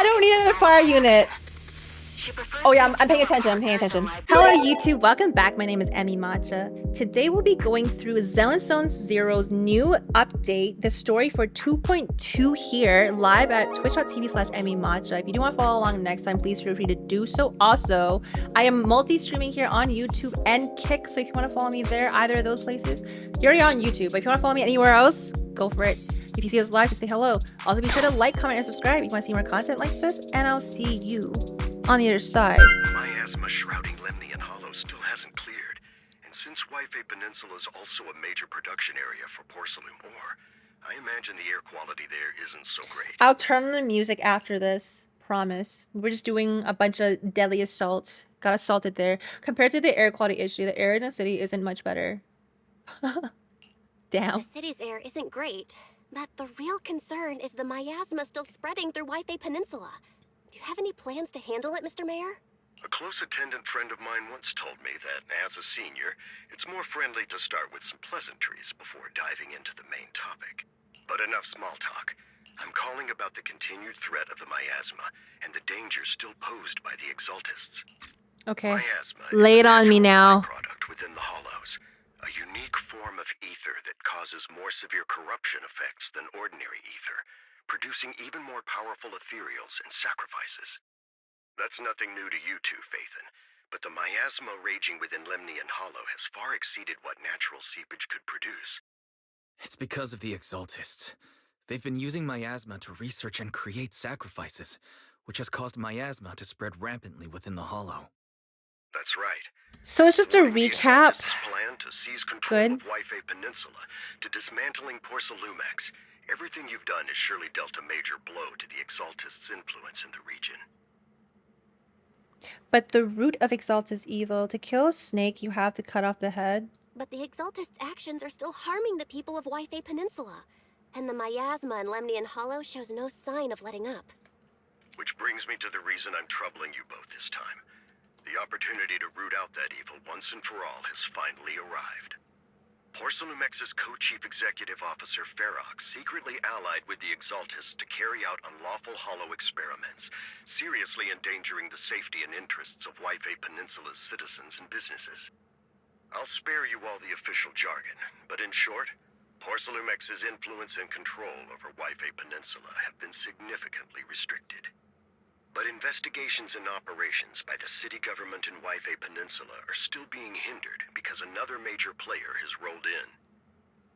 I don't need another fire unit. Oh yeah, I'm paying attention, I'm paying attention. Hello YouTube, welcome back. My name is EmiMatcha. Today we'll be going through Zenless Zone Zero's new update, the story for 2.2 here, live at twitch.tv/EmiMatcha. If you do want to follow along next time, please feel free to do so. Also, I am multi-streaming here on YouTube and Kick, so if you want to follow me there, either of those places, you're already on YouTube. But if you want to follow me anywhere else, go for it. If you see us live, just say hello. Also, be sure to like, comment, and subscribe if you want to see more content like this, and I'll see you on the other side. Miasma shrouding Lemnian Hollow still hasn't cleared, and since Yifei Peninsula is also a major production area for porcelain ore, I imagine the air quality there isn't so great. I'll turn on the music after this, promise. We're just doing a bunch of deadly assault. Got assaulted there. Compared to the air quality issue, the air in the city isn't much better. Damn. The city's air isn't great, but the real concern is the miasma still spreading through Yifei Peninsula. Do you have any plans to handle it, Mr. Mayor? A close attendant friend of mine once told me that, as a senior, it's more friendly to start with some pleasantries before diving into the main topic. But enough small talk. I'm calling about the continued threat of the miasma and the danger still posed by the Exaltists. Okay. Miasma Lay it on me now. Product within the hollows, a unique form of ether that causes more severe corruption effects than ordinary ether, producing even more powerful ethereals and sacrifices. That's nothing new to you two, Phaethon, but the miasma raging within Lemnian Hollow has far exceeded what natural seepage could produce. It's because of the Exaltists. They've been using miasma to research and create sacrifices, which has caused miasma to spread rampantly within the Hollow. That's right. So it's just a The recap. Exaltists' plan to seize control Good. of Yifei Peninsula, to dismantling Porcelumex. Everything you've done has surely dealt a major blow to the Exaltists' influence in the region. But the root of Exalt is evil. To kill a snake, you have to cut off the head. But the Exaltists' actions are still harming the people of Yifei Peninsula. And the miasma in Lemnian Hollow shows no sign of letting up. Which brings me to the reason I'm troubling you both this time. The opportunity to root out that evil once and for all has finally arrived. Porcelumex's co-chief executive officer Ferox secretly allied with the Exaltists to carry out unlawful hollow experiments, seriously endangering the safety and interests of Yifei Peninsula's citizens and businesses. I'll spare you all the official jargon, but in short, Porcelumex's influence and control over Yifei Peninsula have been significantly restricted. But investigations and operations by the city government in Yifei Peninsula are still being hindered because another major player has rolled in.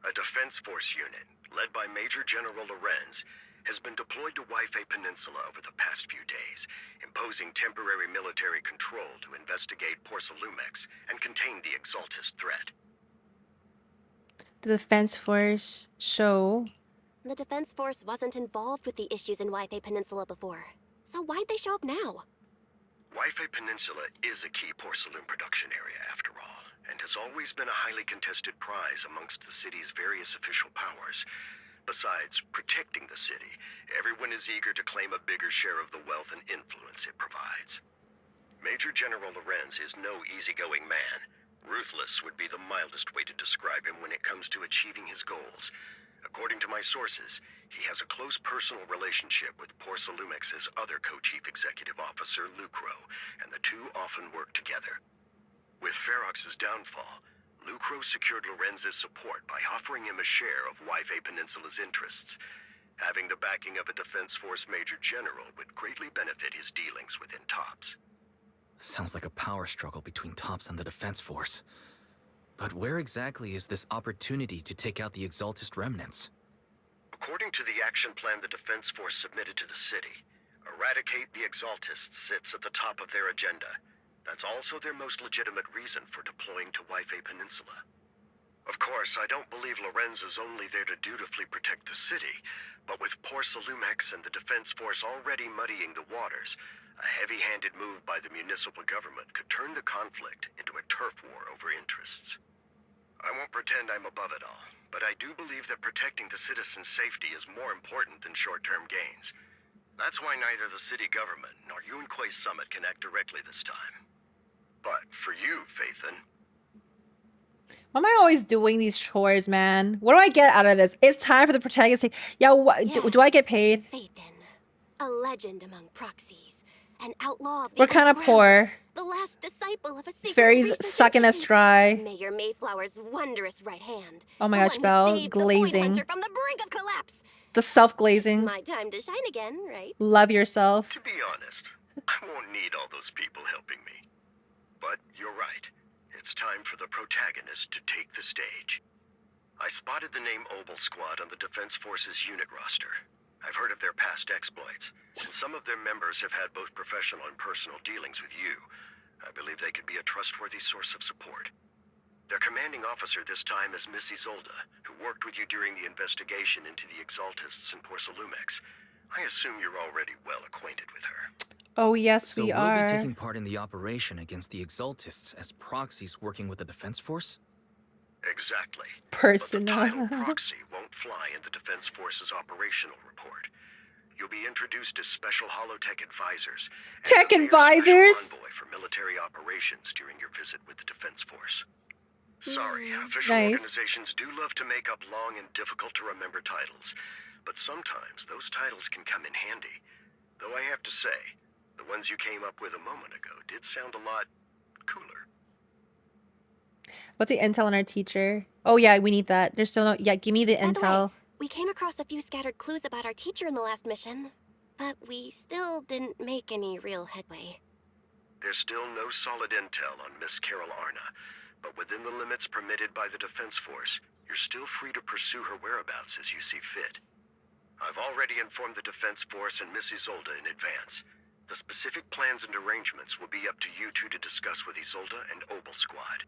A defense force unit, led by Major General Lorenz, has been deployed to Yifei Peninsula over the past few days, imposing temporary military control to investigate Porcelumex and contain the Exaltist threat. The defense force show. The defense force wasn't involved with the issues in Yifei Peninsula before. So why'd they show up now? Yifei Peninsula is a key porcelain production area, after all, and has always been a highly contested prize amongst the city's various official powers. Besides protecting the city, everyone is eager to claim a bigger share of the wealth and influence it provides. Major General Lorenz is no easygoing man. Ruthless would be the mildest way to describe him when it comes to achieving his goals. According to my sources, he has a close personal relationship with Porcelumex's other co-chief executive officer, Lucro, and the two often work together. With Ferox's downfall, Lucro secured Lorenz's support by offering him a share of Yifei Peninsula's interests. Having the backing of a Defense Force Major General would greatly benefit his dealings within TOPS. Sounds like a power struggle between TOPS and the Defense Force. But where exactly is this opportunity to take out the Exaltist remnants? According to the action plan the Defense Force submitted to the city, eradicate the Exaltists sits at the top of their agenda. That's also their most legitimate reason for deploying to Yifei Peninsula. Of course, I don't believe Lorenz is only there to dutifully protect the city, but with Porcelumex and the Defense Force already muddying the waters, a heavy-handed move by the municipal government could turn the conflict into a turf war over interests. I won't pretend I'm above it all, but I do believe that protecting the citizens' safety is more important than short-term gains. That's why neither the city government nor Yunque's summit can act directly this time. But for you, Phaethon, Why am I always doing these chores, man? What do I get out of this? It's time for the protagonist to... Yeah, do I get paid? Phaethon, A legend among proxies. An outlaw of the We're kind of underground, poor. The last disciple of a secret Fairies research sucking us institute. dry. Mayor Mayflower's wondrous right hand. Oh my The gosh, one who Belle, saved the Void glazing. Hunter from the brink of collapse. The self-glazing. My time to shine again, right? Love yourself. To be honest, I won't need all those people helping me. But you're right. It's time for the protagonist to take the stage. I spotted the name Obel Squad on the Defense Forces unit roster. I've heard of their past exploits, and some of their members have had both professional and personal dealings with you. I believe they could be a trustworthy source of support. Their commanding officer this time is Miss Isolda, who worked with you during the investigation into the Exaltists in Porcelumex. I assume you're already well acquainted with her. Oh yes, So we we'll are. be taking part in the operation against the Exaltists as proxies working with the Defense Force? Exactly. Personal. But the title proxy won't fly in the Defense Force's operational report. You'll be introduced as special holotech advisors. and Tech the mayor's advisors? special envoy for military operations during your visit with the Defense Force. Sorry, official nice. organizations do love to make up long and difficult to remember titles, but sometimes those titles can come in handy. Though I have to say, the ones you came up with a moment ago did sound a lot cooler. What's the intel on our teacher? Oh yeah, we need that. There's still no. Yeah, give me the By the way, intel. we came across a few scattered clues about our teacher in the last mission, but we still didn't make any real headway. There's still no solid intel on Miss Carol Arna, but within the limits permitted by the Defense Force, you're still free to pursue her whereabouts as you see fit. I've already informed the Defense Force and Miss Isolda in advance. The specific plans and arrangements will be up to you two to discuss with Isolda and Obel Squad.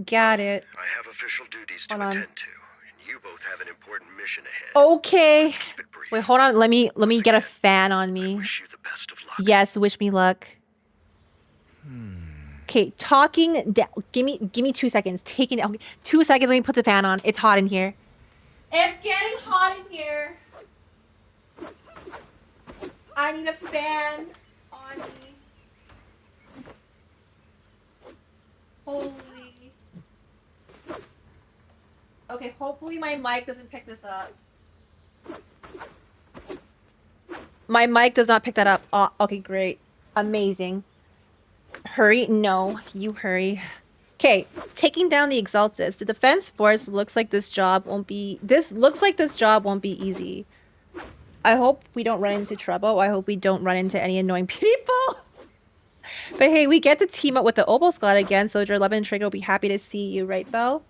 Got it. I have official duties to Hold on. attend to, and you both have an important mission ahead. Okay. Keep it brief. Wait, hold on. Let me get a fan on I me. wish you the best of luck. Yes, wish me luck. Okay, talking down. Give me 2 seconds. Taking okay, 2 seconds. Let me put the fan on. It's hot in here. It's getting hot in here. I need a fan on me. Holy. Okay, hopefully my mic doesn't pick this up. My mic does not pick that up. Oh, okay, great. Amazing. Hurry. No, you hurry. Okay, taking down the Exaltists. The Defense Force looks like this job won't be easy. I hope we don't run into trouble. I hope we don't run into any annoying people. But hey, we get to team up with the Obel Squad again. Soldier 11 and Trigger will be happy to see you, right, Belle?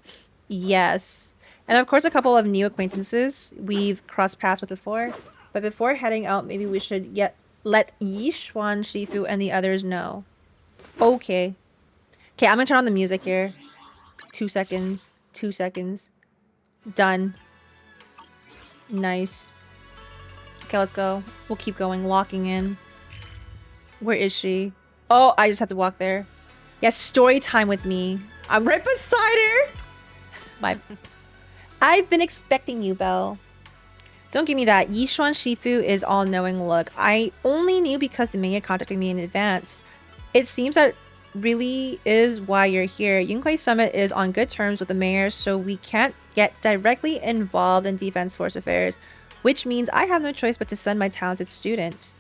Yes. And of course, a couple of new acquaintances we've crossed paths with before. But before heading out, maybe we should let Yixuan, Shifu, and the others know. Okay. Okay, I'm gonna turn on the music here. 2 seconds. 2 seconds. Done. Nice. Okay, let's go. We'll keep going. Locking in. Where is she? Oh, I just have to walk there. Yes, story time with me. I'm right beside her. I've been expecting you, Belle. Don't give me that. Yixuan Shifu is all-knowing look. I only knew because the mayor contacted me in advance. It seems that really is why you're here. Yunkai Summit is on good terms with the mayor, so we can't get directly involved in Defense Force affairs, which means I have no choice but to send my talented student.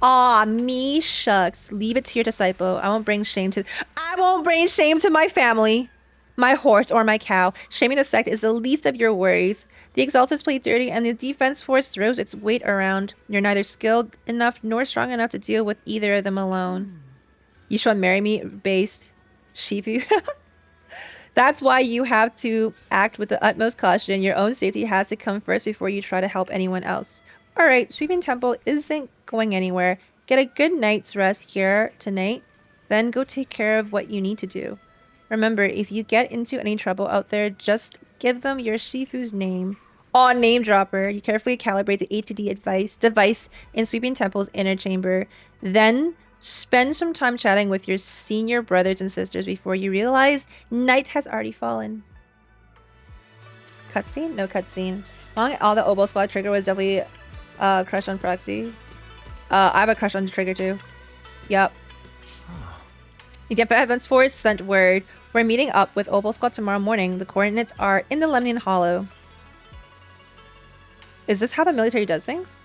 Aw, me shucks. Leave it to your disciple. I won't bring shame to my family, my horse, or my cow. Shaming the sect is the least of your worries. The Exaltists play dirty, and the Defense Force throws its weight around. You're neither skilled enough nor strong enough to deal with either of them alone. You should marry me, based Shifu. That's why you have to act with the utmost caution. Your own safety has to come first before you try to help anyone else. Alright, Sweeping Temple isn't going anywhere. Get a good night's rest here tonight, then go take care of what you need to do. Remember, if you get into any trouble out there, just give them your Shifu's name. Aw, name dropper. You carefully calibrate the ATD device in Sweeping Temple's inner chamber. Then spend some time chatting with your senior brothers and sisters before you realize night has already fallen. Cutscene? No cutscene. Among all the Obel Squad, Trigger was definitely a crush on Proxy. I have a crush on Trigger too. Yup. The Defense Force sent word. We're meeting up with Obel Squad tomorrow morning. The coordinates are in the Lemnian Hollow. Is this how the military does things?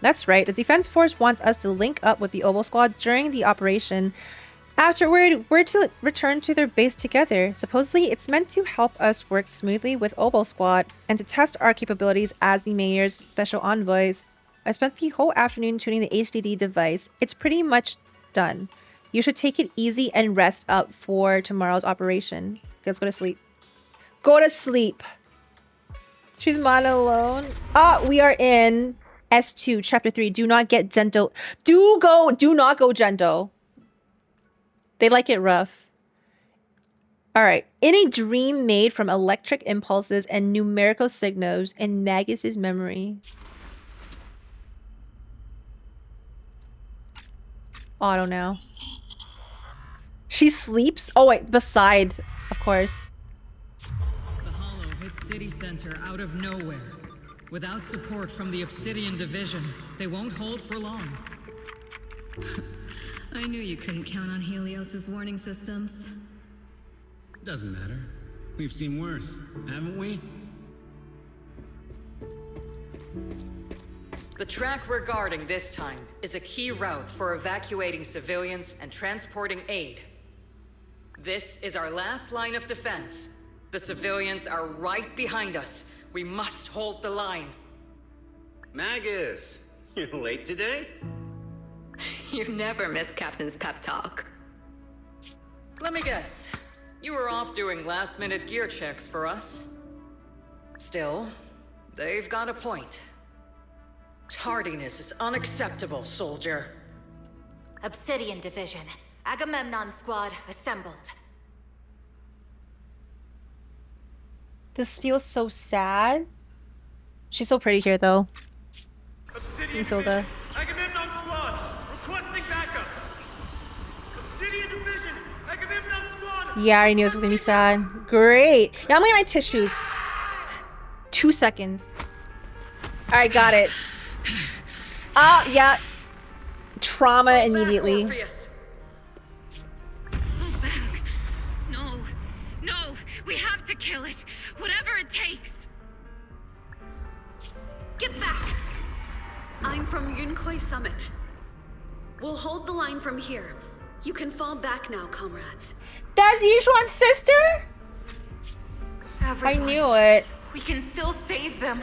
That's right. The Defense Force wants us to link up with the Oboe Squad during the operation. Afterward, we're to return to their base together. Supposedly, it's meant to help us work smoothly with Oboe Squad and to test our capabilities as the Mayor's special envoys. I spent the whole afternoon tuning the HDD device. It's pretty much done. You should take it easy and rest up for tomorrow's operation. Okay, let's go to sleep. Go to sleep. She's mono alone. We are in S2, Chapter 3. Do not get Gendo. Do not go Gendo. They like it rough. All right. In a dream made from electric impulses and numerical signals in Magus's memory. Auto now. She sleeps? Oh, wait. Beside, of course. The Hollow hit City Center out of nowhere. Without support from the Obsidian Division, they won't hold for long. I knew you couldn't count on Helios's warning systems. Doesn't matter. We've seen worse, haven't we? The track we're guarding this time is a key route for evacuating civilians and transporting aid. This is our last line of defense. The civilians are right behind us. We must hold the line. Magus, you're late today? You never miss Captain's pep talk. Let me guess. You were off doing last-minute gear checks for us. Still, they've got a point. Tardiness is unacceptable, soldier. Obsidian Division. Agamemnon Squad assembled. This feels so sad. She's so pretty here, though. Obsidian Isolde. Division. Agamemnon Squad. Requesting backup. Obsidian Division. Agamemnon Squad. Yeah, I already knew this was gonna be sad. Great. Now I'm gonna get my tissues. 2 seconds. Alright, got it. Yeah. Trauma immediately. Fall back. No. No. We have to kill it. Whatever it takes. Get back! I'm from Yunkoi Summit. We'll hold the line from here. You can fall back now, comrades. That's Yixuan's sister? Everyone, I knew it. We can still save them.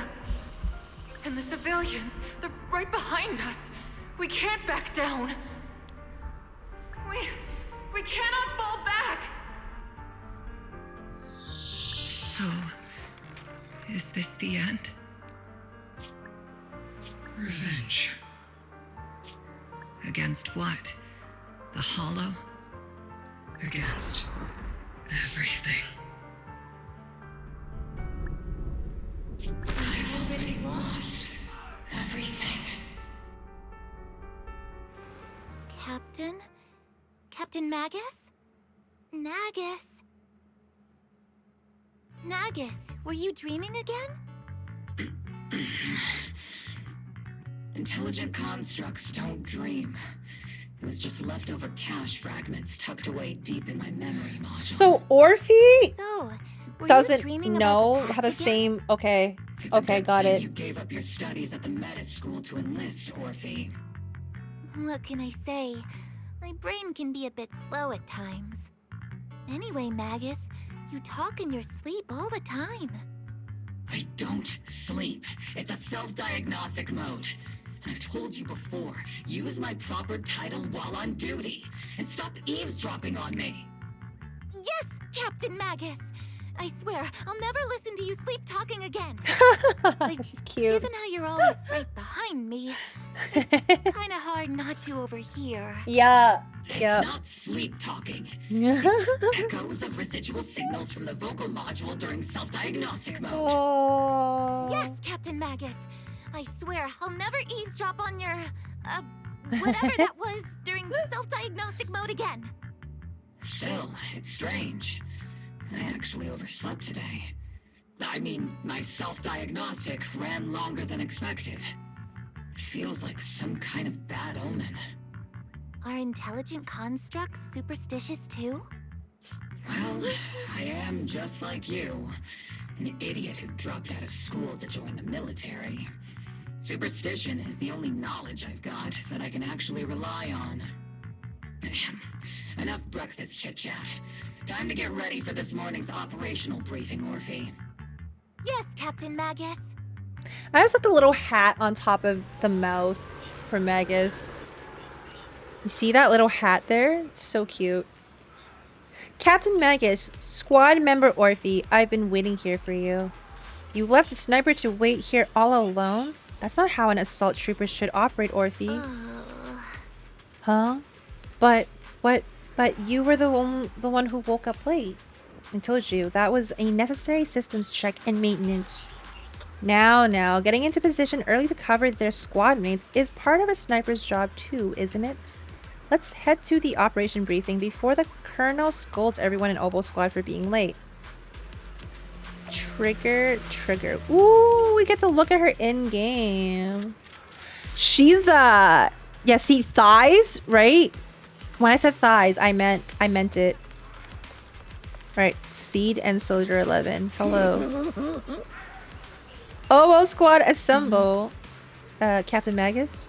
And the civilians, they're right behind us. We can't back down. We cannot fall back! So, is this the end? Revenge. Against what? The Hollow? Against everything. I've already lost everything. Captain? Captain Magus? Nagus? Nagus, were you dreaming again? Intelligent constructs don't dream. It was just leftover cache fragments tucked away deep in my memory module. So Orphe So, were you doesn't dreaming know about the how the past again? same. Okay. It's a Okay, good got thing it. You gave up your studies at the Meta School to enlist, Orphe. What can I say? My brain can be a bit slow at times. Anyway, Magus, you talk in your sleep all the time. I don't sleep. It's a self-diagnostic mode. And I've told you before, use my proper title while on duty. And stop eavesdropping on me. Yes, Captain Magus! I swear, I'll never listen to you sleep talking again. Like, She's cute. given how you're always right behind me, it's kind of hard not to overhear. Yeah. It's Yep. not sleep talking. It's echoes of residual signals from the vocal module during self-diagnostic mode. Oh. Yes, Captain Magus. I swear, I'll never eavesdrop on your, whatever that was during self-diagnostic mode again. Still, it's strange. I actually overslept today. I mean, my self-diagnostic ran longer than expected. It feels like some kind of bad omen. Are intelligent constructs superstitious too? Well, I am just like you. An idiot who dropped out of school to join the military. Superstition is the only knowledge I've got that I can actually rely on. Enough breakfast chit-chat. Time to get ready for this morning's operational briefing, Orphe. Yes, Captain Magus. I just like the little hat on top of the mouth for Magus. You see that little hat there? It's so cute. Captain Magus, squad member Orphe, I've been waiting here for you. You left the sniper to wait here all alone? That's not how an assault trooper should operate, Orphe. Huh? But you were the one who woke up late. I told you, that was a necessary systems check and maintenance. Now, getting into position early to cover their squad mates is part of a sniper's job too, isn't it? Let's head to the operation briefing before the colonel scolds everyone in Obo Squad for being late. Trigger. Ooh, we get to look at her in-game. She's, yeah, see, thighs, right? When I said thighs, I meant it. Alright, Seed and Soldier 11. Hello. Obo Squad assemble. Captain Magus?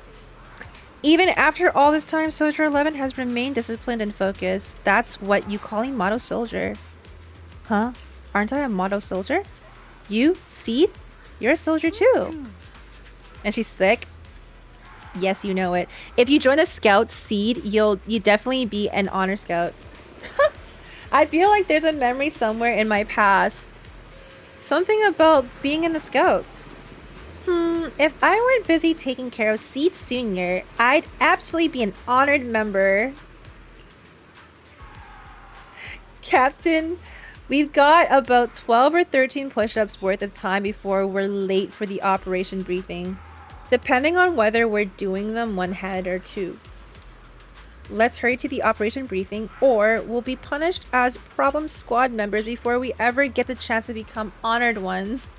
Even after all this time, Soldier 11 has remained disciplined and focused. That's what you call a motto soldier. Huh? Aren't I a motto soldier? You, Seed? You're a soldier too. And she's thick. Yes, you know it. If you join the Scouts, Seed, you definitely be an honor scout. I feel like there's a memory somewhere in my past. Something about being in the Scouts. If I weren't busy taking care of Seed Sr., I'd absolutely be an honored member. Captain, we've got about 12 or 13 push-ups worth of time before we're late for the operation briefing, depending on whether we're doing them one-handed or two. Let's hurry to the operation briefing, or we'll be punished as problem squad members before we ever get the chance to become honored ones.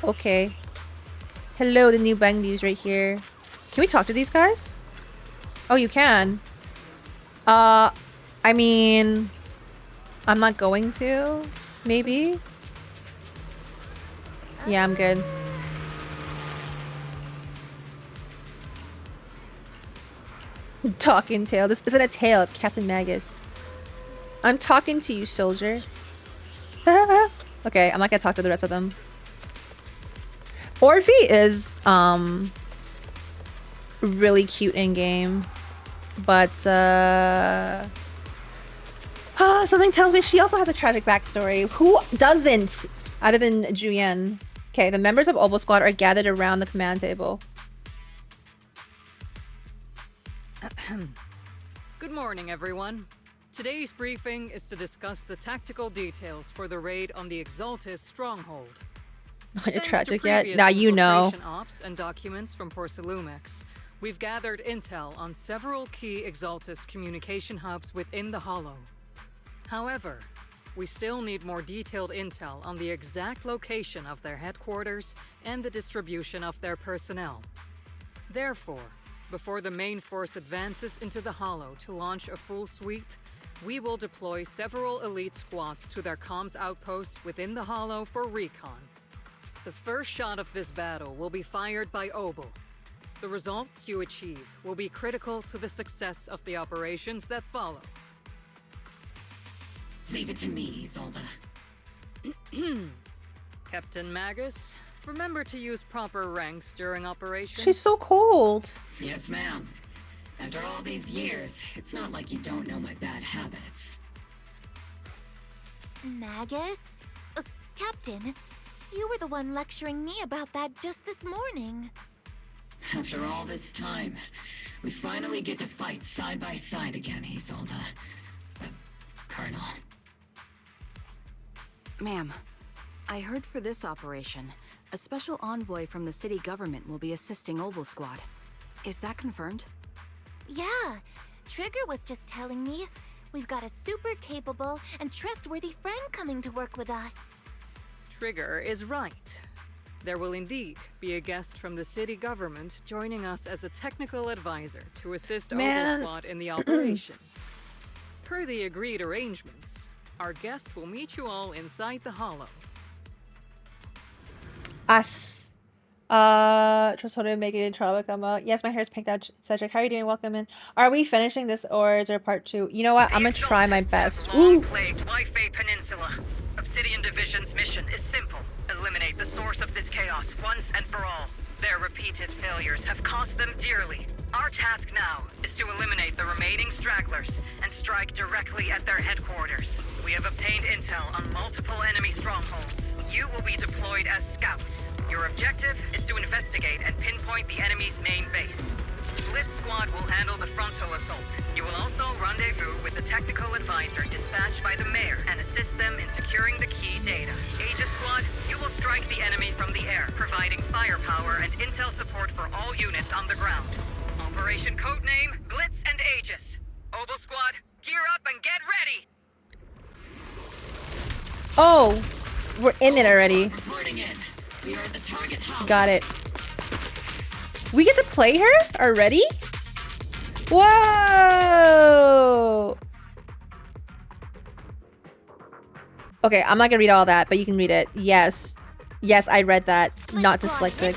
Okay. Hello, the new bang views right here. Can we talk to these guys? Oh, you can. I mean, I'm not going to. Maybe. Yeah, I'm good. Talking tail. This isn't a tail. It's Captain Magus. I'm talking to you, soldier. Okay, I'm not gonna talk to the rest of them. Orphe is really cute in game, but something tells me she also has a tragic backstory. Who doesn't, other than Juyen? Okay, the members of Obo Squad are gathered around the command table. Good morning, everyone. Today's briefing is to discuss the tactical details for the raid on the Exaltus stronghold. Not your tragic yet? Now you know. Ops and documents from Porcelumex, we've gathered intel on several key Exaltus communication hubs within the Hollow. However, we still need more detailed intel on the exact location of their headquarters and the distribution of their personnel. Therefore, before the main force advances into the Hollow to launch a full sweep, we will deploy several elite squads to their comms outposts within the Hollow for recon. The first shot of this battle will be fired by Obo. The results you achieve will be critical to the success of the operations that follow. Leave it to me, Isolde. Captain Magus, remember to use proper ranks during operations. She's so cold. Yes, ma'am. After all these years, it's not like you don't know my bad habits. Magus? Captain, you were the one lecturing me about that just this morning. After all this time, we finally get to fight side by side again, Isolde. Colonel. Ma'am, I heard for this operation, a special envoy from the city government will be assisting Obo Squad. Is that confirmed? Yeah, Trigger was just telling me we've got a super capable and trustworthy friend coming to work with us. Trigger is right. There will indeed be a guest from the city government joining us as a technical advisor to assist Obo Squad in the operation. Per the agreed arrangements, our guest will meet you all inside the Hollow. Trust Hoda make it in trouble come out. Yes, my hair's picked out. Cedric, how are you doing? Welcome in. Are we finishing this or is there part 2? You know what? I'm gonna try my best. Ooh. Plagued Wi-Fi Peninsula. Obsidian Division's mission is simple. Eliminate the source of this chaos once and for all. Their repeated failures have cost them dearly. Our task now is to eliminate the remaining stragglers and strike directly at their headquarters. We have obtained intel on multiple enemy strongholds. You will be deployed as scouts. Your objective is to investigate and pinpoint the enemy's main base. Split Squad will handle the frontal assault. You will also rendezvous with the technical advisor dispatched by the mayor and assist them in securing the key data. Aegis Squad, you will strike the enemy from the air, providing firepower and intel support for all units on the ground. Operation codename Blitz and Aegis. Obel Squad, gear up and get ready! Oh, we're in it already. Reporting in. We are at the target hub. Got it. We get to play her already? Whoa! Okay, I'm not gonna read all that, but you can read it. Yes. Yes, I read that. Not dyslexic.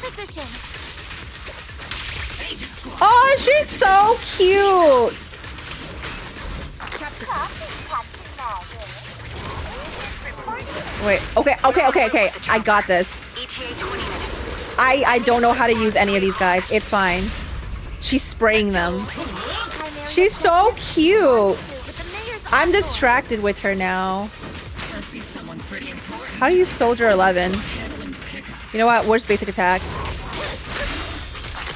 Oh, she's so cute! Wait, okay. I got this. I don't know how to use any of these guys. It's fine. She's spraying them. She's so cute. I'm distracted with her now. How do you Soldier 11? You know what? Where's basic attack?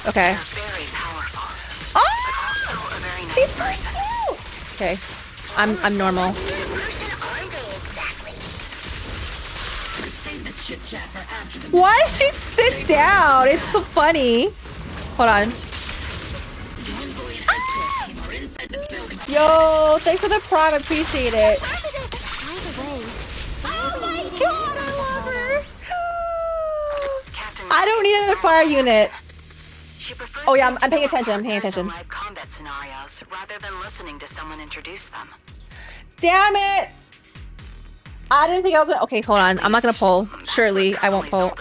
Okay. Oh! She's so cute! Okay. I'm normal. Why did she sit down? It's so funny. Hold on. Yo, thanks for the prime. Appreciate it. Oh my god, I love her. I don't need another fire unit. Oh yeah, I'm paying attention. I'm paying attention. Live combat scenarios rather than listening to someone introduce them. Damn it! I didn't think I was gonna. Okay, hold on. I'm not gonna pull. Surely, I won't pull.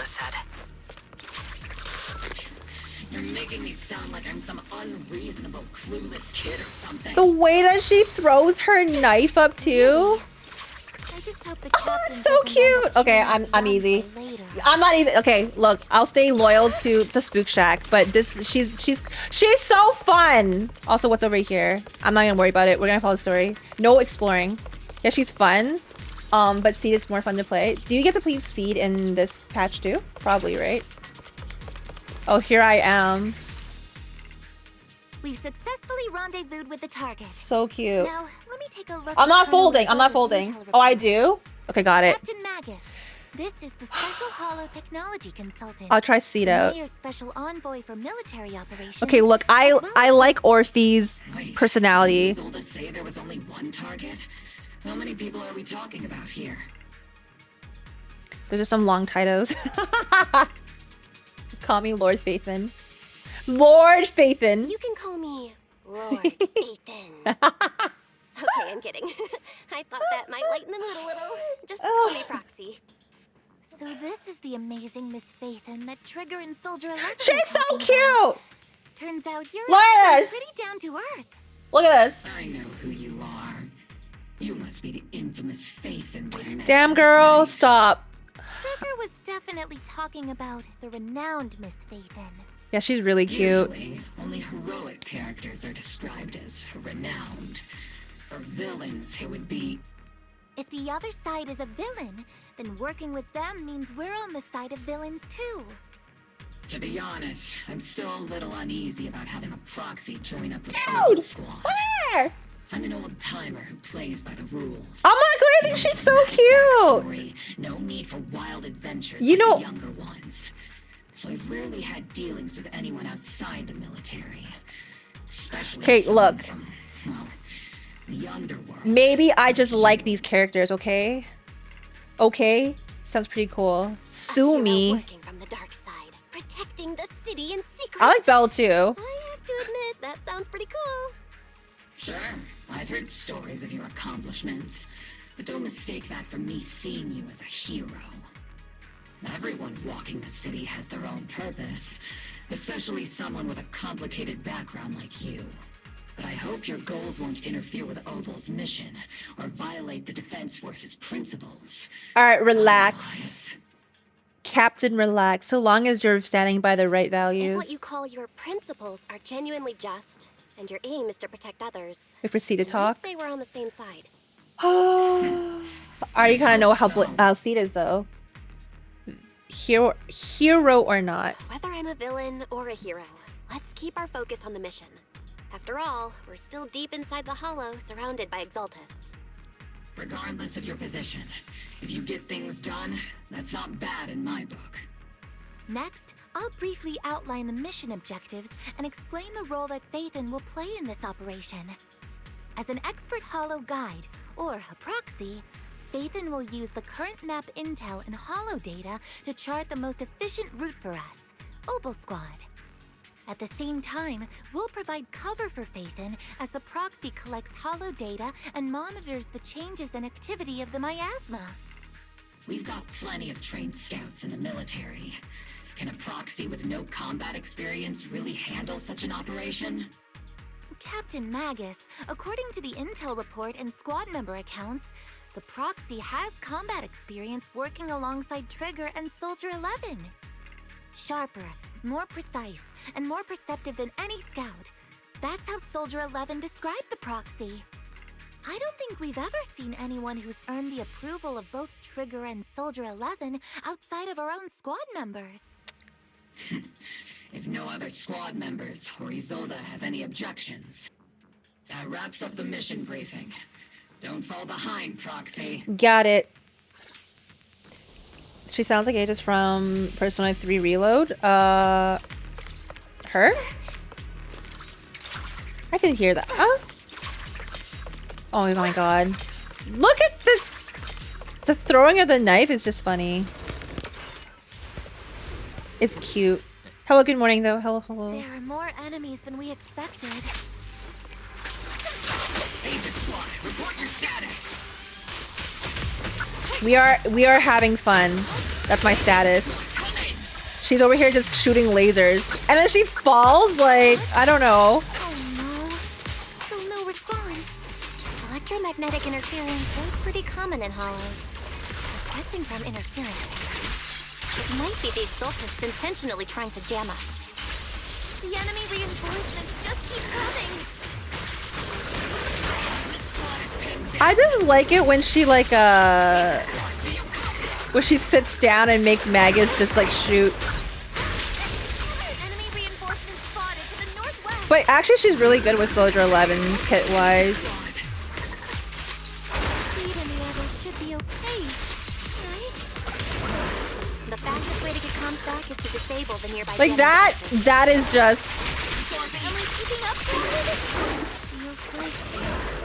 You're making me sound like I'm some unreasonable, clueless kid or something. The way that she throws her knife up too. I just hope the It's so cute. Okay, I'm easy. I'm not easy. Okay, look, I'll stay loyal to the Spook Shack, but this she's so fun. Also, what's over here? I'm not gonna worry about it. We're gonna follow the story. No exploring. Yeah, she's fun. But Seed is more fun to play. Do you get to play Seed in this patch too? Probably, right? Oh, here I am. We've successfully rendezvoused with the target. So cute. Now, let me take a look. I'm not folding. I'm not folding. Oh, I do? Okay, got it. Captain Magus, this is the special hollow technology consultant. I'll try Seed out. Mayor's special envoy for military operations. Okay, look, I like Orphe's personality. Zolda say there was only one target? How many people are we talking about here? There's just some long titles. Just call me Lord Faithin. Lord Faithin. You can call me Lord Faithin. Okay, I'm kidding. I thought that might lighten the mood a little. Just call me Proxy. So this is the amazing Miss Faithin that Trigger and Soldier 11 She's so cute! Turns out you're Look at actually this. pretty down to earth. Look at this. I know who you are. You must be the infamous Faithin. Damn girl, stop. Trigger was definitely talking about the renowned Miss Faithin. Yeah, she's really cute. Usually, only heroic characters are described as renowned. For villains, it would be... If the other side is a villain, then working with them means we're on the side of villains too. To be honest, I'm still a little uneasy about having a proxy join up the Dude, squad. where? I'm an old timer who plays by the rules. Oh my goodness, she's so cute. No need for wild adventures You like know- the younger ones. So I've rarely had dealings with anyone outside the military. Especially Okay, someone look. from, well, the underworld. Maybe I just like these characters, okay? Okay? Sounds pretty cool. Sue me. Working from the dark side, protecting the city in secret. I like Belle too. I have to admit, that sounds pretty cool. Sure, I've heard stories of your accomplishments. But don't mistake that for me seeing you as a hero. Everyone walking the city has their own purpose, especially someone with a complicated background like you. But I hope your goals won't interfere with Obal's mission or violate the Defense Force's principles. All right, relax. Captain, relax. So long as you're standing by the right values. If what you call your principles are genuinely just, and your aim is to protect others, we proceed to talk. I'd say we're on the same side. I already kind of know how Seed is though. Hero or not. Whether I'm a villain or a hero, let's keep our focus on the mission. After all, we're still deep inside the Hollow, surrounded by Exaltists. Regardless of your position, if you get things done, that's not bad in my book. Next, I'll briefly outline the mission objectives and explain the role that Phaethon will play in this operation. As an expert Hollow guide, or a proxy, Phaethon will use the current map intel and Hollow data to chart the most efficient route for us, Obel Squad. At the same time, we'll provide cover for Phaethon as the proxy collects Hollow data and monitors the changes and activity of the miasma. We've got plenty of trained scouts in the military. Can a proxy with no combat experience really handle such an operation? Captain Magus, according to the intel report and squad member accounts, the proxy has combat experience working alongside Trigger and Soldier 11. Sharper, more precise, and more perceptive than any scout. That's how Soldier 11 described the proxy. I don't think we've ever seen anyone who's earned the approval of both Trigger and Soldier 11 outside of our own squad members. If no other squad members or Isolde have any objections. That wraps up the mission briefing. Don't fall behind, Proxy. Got it. She sounds like Aegis from Persona 3 Reload. Her? I can hear that. Oh my god. Look at the throwing of the knife is just funny. It's cute. Hello, good morning though. Hello, hello. There are more enemies than we expected. Agent Squad, report your status. We are having fun. That's my status. She's over here just shooting lasers. And then she falls like, I don't know. Oh no. Still no response. Electromagnetic interference is pretty common in Hollows. I'm guessing from interference. It might be the Exaltists intentionally trying to jam us. The enemy reinforcements just keep coming. I just like it when she like when she sits down and makes Magus just like shoot. Enemy reinforcements spotted to the northwest. But actually she's really good with Soldier 11 kit wise. Speed and the others should be okay, right? The fastest way to get comms back is to disable the nearby Like that is just Am I keeping up, Captain? Feels like the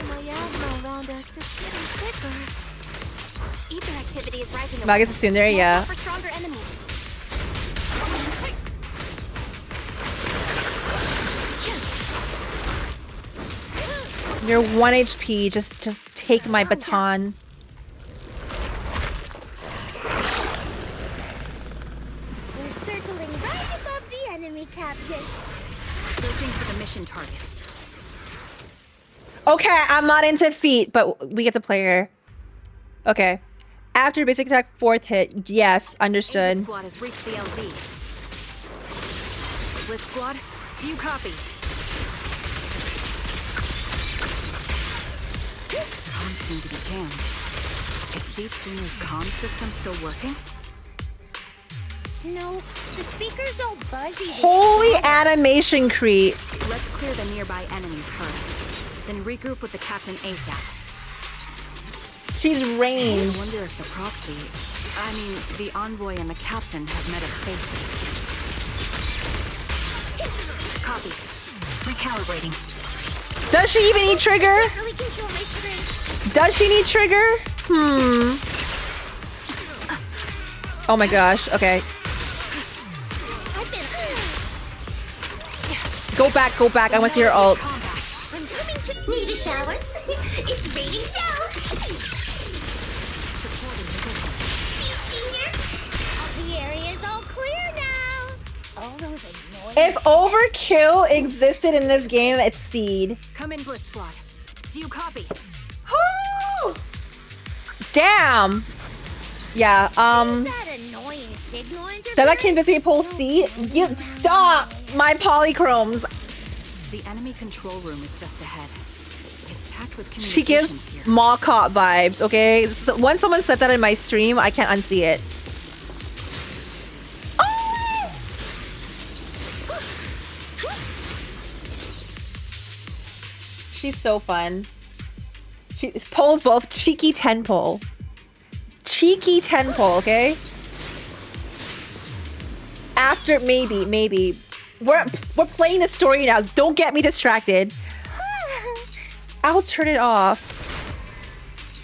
miasma around us is getting thicker. Ether activity is rising. Magus is soon there, yeah. For stronger enemies. You're 1 HP. Just take my baton. We're circling right above the enemy, Captain. Searching for the mission target. Okay, I'm not into feet, but we get to play her. Okay. After basic attack, 4th hit. Yes, understood. Squad has reached the LZ. Blitz Squad, do you copy? Comms seem to be jammed. Is Seed Senior's comm system still working? No, the speaker's all buzzy. Holy animation creep. Let's clear the nearby enemies first. Then regroup with the captain ASAP. She's ranged. I wonder if the proxy, the envoy and the captain have met at safety. Copy. Recalibrating. Does she even need trigger? Does she need trigger? Oh my gosh. Okay. Go back, go back. I want to see her ult. I'm coming to need a shower. It's raining shower. I'll be If overkill existed in this game, it's Seed. Come in, Blitz Squad. Do you copy? Woo! Damn. Yeah. That convinced me to pull C. You stop my polychromes. The enemy control room is just ahead. It's packed with She gives mall cop vibes. Okay. So once someone said that in my stream, I can't unsee it. Oh! She's so fun. She pulls both cheeky 10 pull. Cheeky 10 pull, okay? After maybe. We're playing the story now. Don't get me distracted. I'll turn it off.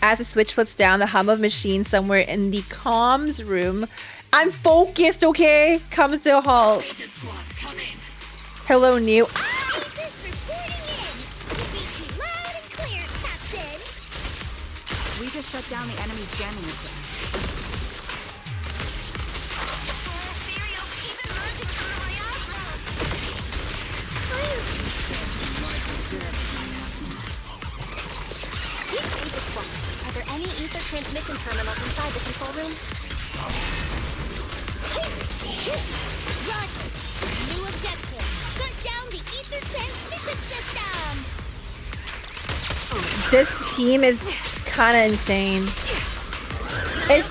As the switch flips down, the hum of machines somewhere in the comms room. I'm focused, okay? Comes to a halt. Hello, new. We just shut down the enemy's jamming equipment. Are there any ether transmission terminals inside the control room? Roger. New objective. Shut down the ether transmission system. This team is kind of insane. It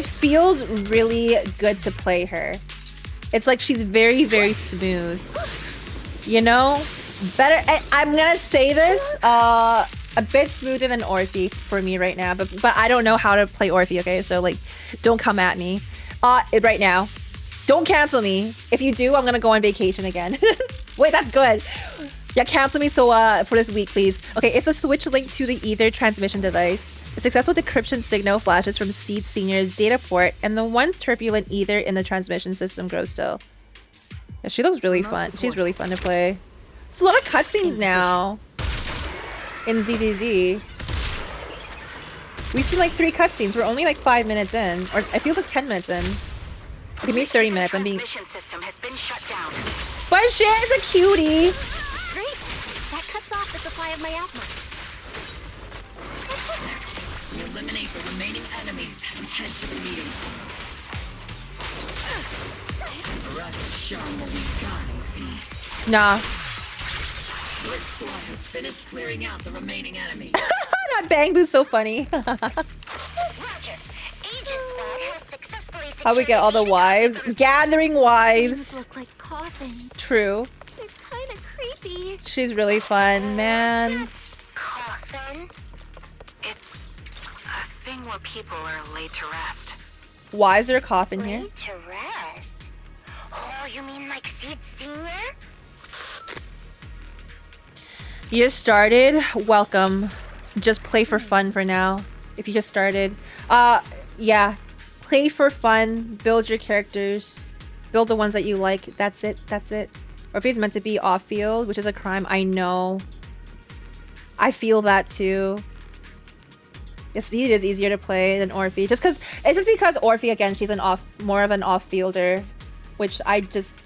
feels really good to play her. It's like she's very, very smooth. You know? Better. I'm gonna say this. A bit smoother than Orphe for me right now, but I don't know how to play Orphe, okay? So like, don't come at me. Right now. Don't cancel me. If you do, I'm gonna go on vacation again. Wait, that's good. Yeah, cancel me for this week, please. Okay, it's a switch link to the ether transmission device. A successful decryption signal flashes from Seed Senior's data port, and the once turbulent ether in the transmission system grows still. Yeah, she looks really fun. She's really fun to play. There's a lot of cutscenes now. In ZZZ. We've seen like 3 cutscenes. We're only like 5 minutes in. Or it feels like 10 minutes in. Give me 30 minutes. I'm being... System has been shut down. But she is a cutie! Great! That cuts off the supply of miasma. Eliminate the remaining enemies and head to the meeting. The rest of Sharm will be gone. Nah. Blitz Squad has finished clearing out the remaining enemies. That bang boo's so funny. How we get all the wives? Gathering wives. Look like coffins. True. They're kind of creepy. She's really fun, man. Coffin? It's a thing where people are laid to rest. Why is there a coffin here? Laid to rest? Oh, you mean like Seed Senior? You just started? Welcome. Just play for fun for now. If you just started. Yeah. Play for fun. Build your characters. Build the ones that you like. That's it. That's it. Or if he's meant to be off-field, which is a crime, I know. I feel that too. Yes, it is easier to play than Orphe. It's just because Orphe, again, she's more of an off-fielder. Which I just...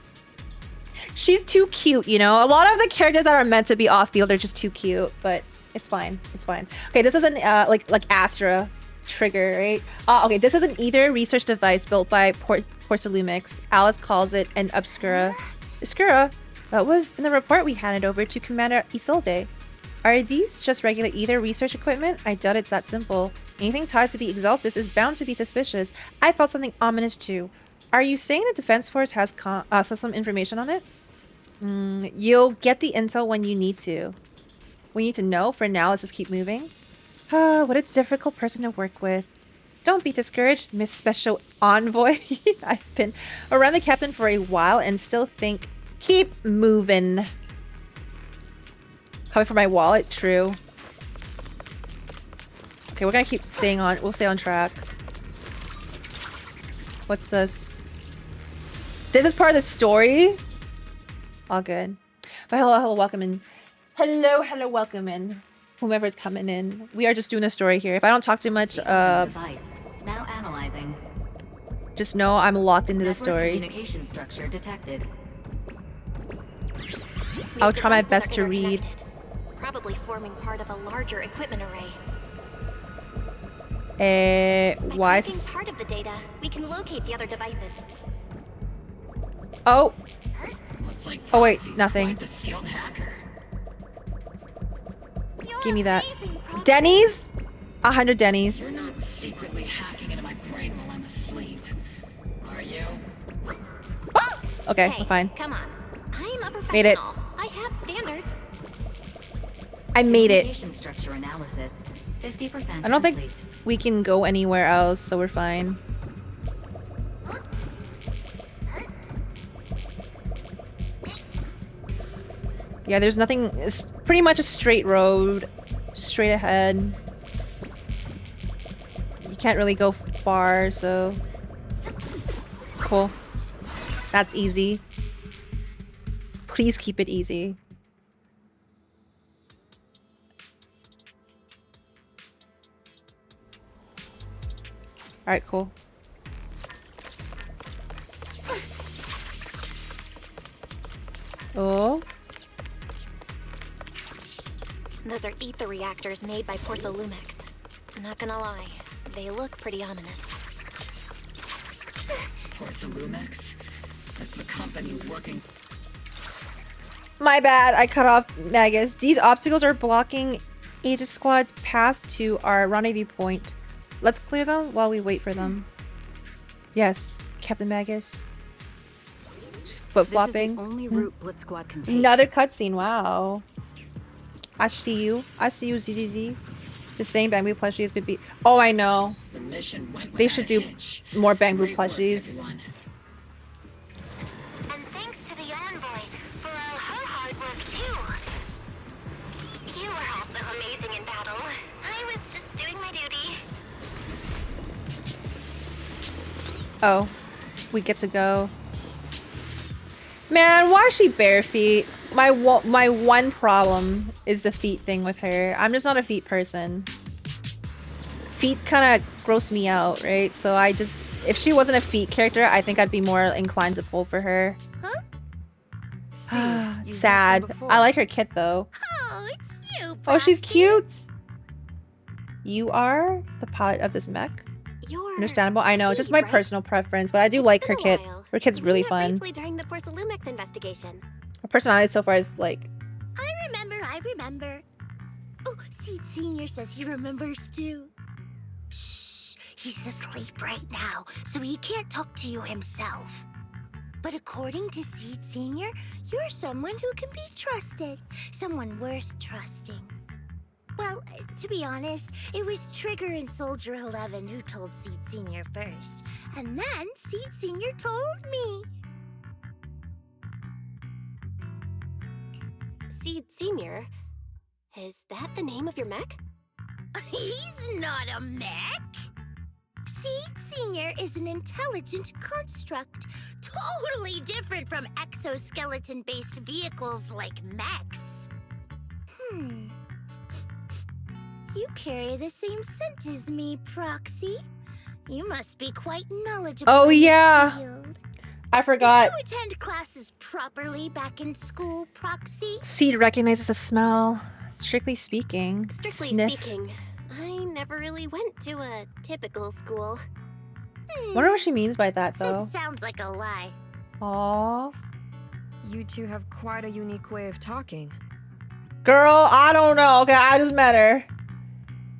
She's too cute, you know? A lot of the characters that are meant to be off-field are just too cute, but it's fine. It's fine. Okay, this is an, like Astra trigger, right? Okay, this is an ether research device built by Porcelumix. Alice calls it an Obscura. Obscura? That was in the report we handed over to Commander Isolde. Are these just regular ether research equipment? I doubt it's that simple. Anything tied to the Exaltus is bound to be suspicious. I felt something ominous too. Are you saying the Defense Force has some information on it? You'll get the intel when you need to. We need to know. For now, let's just keep moving. What a difficult person to work with. Don't be discouraged, Miss Special Envoy. I've been around the captain for a while and still think, keep moving. Coming for my wallet, true. Okay, we're gonna keep staying on. We'll stay on track. What's this? This is part of the story. All good. But hello, welcome in. Hello, welcome in. Whomever's coming in. We are just doing a story here. If I don't talk too much, device. Now analyzing. Just know I'm locked into the story. Communication structure detected. I'll try my devices best are to read. interconnected, probably forming part of a larger equipment array. Why By is tracking this... part of the data, we can locate the other devices. Oh! Looks like Oh wait, Proxy's nothing. quite the skilled hacker. Give me that. Denny's? 100 Denny's. You're not secretly hacking into my brain while I'm asleep, are you? Okay, Hey, we're fine. Come on. I'm a professional. Made it. I have standards. I made it. Communication structure analysis. 50% I don't think complete. we can go anywhere else, so we're fine. Yeah, there's nothing. It's pretty much a straight road. Straight ahead. You can't really go far, so... Cool. That's easy. Please keep it easy. Alright, cool. Oh. Those are ether reactors made by Porcolumex. Not gonna lie, they look pretty ominous. Porcolumex? That's the company working. My bad, I cut off Magus. These obstacles are blocking Aegis Squad's path to our rendezvous point. Let's clear them while we wait for them. Yes, Captain Magus. Flip-flopping. This is the only route Blitz Squad can take. Another cutscene, wow. I see you. I see you, ZZZ. The same bamboo plushies could be... Oh, I know. The mission went They should do more bamboo plushies. And thanks to the envoy for all her hard work too. You were also amazing in battle. I was just doing my duty. Oh, we get to go. Man, why is she bare feet? My one problem is the feet thing with her. I'm just not a feet person. Feet kind of gross me out, right? So I just... If she wasn't a feet character, I think I'd be more inclined to pull for her. Huh? Sad. I like her kit, though. Oh, it's you, Oh, she's cute! You are the pilot of this mech? You're Understandable. I know, just my right? personal preference, but I do like her kit. Her kit's really fun. Briefly during the Porcolumex investigation. Her personality so far is like... I remember. Oh, Seed Senior says he remembers too. Shh, he's asleep right now, so he can't talk to you himself. But according to Seed Senior, you're someone who can be trusted. Someone worth trusting. Well, to be honest, it was Trigger and Soldier 11 who told Seed Senior first. And then Seed Senior told me. Seed Senior? Is that the name of your mech? He's not a mech. Seed Senior is an intelligent construct, totally different from exoskeleton-based vehicles like mechs. You carry the same scent as me, Proxy. You must be quite knowledgeable. Oh, in this yeah. field. I forgot. Did you attend classes properly back in school, Proxy? Seed recognizes a smell. Strictly speaking. Strictly Sniff. speaking, I never really went to a typical school. Wonder what she means by that, though. It sounds like a lie. Aww. You two have quite a unique way of talking. Girl, I don't know. Okay, I just met her.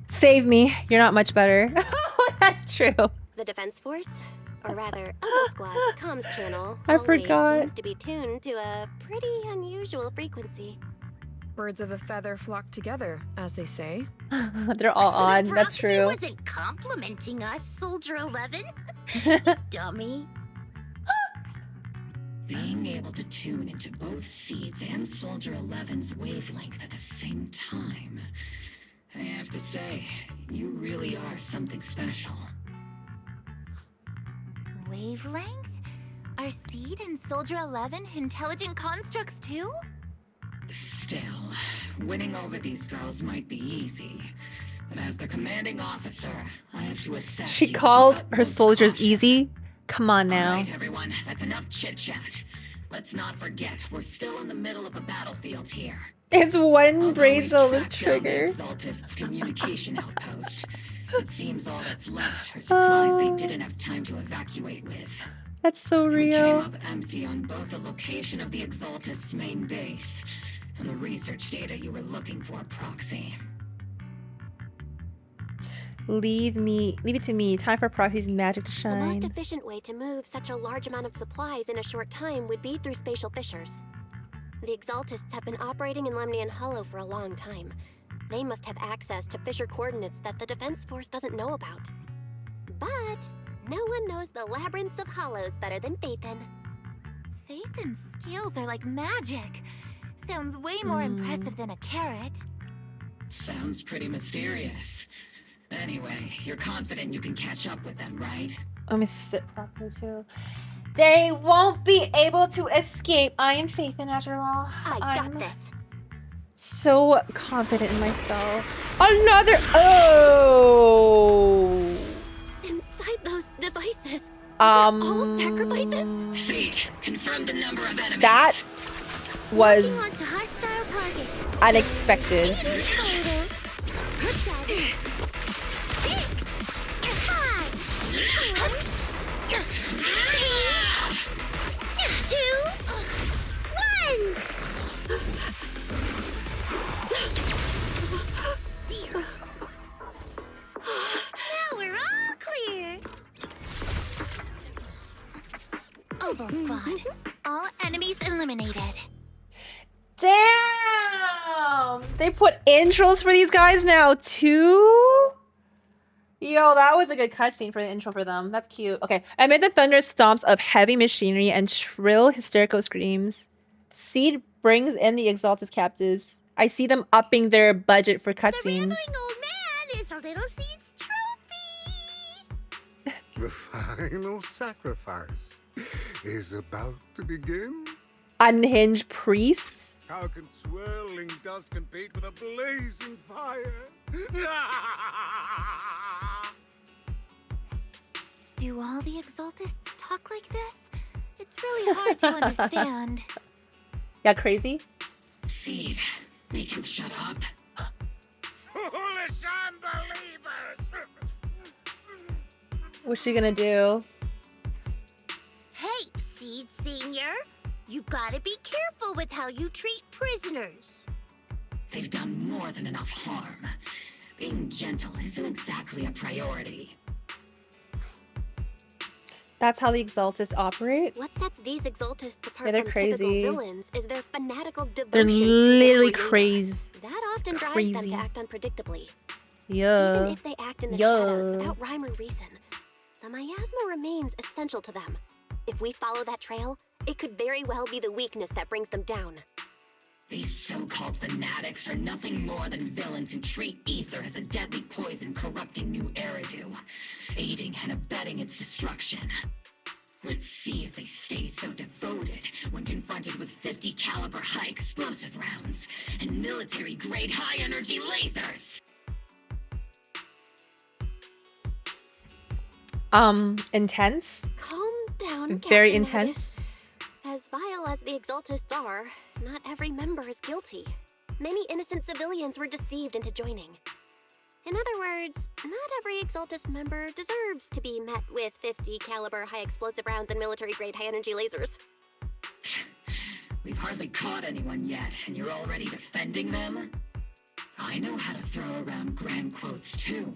Save me. You're not much better. That's true. The Defense Force, or rather, Obo Squad's comms channel, I always forgot. seems to be tuned to a pretty unusual frequency. Birds of a feather flock together, as they say. They're all on. That's Proxy true. wasn't complimenting us, Soldier 11. Dummy. Being able to tune into both Seeds and Soldier 11's wavelength at the same time. I have to say, you really are something special. Wavelength? Are Seed and Soldier 11 intelligent constructs too? Still, winning over these girls might be easy. But as the commanding officer, I have to assess She you called with her utmost soldiers caution. easy? Come on now. All right, everyone, that's enough chit-chat. Let's not forget, we're still in the middle of a battlefield here. It's one brain cell, this Tracked down the trigger. Exaltist's communication outpost. It seems all that's left are supplies they didn't have time to evacuate with. That's so We came real. up empty on both the location of the Exaltist's main base and the research data you were looking for, Proxy. Leave it to me. Time for Proxy's magic to The most shine. efficient way to move such a large amount of supplies in a short time would be through spatial fissures. The Exaltists have been operating in Lemnian Hollow for a long time. They must have access to fissure coordinates that the Defense Force doesn't know about. But no one knows the labyrinths of hollows better than Phaethon. Phaethon's skills are like magic. Sounds way more impressive than a carrot. Sounds pretty mysterious. Anyway, you're confident you can catch up with them, right? Let me sit properly too. They won't be able to escape. I am Phaethon after all. I got this. So confident in myself. Another. Oh. Inside those devices, all sacrifices? Fate, confirm the number of enemies. That was Onto hostile targets. unexpected. Now we're all clear. Oboe Squad. All enemies eliminated. Damn! They put intros for these guys now too? Yo, that was a good cutscene for the intro for them. That's cute. Okay. Amid the thunderous stomps of heavy machinery and shrill hysterical screams, Seed brings in the Exalted captives. I see them upping their budget for cutscenes. Old man is a little Seed's trophy. The final sacrifice is about to begin. Unhinged priests? How can swirling dust compete with a blazing fire? Do all the Exaltists talk like this? It's really hard to understand. Yeah, crazy? Seed, make him shut up. Foolish unbelievers! What's she gonna do? Hey, Seed Senior. You've got to be careful with how you treat prisoners. They've done more than enough harm. Being gentle isn't exactly a priority. That's how the Exaltists operate? What sets these Exaltists apart Yeah, they're from crazy. typical villains is their fanatical devotion They're to literally the crazy. That often drives them Crazy. to act unpredictably. Yeah. Even if they act in the shadows without rhyme or reason, the miasma remains essential to them. If we follow that trail, it could very well be the weakness that brings them down. These so-called fanatics are nothing more than villains who treat ether as a deadly poison corrupting New Eridu, aiding and abetting its destruction. Let's see if they stay so devoted when confronted with 50 caliber high explosive rounds and military-grade high-energy lasers! Intense? Calm down, Very Captain intense. Magus. As vile as the Exaltists are, not every member is guilty. Many innocent civilians were deceived into joining. In other words, not every Exaltist member deserves to be met with 50 caliber high explosive rounds and military-grade high-energy lasers. We've hardly caught anyone yet, and you're already defending them? I know how to throw around grand quotes too.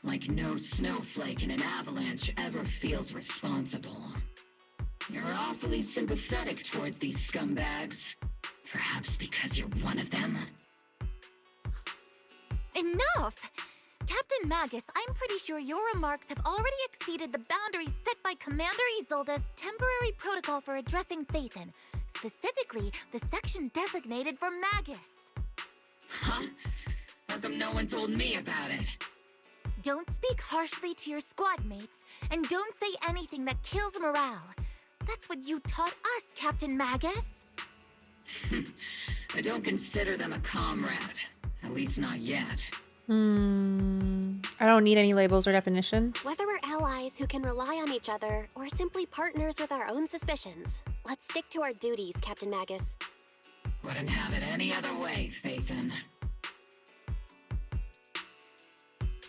Like no snowflake in an avalanche ever feels responsible. You're awfully sympathetic towards these scumbags. Perhaps because you're one of them? Enough! Captain Magus, I'm pretty sure your remarks have already exceeded the boundaries set by Commander Isolde's temporary protocol for addressing Phaethon, specifically the section designated for Magus. Huh? How come no one told me about it? Don't speak harshly to your squad mates, and don't say anything that kills morale. That's what you taught us, Captain Magus. I don't consider them a comrade. At least not yet. I don't need any labels or definition. Whether we're allies who can rely on each other, or simply partners with our own suspicions, Let's stick to our duties, Captain Magus. Wouldn't have it any other way, Phaethon.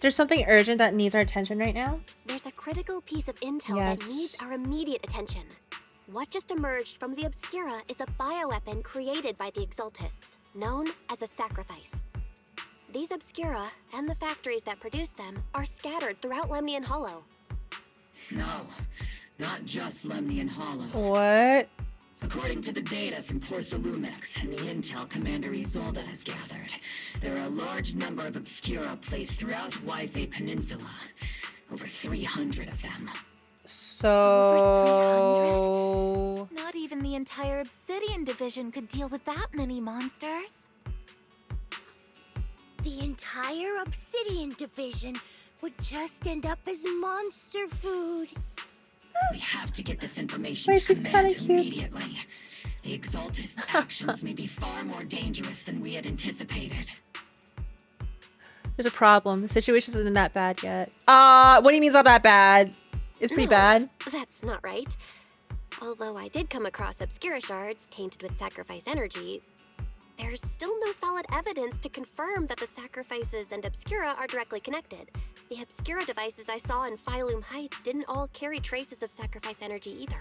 There's something urgent that needs our attention right now? There's a critical piece of intel Yes. that needs our immediate attention. What just emerged from the Obscura is a bioweapon created by the Exaltists, known as a sacrifice. These Obscura, and the factories that produce them, are scattered throughout Lemnian Hollow. No, not just Lemnian Hollow. What? According to the data from Porsalumex and the intel Commander Isolde has gathered, there are a large number of Obscura placed throughout Yfe Peninsula. Over 300 of them. So... Not even the entire Obsidian Division could deal with that many monsters. The entire Obsidian Division would just end up as monster food. We have to get this information Wait, to she's Command kinda cute. immediately. The Exaltist's actions may be far more dangerous than we had anticipated. There's a problem. The situation isn't that bad yet. What do you mean it's not that bad? It's pretty bad. That's not right. Although I did come across Obscura shards tainted with sacrifice energy, there's still no solid evidence to confirm that the sacrifices and Obscura are directly connected. The Obscura devices I saw in Phylum Heights didn't all carry traces of sacrifice energy either.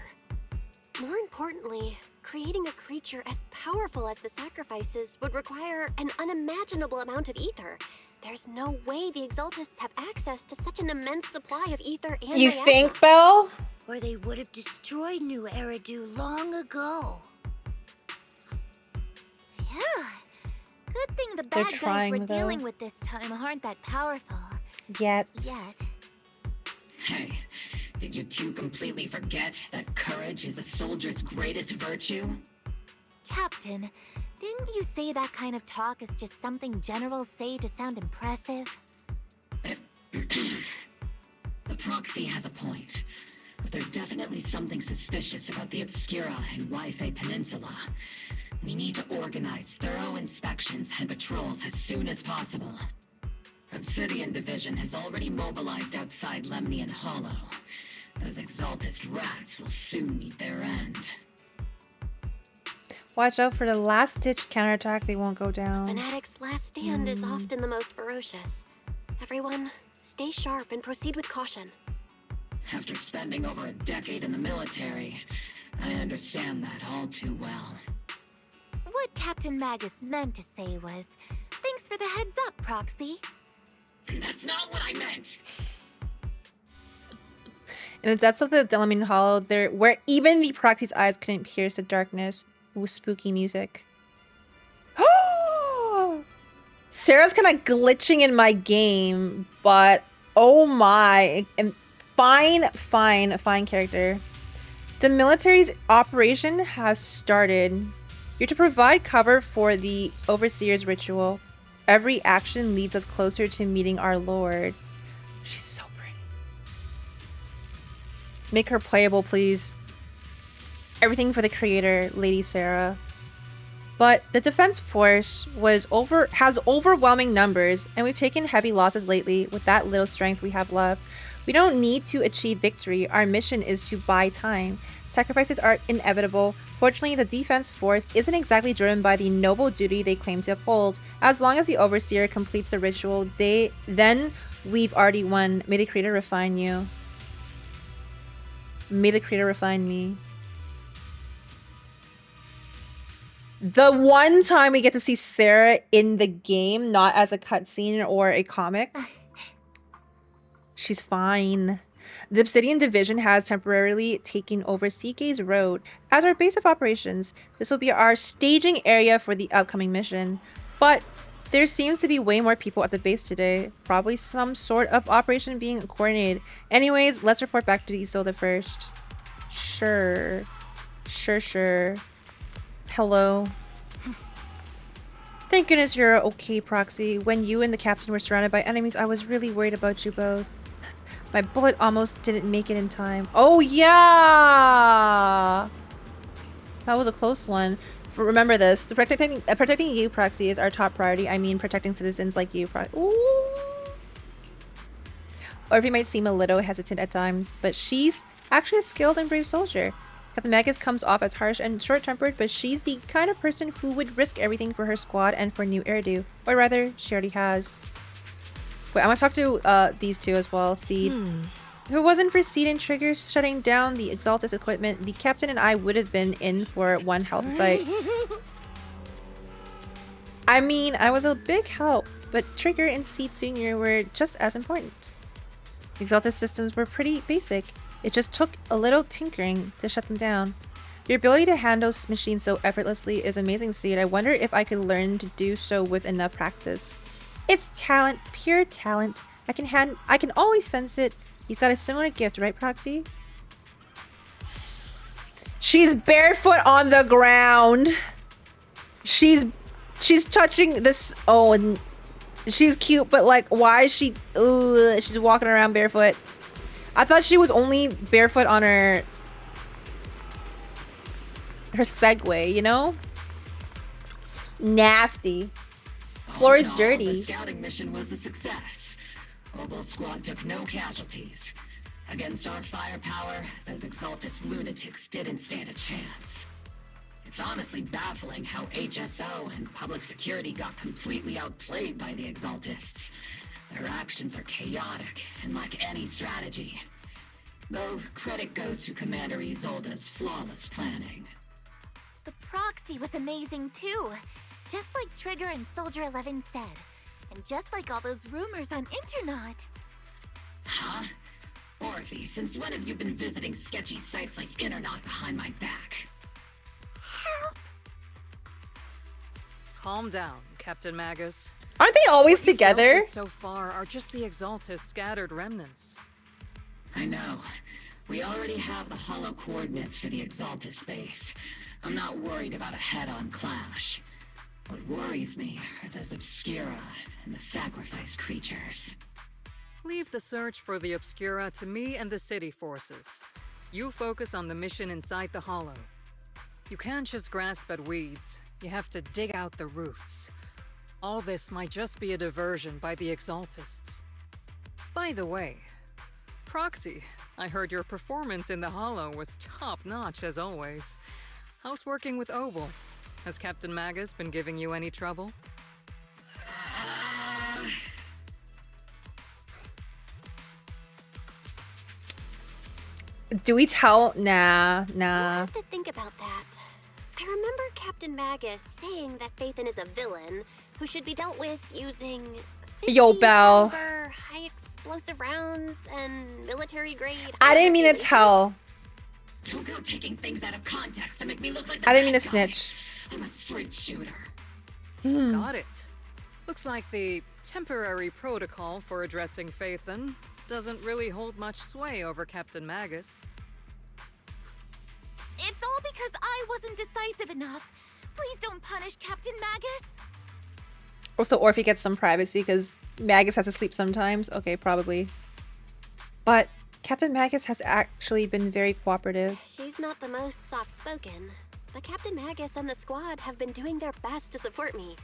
More importantly, creating a creature as powerful as the sacrifices would require an unimaginable amount of ether. There's no way the Exaltists have access to such an immense supply of ether and You miasma. think, Belle? Or they would have destroyed New Eridu long ago. Yeah. Good thing the They're bad guys trying, we're though. dealing with this time aren't that powerful. Yet. Hey, did you two completely forget that courage is a soldier's greatest virtue? Captain, didn't you say that kind of talk is just something generals say to sound impressive? The proxy has a point. But there's definitely something suspicious about the Obscura and Yfe Peninsula. We need to organize thorough inspections and patrols as soon as possible. Obsidian Division has already mobilized outside Lemnian Hollow. Those Exaltist rats will soon meet their end. Watch out for the last-ditch counterattack. They won't go down. Fanatic's last stand is often the most ferocious. Everyone, stay sharp and proceed with caution. After spending over a decade in the military, I understand that all too well. What Captain Magus meant to say was, thanks for the heads up, Proxy. That's not what I meant! In the depths of the Lemnian Hollow, there, where even the proxy's eyes couldn't pierce the darkness with spooky music. Sarah's kind of glitching in my game, but oh my. And fine character. The military's operation has started. You're to provide cover for the Overseer's ritual. Every action leads us closer to meeting our Lord. She's so pretty. Make her playable, please. Everything for the creator, Lady Sarah. But the defense force has overwhelming numbers, and we've taken heavy losses lately with that little strength we have left. We don't need to achieve victory. Our mission is to buy time. Sacrifices are inevitable. Fortunately, the defense force isn't exactly driven by the noble duty they claim to uphold. As long as the Overseer completes the ritual, then we've already won. May the Creator refine you. May the Creator refine me. The one time we get to see Sarah in the game, not as a cutscene or a comic. She's fine. The Obsidian Division has temporarily taken over Seagay's Road as our base of operations. This will be our staging area for the upcoming mission. But there seems to be way more people at the base today. Probably some sort of operation being coordinated. Anyways, let's report back to Isolde first. Sure. Hello. Thank goodness you're okay, Proxy. When you and the captain were surrounded by enemies, I was really worried about you both. My bullet almost didn't make it in time. Oh, yeah! That was a close one. Remember this. Protecting you, Proxy, is our top priority. I mean, protecting citizens like you. Ooh. Or if you might seem a little hesitant at times, but she's actually a skilled and brave soldier. Captain Magus comes off as harsh and short-tempered, but she's the kind of person who would risk everything for her squad and for new Eridu. Or rather, she already has. Wait, I'm gonna talk to these two as well. Seed. If it wasn't for Seed and Trigger shutting down the Exaltus equipment, the captain and I would have been in for one hell of a fight. I mean, I was a big help, but Trigger and Seed Sr. were just as important. The Exaltus systems were pretty basic. It just took a little tinkering to shut them down. Your ability to handle machines so effortlessly is amazing, Seed. I wonder if I could learn to do so with enough practice. It's talent, pure talent. I can always sense it. You got a similar gift, right, Proxy? She's barefoot on the ground. She's touching this. Oh, and she's cute, but like, why is she? Ooh, she's walking around barefoot. I thought she was only barefoot on her Segway, you know? Nasty. Floor is dirty. The scouting mission was a success. Oboe Squad took no casualties. Against our firepower, those Exaltus lunatics didn't stand a chance. It's honestly baffling how HSO and public security got completely outplayed by the Exaltists. Their actions are chaotic and lack any strategy. Though credit goes to Commander Isolde's flawless planning. The proxy was amazing too. Just like Trigger and Soldier 11 said. And just like all those rumors on Internet. Huh? Orphe, since when have you been visiting sketchy sites like Internet behind my back? Help! Calm down, Captain Magus. Aren't they always together? So far are just the Exaltus scattered remnants. I know. We already have the hollow coordinates for the Exaltus base. I'm not worried about a head-on clash. What worries me are those Obscura and the sacrifice creatures. Leave the search for the Obscura to me and the city forces. You focus on the mission inside the hollow. You can't just grasp at weeds. You have to dig out the roots. All this might just be a diversion by the Exaltists. By the way, Proxy, I heard your performance in the hollow was top-notch as always. How's working with Oboe? Has Captain Magus been giving you any trouble? Do we tell? Nah. I'll have to think about that. I remember Captain Magus saying that Phaethon is a villain who should be dealt with using 50 Yo, Belle. caliber, high explosive rounds and military grade. I didn't mean to tell. Don't go taking things out of context to make me look like I didn't mean to snitch. I'm a straight shooter. Got it. Looks like the temporary protocol for addressing Phaethon doesn't really hold much sway over Captain Magus. It's all because I wasn't decisive enough. Please don't punish Captain Magus. Also, Orphe gets some privacy because Magus has to sleep sometimes. Okay, probably. But Captain Magus has actually been very cooperative. She's not the most soft-spoken, but Captain Magus and the squad have been doing their best to support me.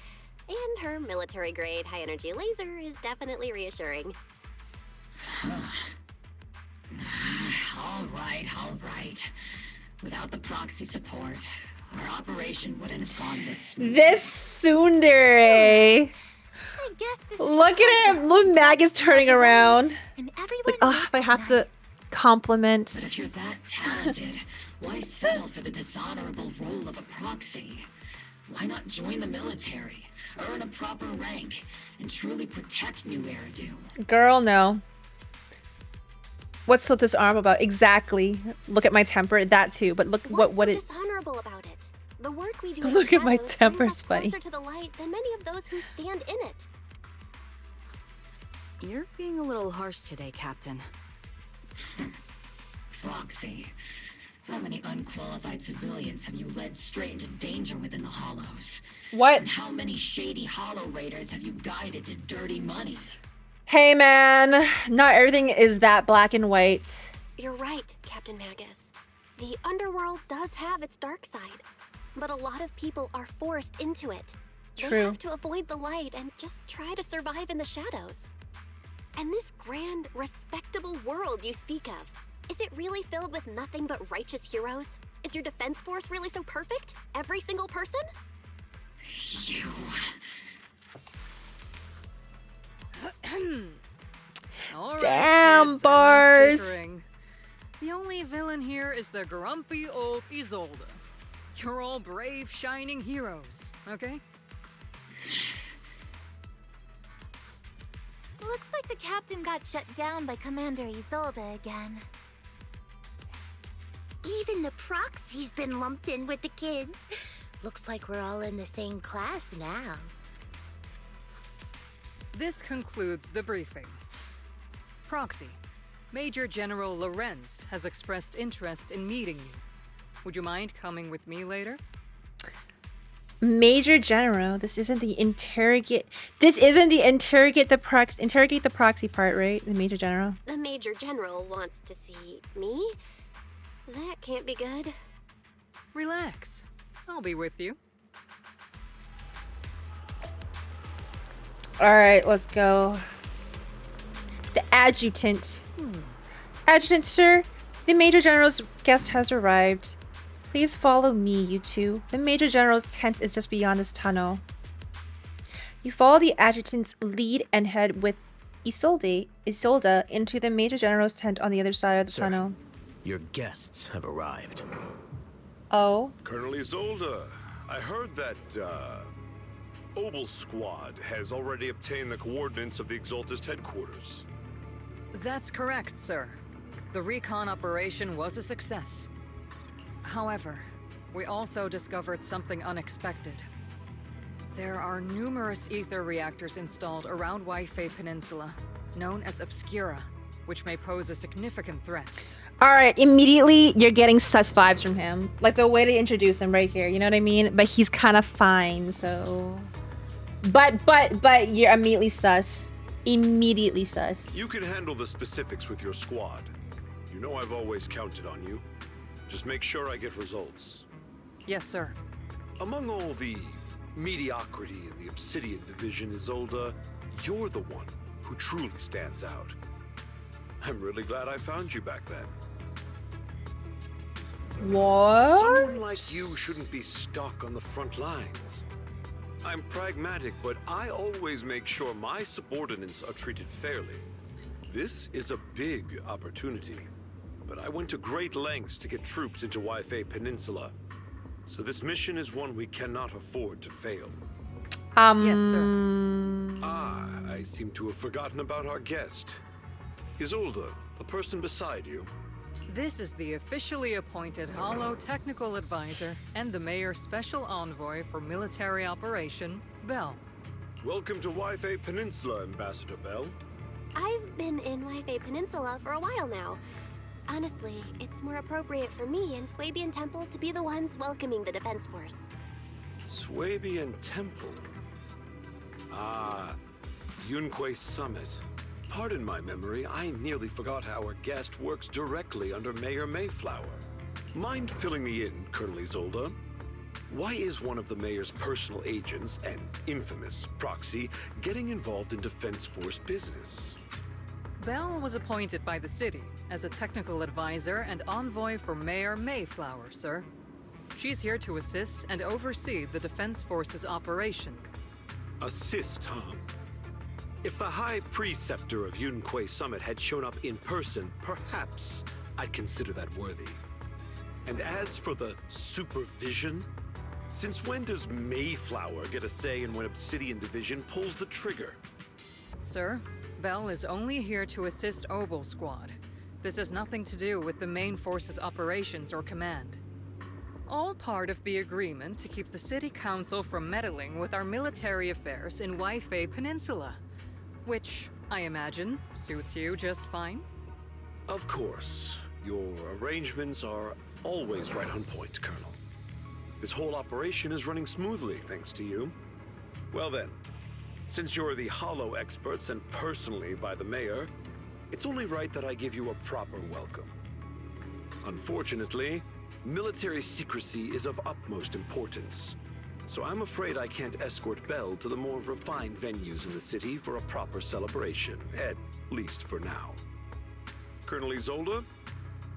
And her military-grade high-energy laser is definitely reassuring. All right. Without the proxy support, our operation wouldn't have gone this smooth. This tsundere. I guess this Look at him. Look, Magus turning around. And Like, oh, if I have to compliment. But if you're that talented, why settle for the dishonorable role of a proxy? Why not join the military, earn a proper rank, and truly protect New Eridu? Girl, no. What's so dishonorable about it? Exactly. Look at my temper. That too. But look what What's so dishonorable about it? The work we do in Look the at my shadows temper's brings us funny. closer to the light than many of those who stand in it. You're being a little harsh today, Captain. Proxy, how many unqualified civilians have you led straight into danger within the Hollows? What? And how many shady Hollow Raiders have you guided to dirty money? Hey man, not everything is that black and white. You're right, Captain Magus. The underworld does have its dark side, but a lot of people are forced into it. They True. have to avoid the light and just try to survive in the shadows. And this grand, respectable world you speak of, is it really filled with nothing but righteous heroes? Is your defense force really so perfect? Every single person? You... All right, Damn, kids, bars. enough bickering. The only villain here is the grumpy old Isolde. You're all brave, shining heroes, okay? Looks like the captain got shut down by Commander Isolde again. Even the proxy's been lumped in with the kids. Looks like we're all in the same class now. This concludes the briefing. Proxy, Major General Lorenz has expressed interest in meeting you. Would you mind coming with me later? Major General, this isn't the interrogate the proxy part, right? The Major General. The Major General wants to see me? That can't be good. Relax. I'll be with you. All right, let's go. The adjutant. Adjutant, sir, the Major General's guest has arrived. Please follow me, you two. The Major General's tent is just beyond this tunnel. You follow the adjutant's lead and head with Isolde into the Major General's tent on the other side of the tunnel. Your guests have arrived. Oh? Colonel Isolde, I heard that, Obel Squad has already obtained the coordinates of the Exaltist headquarters. That's correct, sir. The recon operation was a success. However, we also discovered something unexpected. There are numerous ether reactors installed around Waifei Peninsula, known as Obscura, which may pose a significant threat. Alright, immediately you're getting sus vibes from him. Like the way they introduce him right here, you know what I mean? But he's kind of fine, so... But you're immediately sus. Immediately sus. You can handle the specifics with your squad. You know I've always counted on you. Just make sure I get results. Yes, sir. Among all the mediocrity in the Obsidian Division, Isolde, you're the one who truly stands out. I'm really glad I found you back then. What? Someone like you shouldn't be stuck on the front lines. I'm pragmatic, but I always make sure my subordinates are treated fairly. This is a big opportunity, but I went to great lengths to get troops into Waifei Peninsula. So this mission is one we cannot afford to fail. Yes, sir. Ah, I seem to have forgotten about our guest. Isolde, the person beside you. This is the officially appointed Hollow Technical Advisor and the Mayor's Special Envoy for Military Operation, Bell. Welcome to Waifei Peninsula, Ambassador Bell. I've been in Waifei Peninsula for a while now. Honestly, it's more appropriate for me and Swabian Temple to be the ones welcoming the Defense Force. Swabian Temple? Ah, Yunquei Summit. Pardon my memory, I nearly forgot our guest works directly under Mayor Mayflower. Mind filling me in, Colonel Isolde? Why is one of the mayor's personal agents, an infamous proxy, getting involved in Defense Force business? Bell was appointed by the city as a technical advisor and envoy for Mayor Mayflower, sir. She's here to assist and oversee the Defense Force's operation. Assist, huh? If the High Preceptor of Yunquei Summit had shown up in person, perhaps I'd consider that worthy. And as for the supervision, since when does Mayflower get a say in when Obsidian Division pulls the trigger? Sir, Bell is only here to assist Obel Squad. This has nothing to do with the main force's operations or command. All part of the agreement to keep the City Council from meddling with our military affairs in Waifei Peninsula. Which, I imagine, suits you just fine? Of course. Your arrangements are always right on point, Colonel. This whole operation is running smoothly, thanks to you. Well then, since you're the Hollow experts and personally by the Mayor, it's only right that I give you a proper welcome. Unfortunately, military secrecy is of utmost importance. So I'm afraid I can't escort Bell to the more refined venues in the city for a proper celebration, at least for now. Colonel Isolde,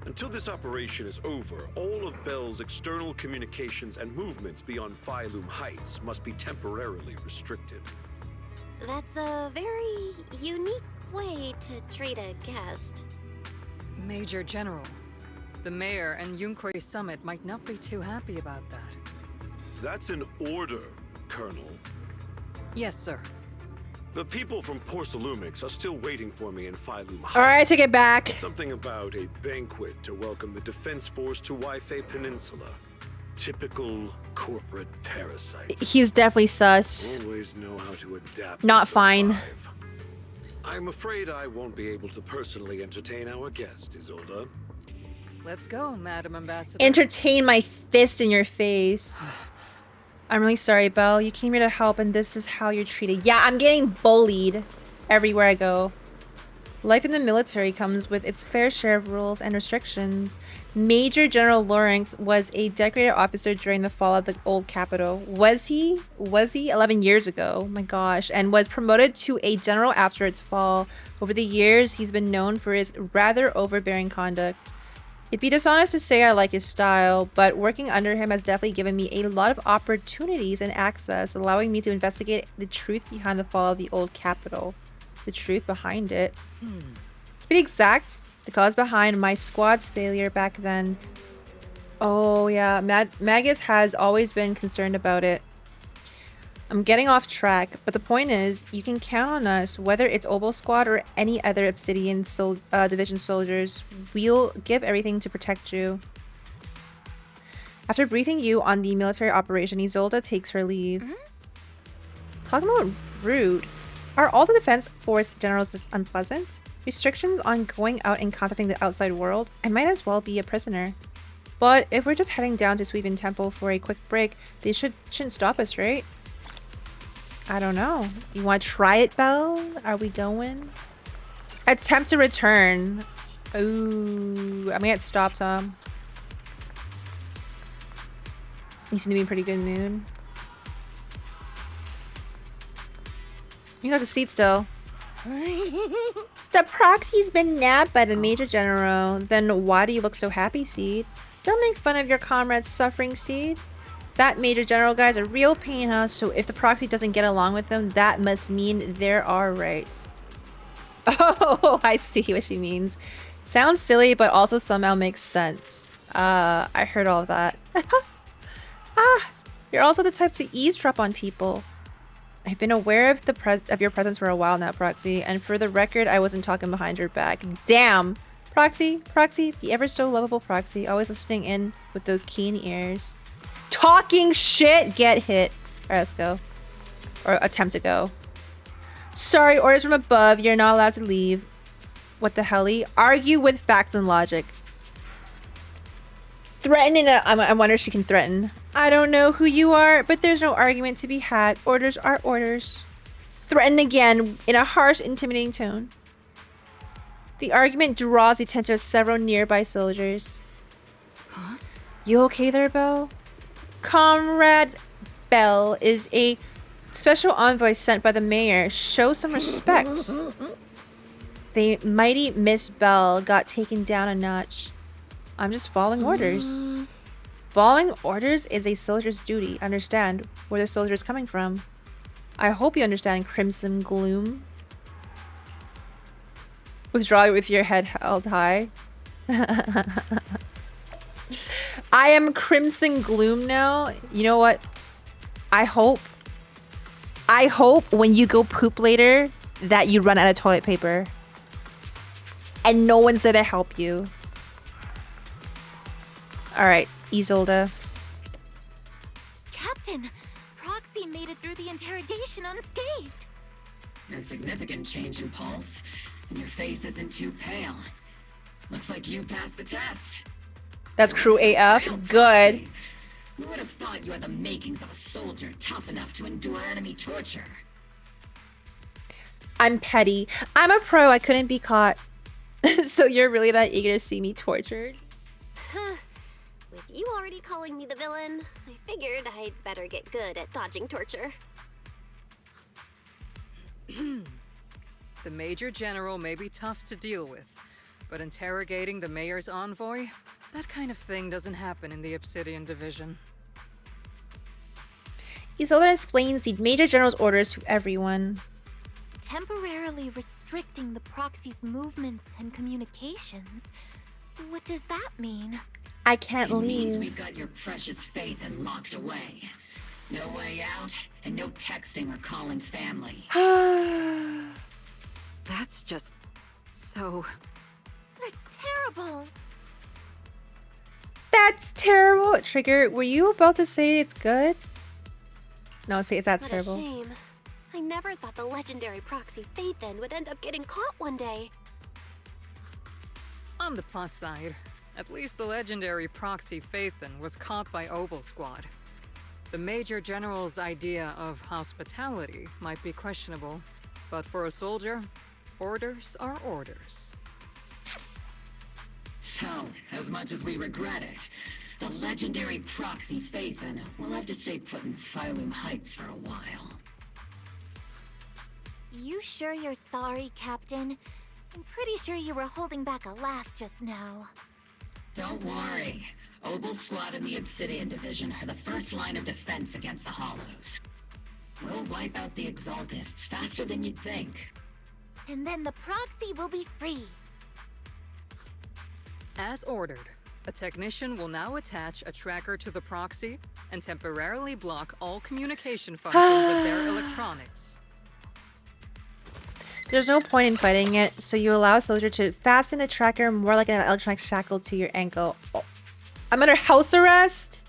Until this operation is over, all of Bell's external communications and movements beyond Phylum Heights must be temporarily restricted. That's a very unique way to treat a guest. Major General, the mayor and Yunkoi Summit might not be too happy about that. That's an order, Colonel. Yes, sir. The people from Porcelumix are still waiting for me in Phylum Heights. All right, take it back. Something about a banquet to welcome the Defense Force to Waifei Peninsula. Typical corporate parasites. He's definitely sus. Always know how to adapt. Not fine. I'm afraid I won't be able to personally entertain our guest, Isolde. Let's go, Madam Ambassador. Entertain my fist in your face. I'm really sorry, Belle. You came here to help, and this is how you're treated. Yeah, I'm getting bullied everywhere I go. Life in the military comes with its fair share of rules and restrictions. Major General Lawrence was a decorated officer during the fall of the old capital. Was he? 11 years ago. My gosh. And was promoted to a general after its fall. Over the years, he's been known for his rather overbearing conduct. It'd be dishonest to say I like his style, but working under him has definitely given me a lot of opportunities and access, allowing me to investigate the truth behind the fall of the old capital. The truth behind it. To be exact, the cause behind my squad's failure back then. Oh yeah, Magus has always been concerned about it. I'm getting off track, but the point is, you can count on us, whether it's Oboe Squad or any other Obsidian Division soldiers. We'll give everything to protect you. After briefing you on the military operation, Isolde takes her leave. Talking about rude. Are all the Defense Force generals this unpleasant? Restrictions on going out and contacting the outside world? I might as well be a prisoner. But if we're just heading down to Suiven Temple for a quick break, they shouldn't stop us, right? I don't know. You want to try it, Belle? Are we going? Attempt to return. Ooh, I'm gonna get stopped, Tom. You seem to be in pretty good mood. You got the seat still. The proxy's been nabbed by the Major General. Then why do you look so happy, Seed? Don't make fun of your comrade's suffering, Seed. That Major General guy's a real pain, huh? So if the proxy doesn't get along with them, that must mean they're alright. Oh, I see what she means. Sounds silly, but also somehow makes sense. I heard all of that. You're also the type to eavesdrop on people. I've been aware of your presence for a while now, Proxy, and for the record, I wasn't talking behind your back. Damn! Proxy, the ever so lovable Proxy, always listening in with those keen ears. Talking shit, get hit. Alright, let's go. Or attempt to go. Sorry, orders from above. You're not allowed to leave. What the helly? Argue with facts and logic. Threaten I wonder if she can threaten. I don't know who you are, but there's no argument to be had. Orders are orders. Threaten again in a harsh, intimidating tone. The argument draws the attention of several nearby soldiers. Huh? You okay there, Belle? Comrade Belle is a special envoy sent by the mayor. Show some respect. The mighty Miss Belle got taken down a notch. I'm just following orders. Following orders is a soldier's duty. Understand where the soldier is coming from. I hope you understand, Crimson Gloom. Withdraw with your head held high. I am Crimson Gloom now. You know what? I hope when you go poop later that you run out of toilet paper. And no one's there to help you. Alright, Isolde. Captain! Proxy made it through the interrogation unscathed. No significant change in pulse, and your face isn't too pale. Looks like you passed the test. That's crew AF. Good. Who would have thought you had the makings of a soldier tough enough to endure enemy torture? I'm petty. I'm a pro. I couldn't be caught. So you're really that eager to see me tortured? With you already calling me the villain, I figured I'd better get good at dodging torture. The Major General may be tough to deal with, But interrogating the mayor's envoy? That kind of thing doesn't happen in the Obsidian Division. Isolde explains the Major General's orders to everyone. Temporarily restricting the proxy's movements and communications. What does that mean? I can't It leave. means we've got your precious Phaethon locked away. No way out, and no texting or calling family. That's just so... That's terrible. That's terrible. Trigger, were you about to say it's good? No, say that's What terrible. a shame. I never thought the legendary proxy Phaethon would end up getting caught one day. On the plus side, at least the legendary proxy Phaethon was caught by Obel Squad. The Major General's idea of hospitality might be questionable, but for a soldier, orders are orders. So, as much as we regret it, the legendary proxy Phaethon will have to stay put in Phylum Heights for a while. You sure you're sorry, Captain? I'm pretty sure you were holding back a laugh just now. Don't worry. Obel Squad and the Obsidian Division are the first line of defense against the Hollows. We'll wipe out the Exaltists faster than you'd think. And then the proxy will be free. As ordered, a technician will now attach a tracker to the proxy and temporarily block all communication functions of their electronics. There's no point in fighting it, so you allow a soldier to fasten the tracker more like an electronic shackle to your ankle. Oh, I'm under house arrest?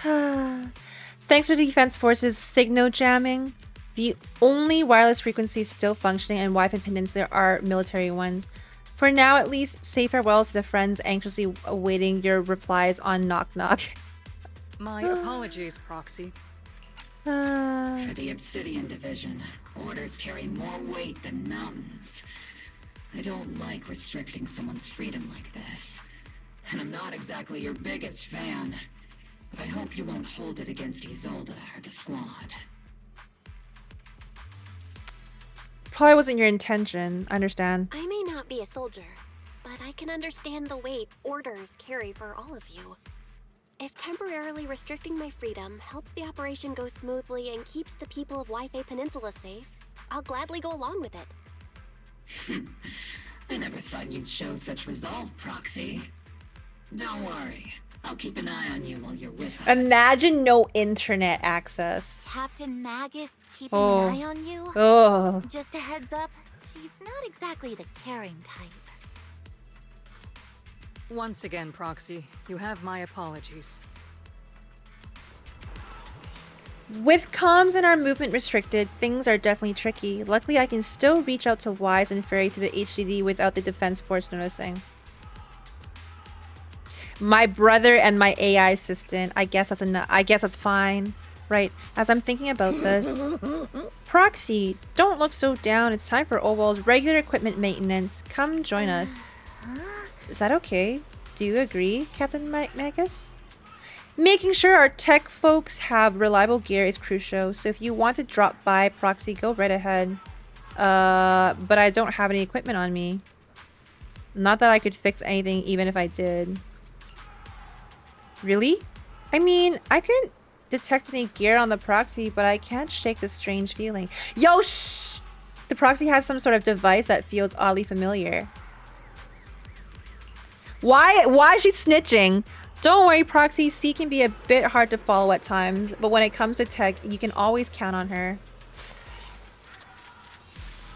Thanks to the Defense Forces signo jamming, the only wireless frequencies still functioning in Wi-Fi Peninsula are military ones. For now, at least, say farewell to the friends anxiously awaiting your replies on Knock Knock. My apologies, Proxy. For the Obsidian Division, orders carry more weight than mountains. I don't like restricting someone's freedom like this. And I'm not exactly your biggest fan. But I hope you won't hold it against Isolde or the squad. Probably wasn't your intention. I understand. I may not be a soldier, but I can understand the weight orders carry for all of you. If temporarily restricting my freedom helps the operation go smoothly and keeps the people of Wi-Fi Peninsula safe, I'll gladly go along with it. I never thought you'd show such resolve, Proxy. Don't worry. I'll keep an eye on you while you're with us. Imagine no internet access. Captain Magus keeping an eye on you? Oh. Just a heads up, she's not exactly the caring type. Once again, Proxy, you have my apologies. With comms and our movement restricted, things are definitely tricky. Luckily, I can still reach out to Wise and Fairy through the HDD without the Defense Force noticing. My brother and my AI assistant. I guess that's enough. I guess that's fine. Right. As I'm thinking about this. Proxy, don't look so down. It's time for Obel's regular equipment maintenance. Come join us. Is that okay? Do you agree, Captain Magus? Making sure our tech folks have reliable gear is crucial. So if you want to drop by Proxy, go right ahead. But I don't have any equipment on me. Not that I could fix anything even if I did. Really? I mean, I could detect any gear on the Proxy, but I can't shake this strange feeling. Yo, shh! The Proxy has some sort of device that feels oddly familiar. Why is she snitching? Don't worry, Proxy. C can be a bit hard to follow at times, but when it comes to tech, you can always count on her.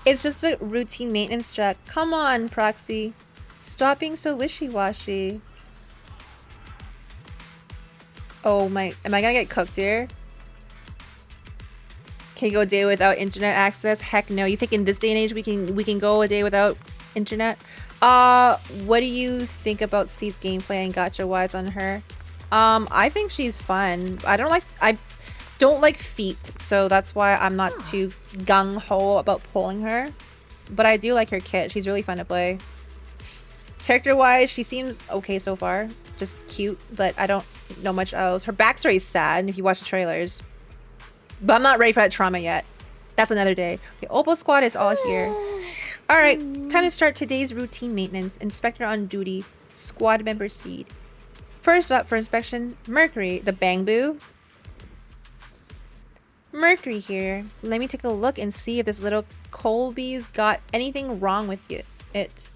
It's just a routine maintenance check. Come on, Proxy. Stop being so wishy-washy. Oh my, am I gonna get cooked here? Can you go a day without internet access? Heck no. You think in this day and age we can go a day without internet? What do you think about C's gameplay and gacha wise on her? I think she's fun. I don't like feet, so that's why I'm not too gung-ho about pulling her. But I do like her kit. She's really fun to play. Character-wise, she seems okay so far. Just cute, but I don't know much else. Her backstory is sad if you watch the trailers. But I'm not ready for that trauma yet. That's another day. Okay, Obel Squad is all here. Alright, time to start today's routine maintenance. Inspector on duty. Squad member Seed. First up for inspection, Mercury, the Bangbu. Mercury here. Let me take a look and see if this little Colby's got anything wrong with it.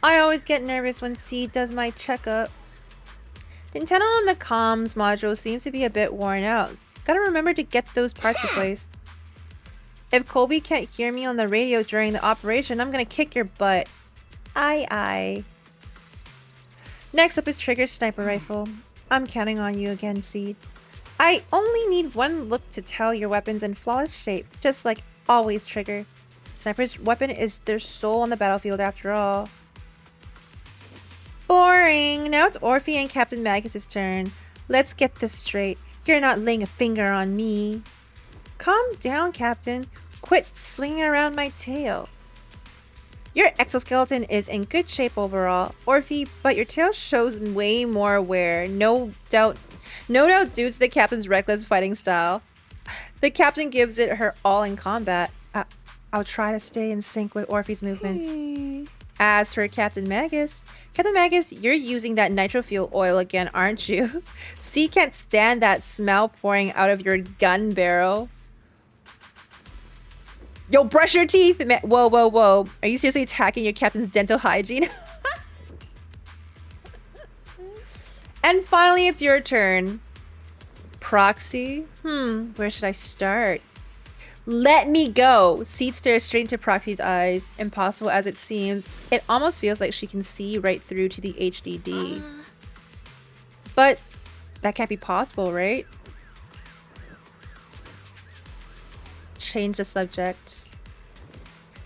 I always get nervous when Seed does my checkup. The antenna on the comms module seems to be a bit worn out. Gotta remember to get those parts replaced. If Colby can't hear me on the radio during the operation, I'm gonna kick your butt. Aye, aye. Next up is Trigger's sniper rifle. I'm counting on you again, Seed. I only need one look to tell your weapon's in flawless shape, just like always, Trigger. Sniper's weapon is their soul on the battlefield after all. Boring! Now it's Orphe and Captain Magus' turn. Let's get this straight. You're not laying a finger on me. Calm down, Captain. Quit swinging around my tail. Your exoskeleton is in good shape overall, Orphe, but your tail shows way more wear. No doubt due to the Captain's reckless fighting style. The Captain gives it her all in combat. I'll try to stay in sync with Orphe's movements. As for Captain Magus, you're using that nitro fuel oil again, aren't you? C can't stand that smell pouring out of your gun barrel. Yo, brush your teeth! Whoa, whoa, whoa. Are you seriously attacking your captain's dental hygiene? And finally, it's your turn. Proxy? Where should I start? Let me go! Seed stares straight into Proxy's eyes. Impossible as it seems, it almost feels like she can see right through to the HDD. But that can't be possible, right? Change the subject.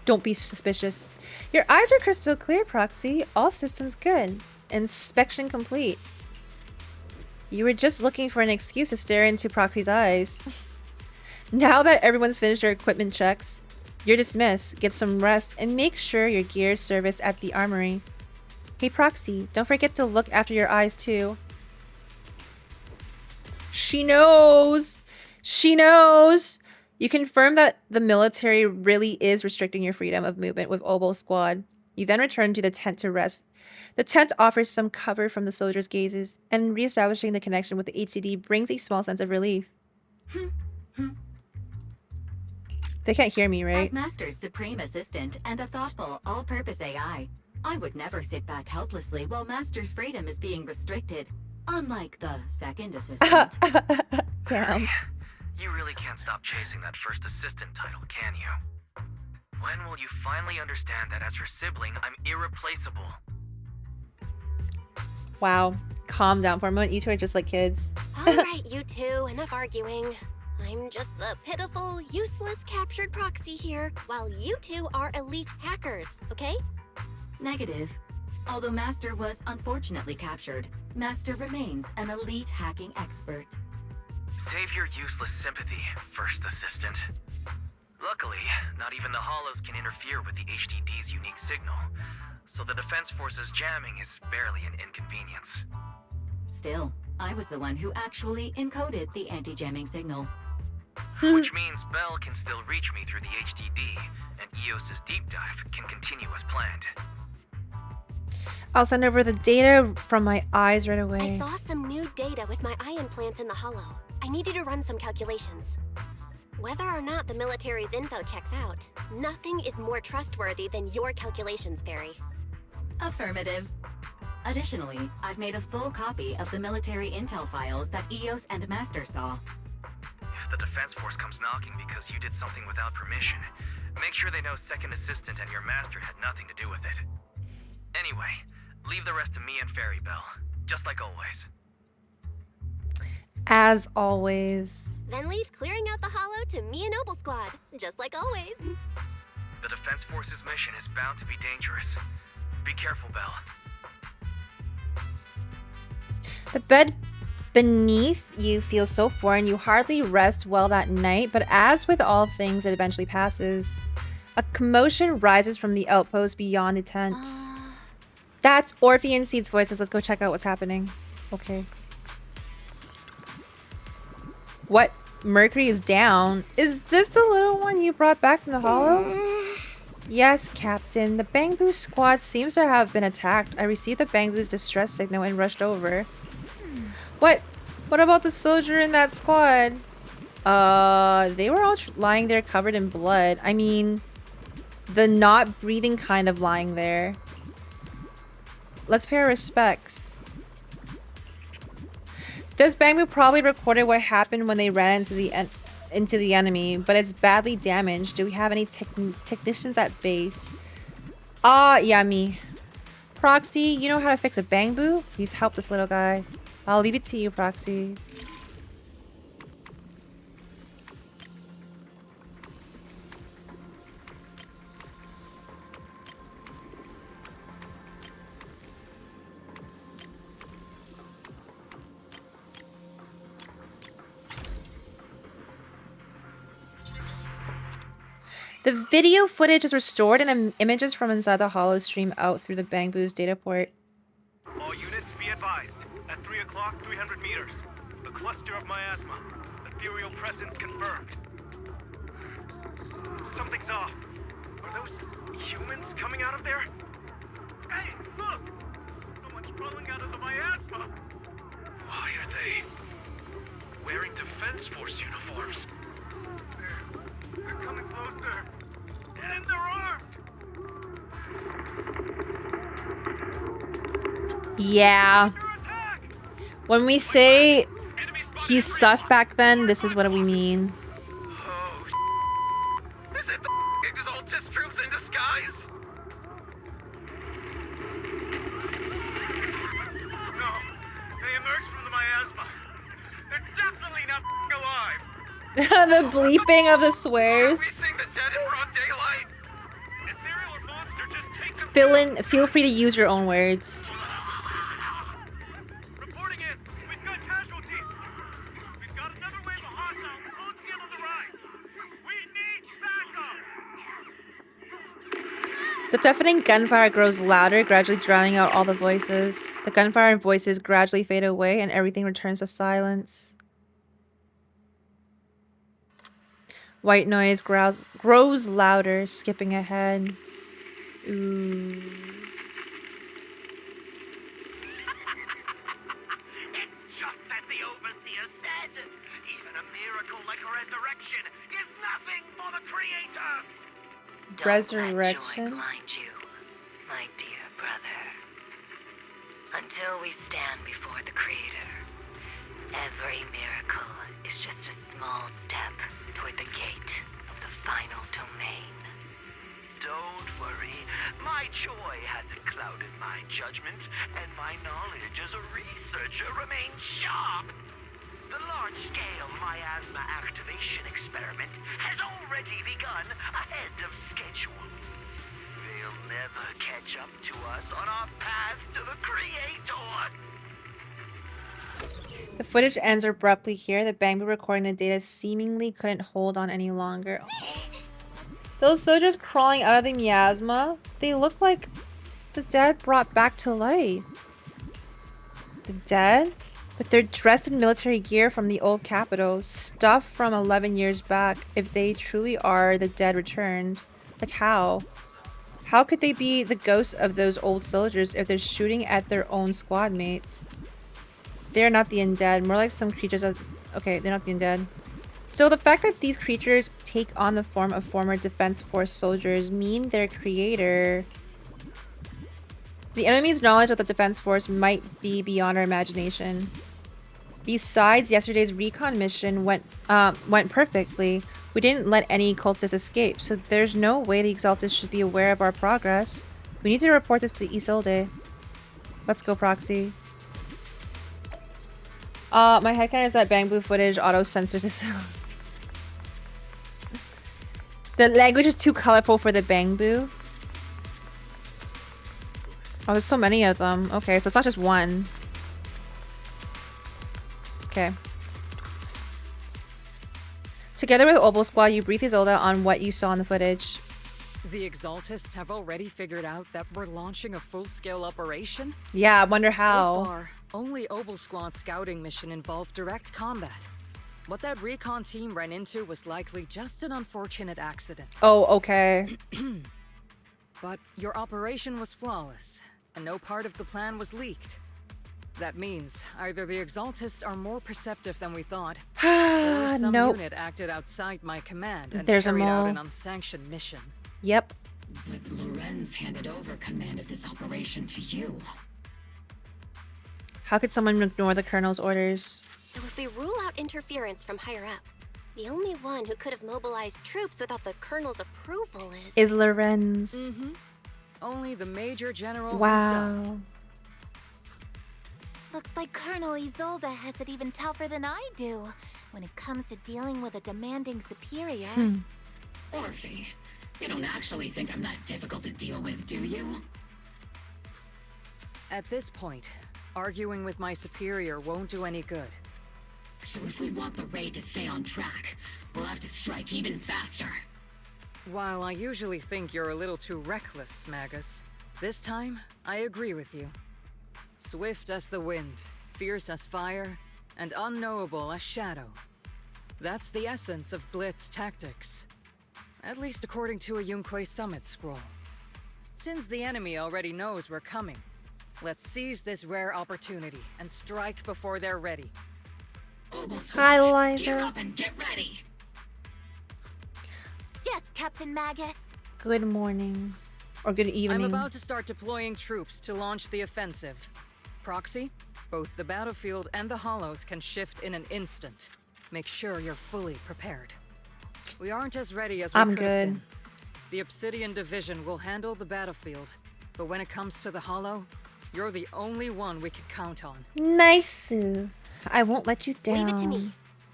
Don't be suspicious. Your eyes are crystal clear, Proxy. All systems good. Inspection complete. You were just looking for an excuse to stare into Proxy's eyes. Now that everyone's finished their equipment checks, you're dismissed. Get some rest and make sure your gear's serviced at the armory. Hey Proxy, don't forget to look after your eyes too. She knows! She knows! You confirm that the military really is restricting your freedom of movement with Oboe Squad. You then return to the tent to rest. The tent offers some cover from the soldiers' gazes, and re-establishing the connection with the HDD brings a small sense of relief. They can't hear me, right? As Master's supreme assistant and a thoughtful, all-purpose AI, I would never sit back helplessly while Master's freedom is being restricted, unlike the second assistant. Damn. You really can't stop chasing that first assistant title, can you? When will you finally understand that as her sibling, I'm irreplaceable? Wow. Calm down for a moment. You two are just like kids. Alright, you two. Enough arguing. I'm just the pitiful, useless captured proxy here, while you two are elite hackers, okay? Negative. Although Master was unfortunately captured, Master remains an elite hacking expert. Save your useless sympathy, first assistant. Luckily, not even the Hollows can interfere with the HDD's unique signal, so the Defense Force's jamming is barely an inconvenience. Still, I was the one who actually encoded the anti-jamming signal. Which means Bell can still reach me through the HDD, and EOS's deep dive can continue as planned. I'll send over the data from my eyes right away. I saw some new data with my eye implants in the Hollow. I need you to run some calculations. Whether or not the military's info checks out, nothing is more trustworthy than your calculations, Fairy. Affirmative. Additionally, I've made a full copy of the military intel files that EOS and Master saw. If the Defense Force comes knocking because you did something without permission, make sure they know Second Assistant and your Master had nothing to do with it. Anyway, leave the rest to me and Fairy Bell, just like always. As always. Then leave clearing out the Hollow to me and Noble Squad, just like always. The Defense Force's mission is bound to be dangerous. Be careful, Bell. The bed beneath you feels so foreign, you hardly rest well that night, but as with all things, it eventually passes. A commotion rises from the outpost beyond the tent. That's Orphe and Seed's voices. Let's go check out what's happening. Okay. What? Mercury is down. Is this the little one you brought back from the Hollow? Yes, Captain. The Bangbu squad seems to have been attacked. I received the Bangbu's distress signal and rushed over. What? What about the soldier in that squad? They were all lying there covered in blood. I mean, the not breathing kind of lying there. Let's pay our respects. This Bangbu probably recorded what happened when they ran into the enemy, but it's badly damaged. Do we have any technicians at base? Yeah, me. Proxy, you know how to fix a Bangbu? Please help this little guy. I'll leave it to you, Proxy. The video footage is restored and images from inside the hollow stream out through the Bangbu's data port. All units be advised. At 3 o'clock, 300 meters. A cluster of miasma. Ethereal presence confirmed. Something's off. Are those humans coming out of there? Hey, look! Someone's crawling out of the miasma! Why are they wearing Defense Force uniforms? They're coming closer. Get in their arms! Yeah. When we say he's sus back then, this is what we mean. Is it the Exaltus troops in disguise? No, they emerged from the miasma. They're definitely not alive. The bleeping of the swears. Feel free to use your own words. Reporting in. We've got casualties. We've got another wave of hostiles closing in on the right. We need backup. The deafening gunfire grows louder, gradually drowning out all the voices. The gunfire and voices gradually fade away, and everything returns to silence. White noise grows louder, skipping ahead. Ooh. It's just as the Overseer said. Even a miracle like a resurrection is nothing for the Creator. Resurrection? Don't let joy blind you, my dear brother. Until we stand before the Creator, every miracle is just a small step toward the gate of the final domain. Don't worry. My joy hasn't clouded my judgment, and my knowledge as a researcher remains sharp. The large-scale miasma activation experiment has already begun ahead of schedule. They'll never catch up to us on our path to the Creator. The footage ends abruptly here. The Bangbu recording the data seemingly couldn't hold on any longer. Those soldiers crawling out of the miasma, they look like the dead brought back to life. The dead? But they're dressed in military gear from the old capital, stuff from 11 years back, if they truly are the dead returned. Like how? How could they be the ghosts of those old soldiers if they're shooting at their own squad mates? They're not the undead, more like some creatures of... Okay, they're not the undead. Still, the fact that these creatures take on the form of former Defense Force soldiers mean their creator... The enemy's knowledge of the Defense Force might be beyond our imagination. Besides, yesterday's recon mission went perfectly. We didn't let any cultists escape, so there's no way the Exaltus should be aware of our progress. We need to report this to Isolde. Let's go, Proxy. My headcanon is that Bangbu footage auto-censors itself. The language is too colorful for the Bangbu. Oh, there's so many of them. Okay, so it's not just one. Okay. Together with Obel Squad, you brief Isolde on what you saw in the footage. The Exaltists have already figured out that we're launching a full-scale operation? Yeah, I wonder how. So far, only Obel Squad's scouting mission involved direct combat. What that recon team ran into was likely just an unfortunate accident. Oh, okay. But your operation was flawless, and no part of the plan was leaked. That means either the Exaltists are more perceptive than we thought, or some unit acted outside my command and carried out an unsanctioned mission. Yep. But Lorenz handed over command of this operation to you. How could someone ignore the Colonel's orders? So if we rule out interference from higher up, the only one who could have mobilized troops without the Colonel's approval is Lorenz. Mm-hmm. Only the Major General himself. Looks like Colonel Isolde has it even tougher than I do when it comes to dealing with a demanding superior. Orphe, you don't actually think I'm that difficult to deal with, do you? At this point, arguing with my superior won't do any good. So if we want the raid to stay on track, we'll have to strike even faster. While I usually think you're a little too reckless, Magus, this time I agree with you. Swift as the wind, fierce as fire, and unknowable as shadow. That's the essence of Blitz tactics. At least according to a Yunquay Summit scroll. Since the enemy already knows we're coming, let's seize this rare opportunity and strike before they're ready. Hi, Liza. Gear up and get ready. Yes, Captain Magus. Good morning. Or good evening. I'm about to start deploying troops to launch the offensive. Proxy, both the battlefield and the hollows can shift in an instant. Make sure you're fully prepared. We aren't as ready as we could have been. The Obsidian Division will handle the battlefield, but when it comes to the hollow, you're the only one we can count on. Nice. I won't let you down. Leave it to me.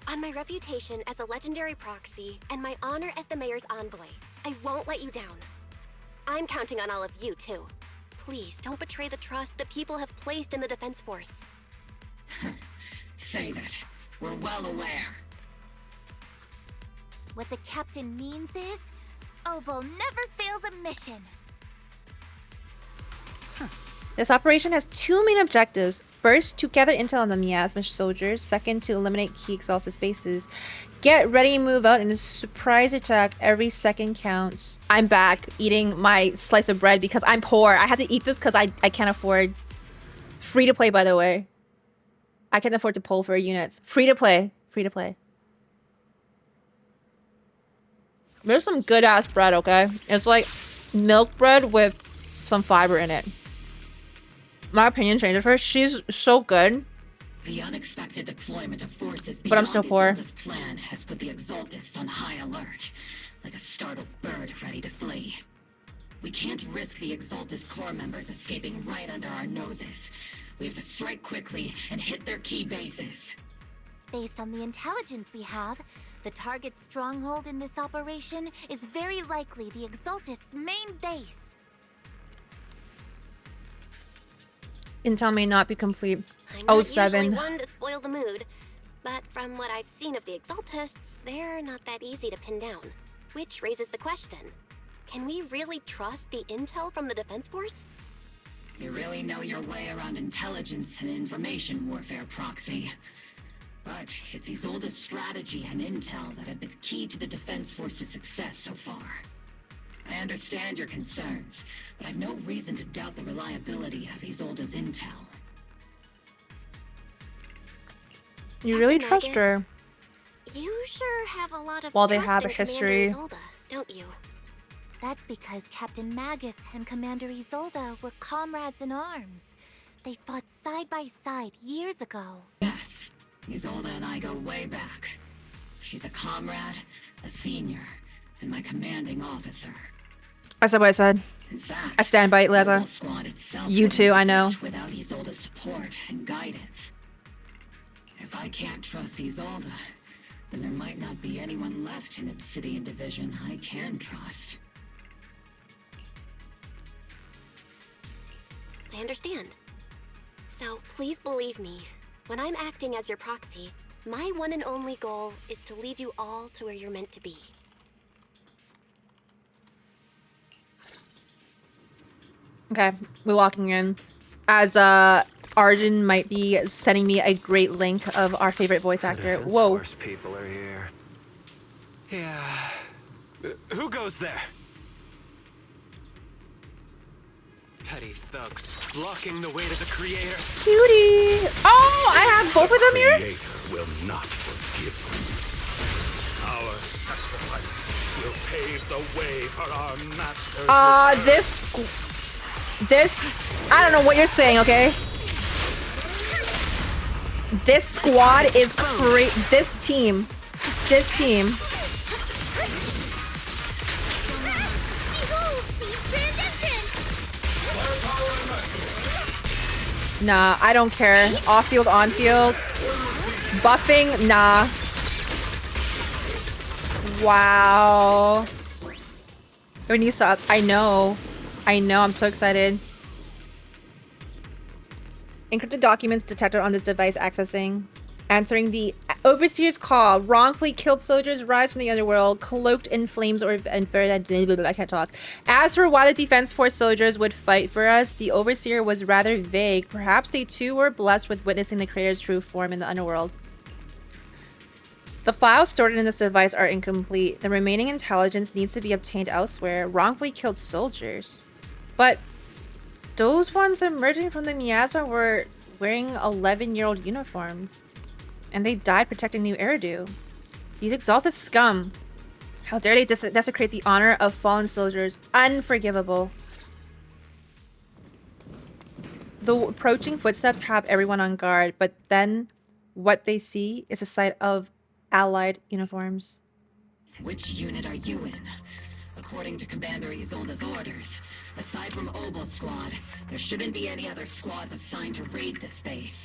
On my reputation as a legendary proxy and my honor as the mayor's envoy, I won't let you down. I'm counting on all of you, too. Please don't betray the trust the people have placed in the Defense Force. Save it. We're well aware. What the captain means is, Obel never fails a mission. This operation has two main objectives. First, to gather intel on the miasma soldiers. Second, to eliminate key Exalted bases. Get ready, move out, and a surprise attack. Every second counts. I'm back eating my slice of bread because I'm poor. I have to eat this because I can't afford. Free to play, by the way. I can't afford to pull for units. Free to play. Free to play. There's some good ass bread, okay? It's like milk bread with some fiber in it. My opinion changes for her. She's so good. The unexpected deployment of forces but I'm still poor. Isolde's plan has put the Exaltists on high alert, like a startled bird ready to flee. We can't risk the Exaltist core members escaping right under our noses. We have to strike quickly and hit their key bases. Based on the intelligence we have, the target stronghold in this operation is very likely the Exaltists' main base. Intel may not be complete. I'm not usually one to spoil the mood, but from what I've seen of the Exaltists, they're not that easy to pin down. Which raises the question, can we really trust the intel from the Defense Force? You really know your way around intelligence and information warfare, Proxy. But it's Isolde's strategy and intel that have been key to the Defense Force's success so far. I understand your concerns, but I've no reason to doubt the reliability of Isolde's intel. You really trust her. You sure have a lot of While they trust have a in history. Commander Isolde, don't you? That's because Captain Magus and Commander Isolde were comrades in arms. They fought side by side years ago. Yes, Isolde and I go way back. She's a comrade, a senior, and my commanding officer. I said what I said. In fact, I stand by it, Leza. You too, I know. Without Isolde's support and guidance. If I can't trust Isolde, then there might not be anyone left in Obsidian Division I can trust. I understand. So please believe me, when I'm acting as your proxy, my one and only goal is to lead you all to where you're meant to be. Okay, we're walking in. As Arjun might be sending me a great link of our favorite voice actor. Whoa. People are here. Yeah. Who goes there? petty thugs, blocking the way to the Creator. Cutie! Oh, I have both of them here? Creator will not forgive them. Our sacrifice will pave the way for our master's return. This, I don't know what you're saying, okay? This squad is this team. Nah, I don't care. Off field, on field. Buffing, nah. Wow. When you saw, I know, I'm so excited. Encrypted documents detected on this device accessing. Answering the Overseer's call. Wrongfully killed soldiers rise from the underworld, cloaked in flames or... I can't talk. As for why the Defense Force soldiers would fight for us, the Overseer was rather vague. Perhaps they too were blessed with witnessing the Creator's true form in the underworld. The files stored in this device are incomplete. The remaining intelligence needs to be obtained elsewhere. Wrongfully killed soldiers. But those ones emerging from the miasma were wearing 11-year-old uniforms. And they died protecting New Eridu. These exalted scum. How dare they desecrate the honor of fallen soldiers. Unforgivable. The approaching footsteps have everyone on guard, but then what they see is a sight of allied uniforms. Which unit are you in? According to Commander Isolde's orders, aside from Obel Squad, there shouldn't be any other squads assigned to raid this base.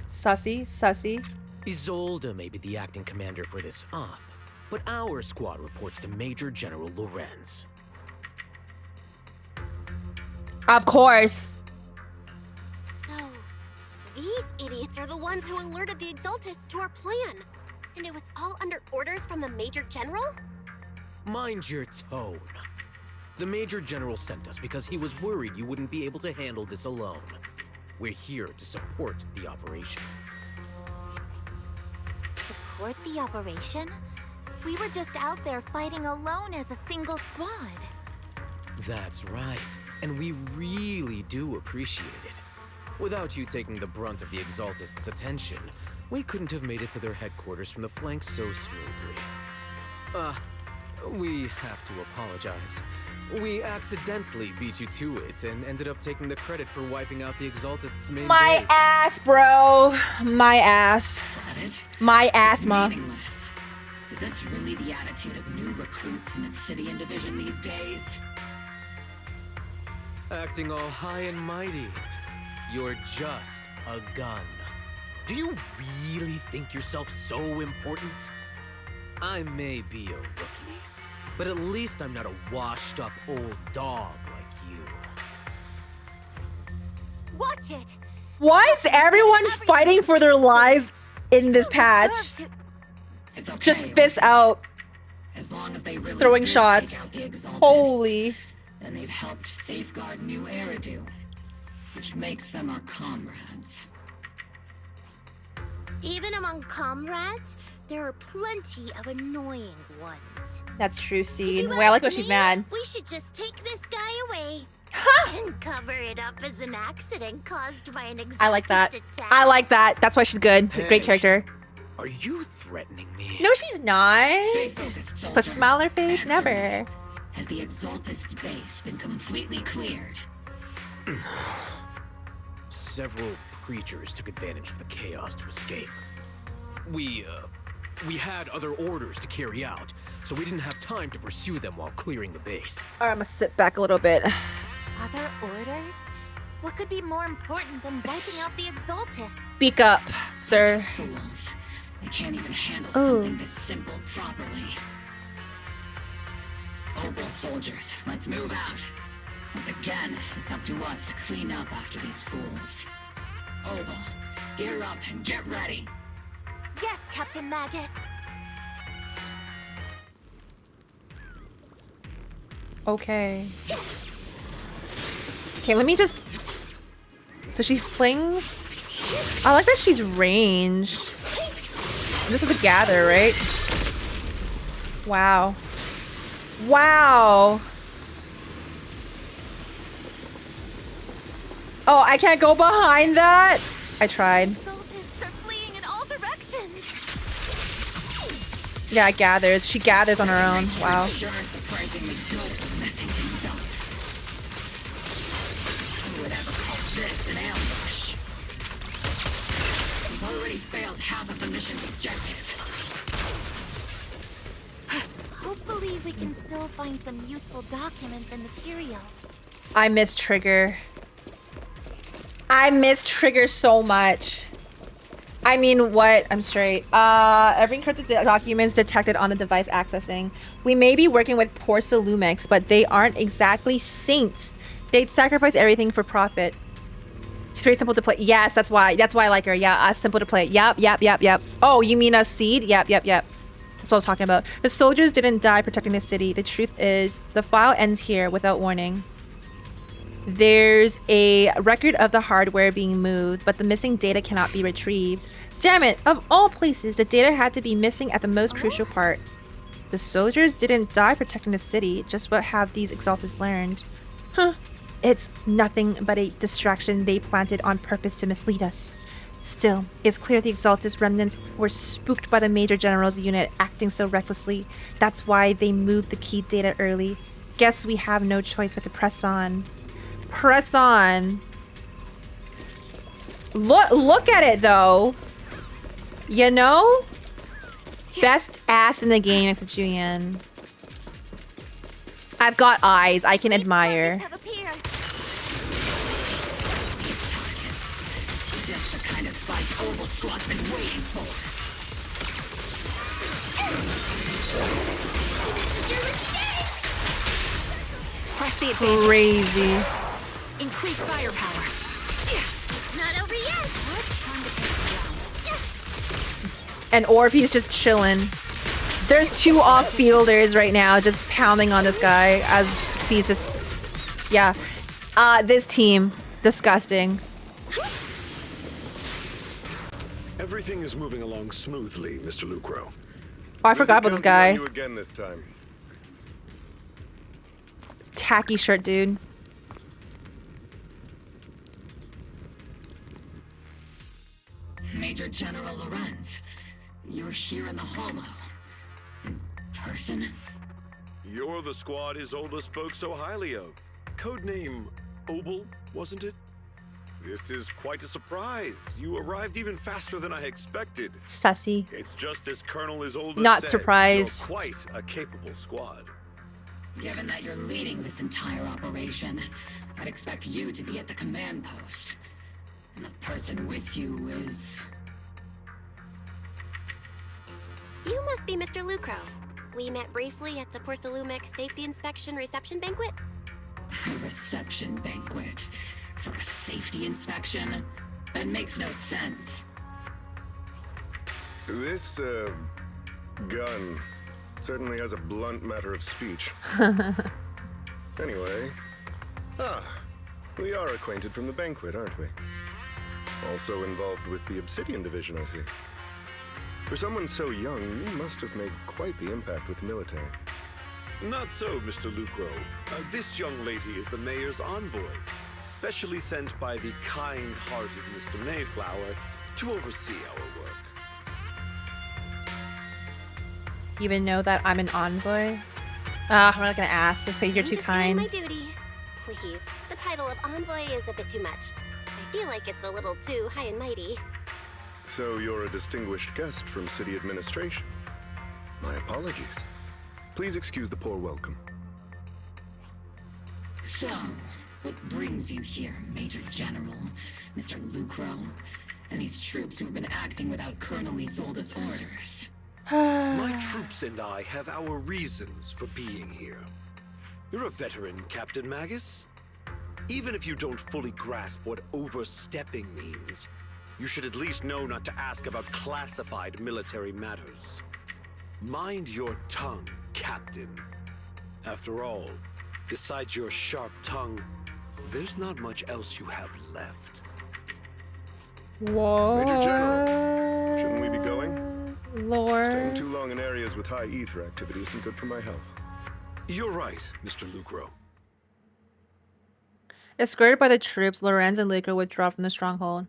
Sussy. Isolde may be the acting commander for this op, but our squad reports to Major General Lorenz. Of course. So, these idiots are the ones who alerted the Exaltists to our plan. And it was all under orders from the Major General? Mind your tone. The Major General sent us because he was worried you wouldn't be able to handle this alone. We're here to support the operation. Support the operation? We were just out there fighting alone as a single squad. That's right, and we really do appreciate it. Without you taking the brunt of the Exaltists' attention, we couldn't have made it to their headquarters from the flanks so smoothly. We have to apologize. We accidentally beat you to it and ended up taking the credit for wiping out the Exaltists' main My base. ass, bro. My ass. My ass, ma. Meaningless. Is this really the attitude of new recruits in Obsidian Division these days? Acting all high and mighty. You're just a gun. Do you really think yourself so important? I may be a rookie, but at least I'm not a washed-up old dog like you. Watch it! Why is everyone fighting for their lives in this patch? It's okay. Just fists out. As long as they really throwing did shots. take out the Exaltists, Holy. then they've helped safeguard New Eridu, which makes them our comrades. Even among comrades, there are plenty of annoying ones. That's true, Scene. Wait, I like when she's mad. We should just take this guy away. And cover it up as an accident caused by an Exaltist I like that. attack. I like that. That's why she's good. Great character. Are you threatening me? No, she's not. Focused, Put a smile on her face. Never. Has the Exaltist's base been completely cleared? Several creatures took advantage of the chaos to escape. We had other orders to carry out, so we didn't have time to pursue them while clearing the base. Alright, I'm gonna sit back a little bit. Other orders? What could be more important than wiping out the Exaltists? Speak up, sir. Fools. They can't even handle Ooh. something this simple properly. Obel soldiers, let's move out. Once again, it's up to us to clean up after these fools. Obel, gear up and get ready. Yes, Captain Magus. Okay. Okay, let me just... So she flings... I like that she's ranged. This is a gather, right? Wow. Wow. Oh, I can't go behind that. I tried. Exaltists are fleeing in all directions. Yeah, it gathers. She gathers on her own. Wow. Sure, surprisingly good at messing things up. Who would ever call this an ambush? We've already failed half of the mission's objective. Hopefully we can still find some useful documents and materials. I miss Trigger. I miss Trigger so much. I mean, what? I'm straight. Every encrypted documents detected on the device accessing. We may be working with poor Lumix, but they aren't exactly saints. They'd sacrifice everything for profit. She's very simple to play. Yes, that's why. That's why I like her. Yeah, simple to play. Yep. Oh, you mean a seed? Yep. That's what I was talking about. The soldiers didn't die protecting the city. The truth is, the file ends here without warning. There's a record of the hardware being moved, but the missing data cannot be retrieved. Damn it! Of all places, the data had to be missing at the most crucial part. The soldiers didn't die protecting the city. Just what have these exaltists learned? Huh. It's nothing but a distraction they planted on purpose to mislead us. Still, it's clear the exaltist remnants were spooked by the Major General's unit acting so recklessly. That's why they moved the key data early. Guess we have no choice but to press on. Press on. Look at it though. You know? Best ass in the game next to Julian. I've got eyes I can admire. Just the kind of fight Oval Squad's been waiting for. Press the advantage. Crazy. Increase firepower. Not over yet. And Orphe's just chilling. There's two off-fielders right now just pounding on this guy as C's just... Yeah. This team. Disgusting. Everything is moving along smoothly, Mr. Lucro. Oh, I forgot about this guy. You again this time. Tacky shirt, dude. Major General Lorenz, you're here in the Hollow. In person? You're the squad Isolde spoke so highly of. Codename Obel, wasn't it? This is quite a surprise. You arrived even faster than I expected. Sussy. It's just as Colonel Isolde Not said, surprised. You're quite a capable squad. Given that you're leading this entire operation, I'd expect you to be at the command post. And the person with you is... You must be Mr. Lucro. We met briefly at the Porcelumex Safety Inspection Reception Banquet. A reception banquet for a safety inspection? That makes no sense. This, gun certainly has a blunt matter of speech. Anyway, we are acquainted from the banquet, aren't we? Also involved with the Obsidian Division, I see. For someone so young, you must have made quite the impact with the military. Not so, Mr. Lucro. This young lady is the mayor's envoy, specially sent by the kind-hearted Mr. Mayflower to oversee our work. You even know that I'm an envoy? We're not gonna ask. Just say you're too kind. I'm just doing my duty. Please, the title of envoy is a bit too much. I feel like it's a little too high and mighty. So you're a distinguished guest from city administration. My apologies. Please excuse the poor welcome. So, what brings you here, Major General, Mr. Lucro, and these troops who've been acting without Colonel Isolde's orders? My troops and I have our reasons for being here. You're a veteran, Captain Magus. Even if you don't fully grasp what overstepping means, you should at least know not to ask about classified military matters. Mind your tongue, Captain. After all, besides your sharp tongue, there's not much else you have left. Whoa. Major General, shouldn't we be going? Lord. Staying too long in areas with high ether activity isn't good for my health. You're right, Mr. Lucro. Escorted by the troops, Lorenz and Luca withdraw from the stronghold.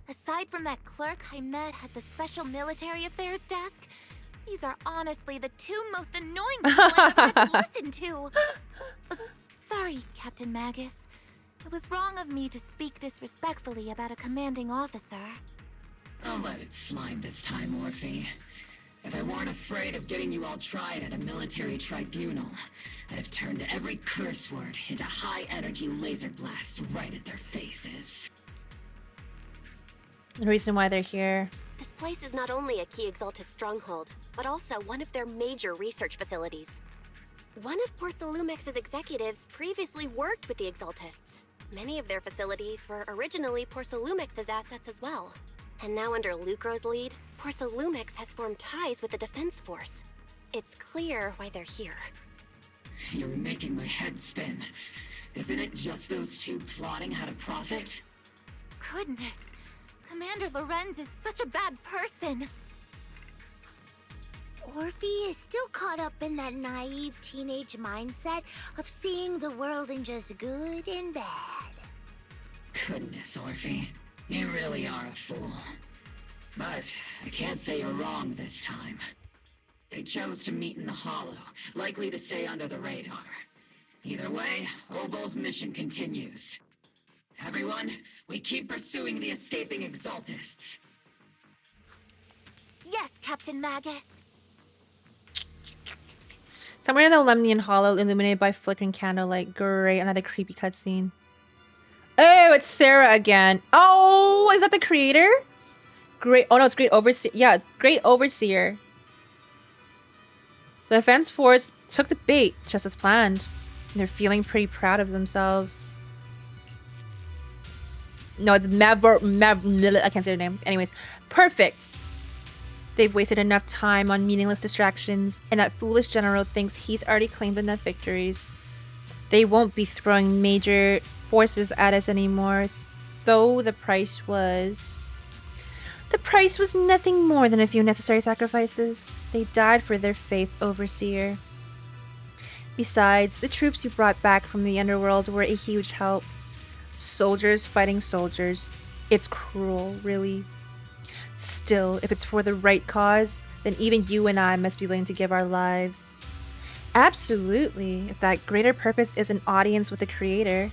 Aside from that clerk I met at the Special Military Affairs desk, these are honestly the two most annoying people I've ever had to listen to. Sorry, Captain Magus. It was wrong of me to speak disrespectfully about a commanding officer. I'll let it slide this time, Orphe. If I weren't afraid of getting you all tried at a military tribunal, I'd have turned every curse word into high-energy laser blasts right at their faces. The reason why they're here. This place is not only a key Exaltus stronghold, but also one of their major research facilities. One of Porcelumex's executives previously worked with the Exaltists. Many of their facilities were originally Porcelumex's assets as well. And now under Lucro's lead, Porcelumex has formed ties with the Defense Force. It's clear why they're here. You're making my head spin. Isn't it just those two plotting how to profit? Goodness, Commander Lorenz is such a bad person. Orphe is still caught up in that naive teenage mindset of seeing the world in just good and bad. Goodness, Orphe. You really are a fool. But I can't say you're wrong this time. They chose to meet in the Hollow, likely to stay under the radar. Either way, Obol's mission continues. Everyone, we keep pursuing the escaping Exaltists. Yes, Captain Magus. Somewhere in the Lemnian Hollow, illuminated by flickering candlelight. Great, another creepy cutscene. Oh, it's Sarah again. Oh, is that the creator? Great. Oh no, it's Great Overseer. Yeah, Great Overseer. The Defense Force took the bait, just as planned. They're feeling pretty proud of themselves. No, it's I can't say her name. Anyways, perfect. They've wasted enough time on meaningless distractions, and that foolish general thinks he's already claimed enough victories. They won't be throwing major forces at us anymore, though the price was... The price was nothing more than a few necessary sacrifices. They died for their faith, Overseer. Besides, the troops you brought back from the underworld were a huge help. Soldiers fighting soldiers. It's cruel, really. Still, if it's for the right cause, then even you and I must be willing to give our lives. Absolutely, if that greater purpose is an audience with the Creator.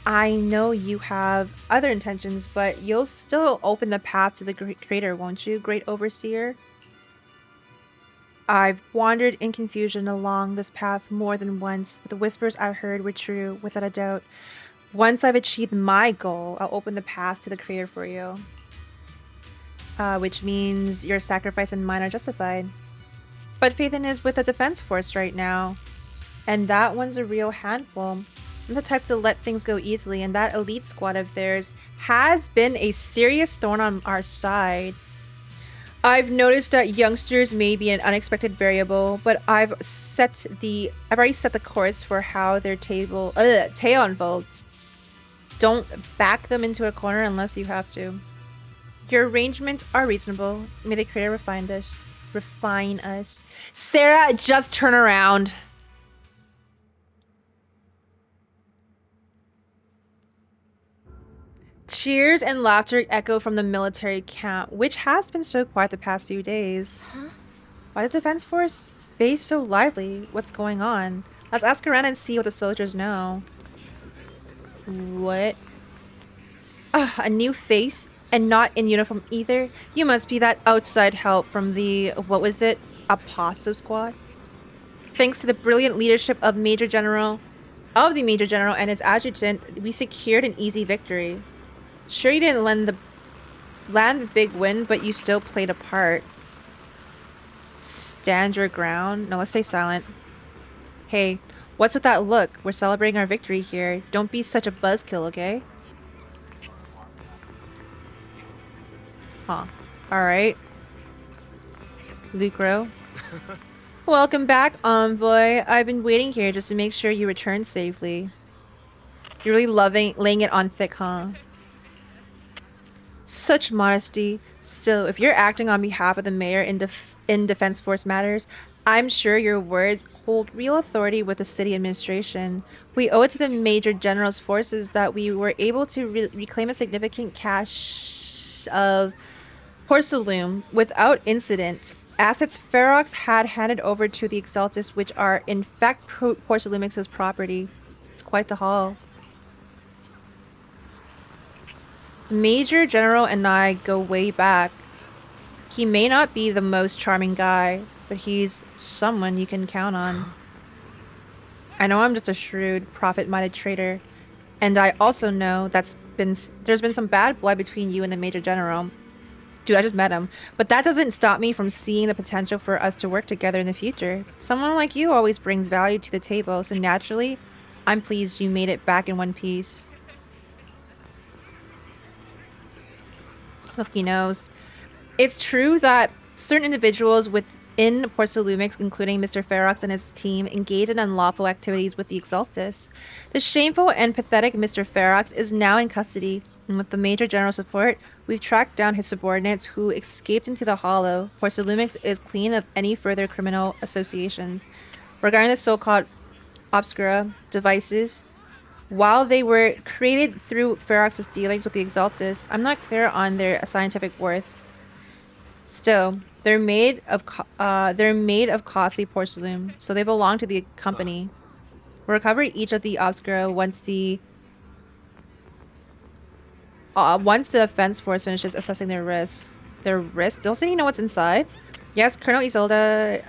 I know you have other intentions, but you'll still open the path to the Creator, won't you, Great Overseer? I've wandered in confusion along this path more than once, but the whispers I heard were true, without a doubt. Once I've achieved my goal, I'll open the path to the Creator for you. Which means your sacrifice and mine are justified. But Phaethon is with the Defense Force right now, and that one's a real handful. I'm the type to let things go easily, and that elite squad of theirs has been a serious thorn on our side. I've noticed that youngsters may be an unexpected variable, but I've already set the course for how their tale unfolds. Don't back them into a corner unless you have to. Your arrangements are reasonable. May the Creator refine us. Sarah, just turn around. Cheers and laughter echo from the military camp, which has been so quiet the past few days. Huh? Why is the Defense Force base so lively? What's going on? Let's ask around and see what the soldiers know. What? A new face? And not in uniform either? You must be that outside help from the, what was it? Apostle Squad? Thanks to the brilliant leadership of the Major General and his adjutant, we secured an easy victory. Sure, you didn't land the big win, but you still played a part. Stand your ground? No, let's stay silent. Hey, what's with that look? We're celebrating our victory here. Don't be such a buzzkill, okay? Huh. Alright. Lucro. Welcome back, Envoy. I've been waiting here just to make sure you return safely. You're really loving laying it on thick, huh? Such modesty. Still, if you're acting on behalf of the mayor in Defense Force matters, I'm sure your words hold real authority with the city administration. We owe it to the Major General's forces that we were able to reclaim a significant cache of porcelain without incident. Assets Ferox had handed over to the Exaltus, which are in fact Porcelumix's property. It's quite the haul. The Major General and I go way back. He may not be the most charming guy, but he's someone you can count on. I know I'm just a shrewd, profit-minded trader, and I also know there's been some bad blood between you and the Major General. Dude, I just met him. But that doesn't stop me from seeing the potential for us to work together in the future. Someone like you always brings value to the table, so naturally, I'm pleased you made it back in one piece. He knows. It's true that certain individuals within Porcelumix, including Mr. Ferox and his team, engage in unlawful activities with the Exaltus. The shameful and pathetic Mr. Ferox is now in custody, and with the Major General's support, we've tracked down his subordinates who escaped into the Hollow. Porcelumix is clean of any further criminal associations. Regarding the so-called Obscura devices, while they were created through Ferox's dealings with the Exaltus, I'm not clear on their scientific worth. Still, they're made of costly porcelain, so they belong to the company. We'll recover each of the Obscura once the defense force finishes assessing their risks. Don't you know what's inside? Yes, Colonel Isolda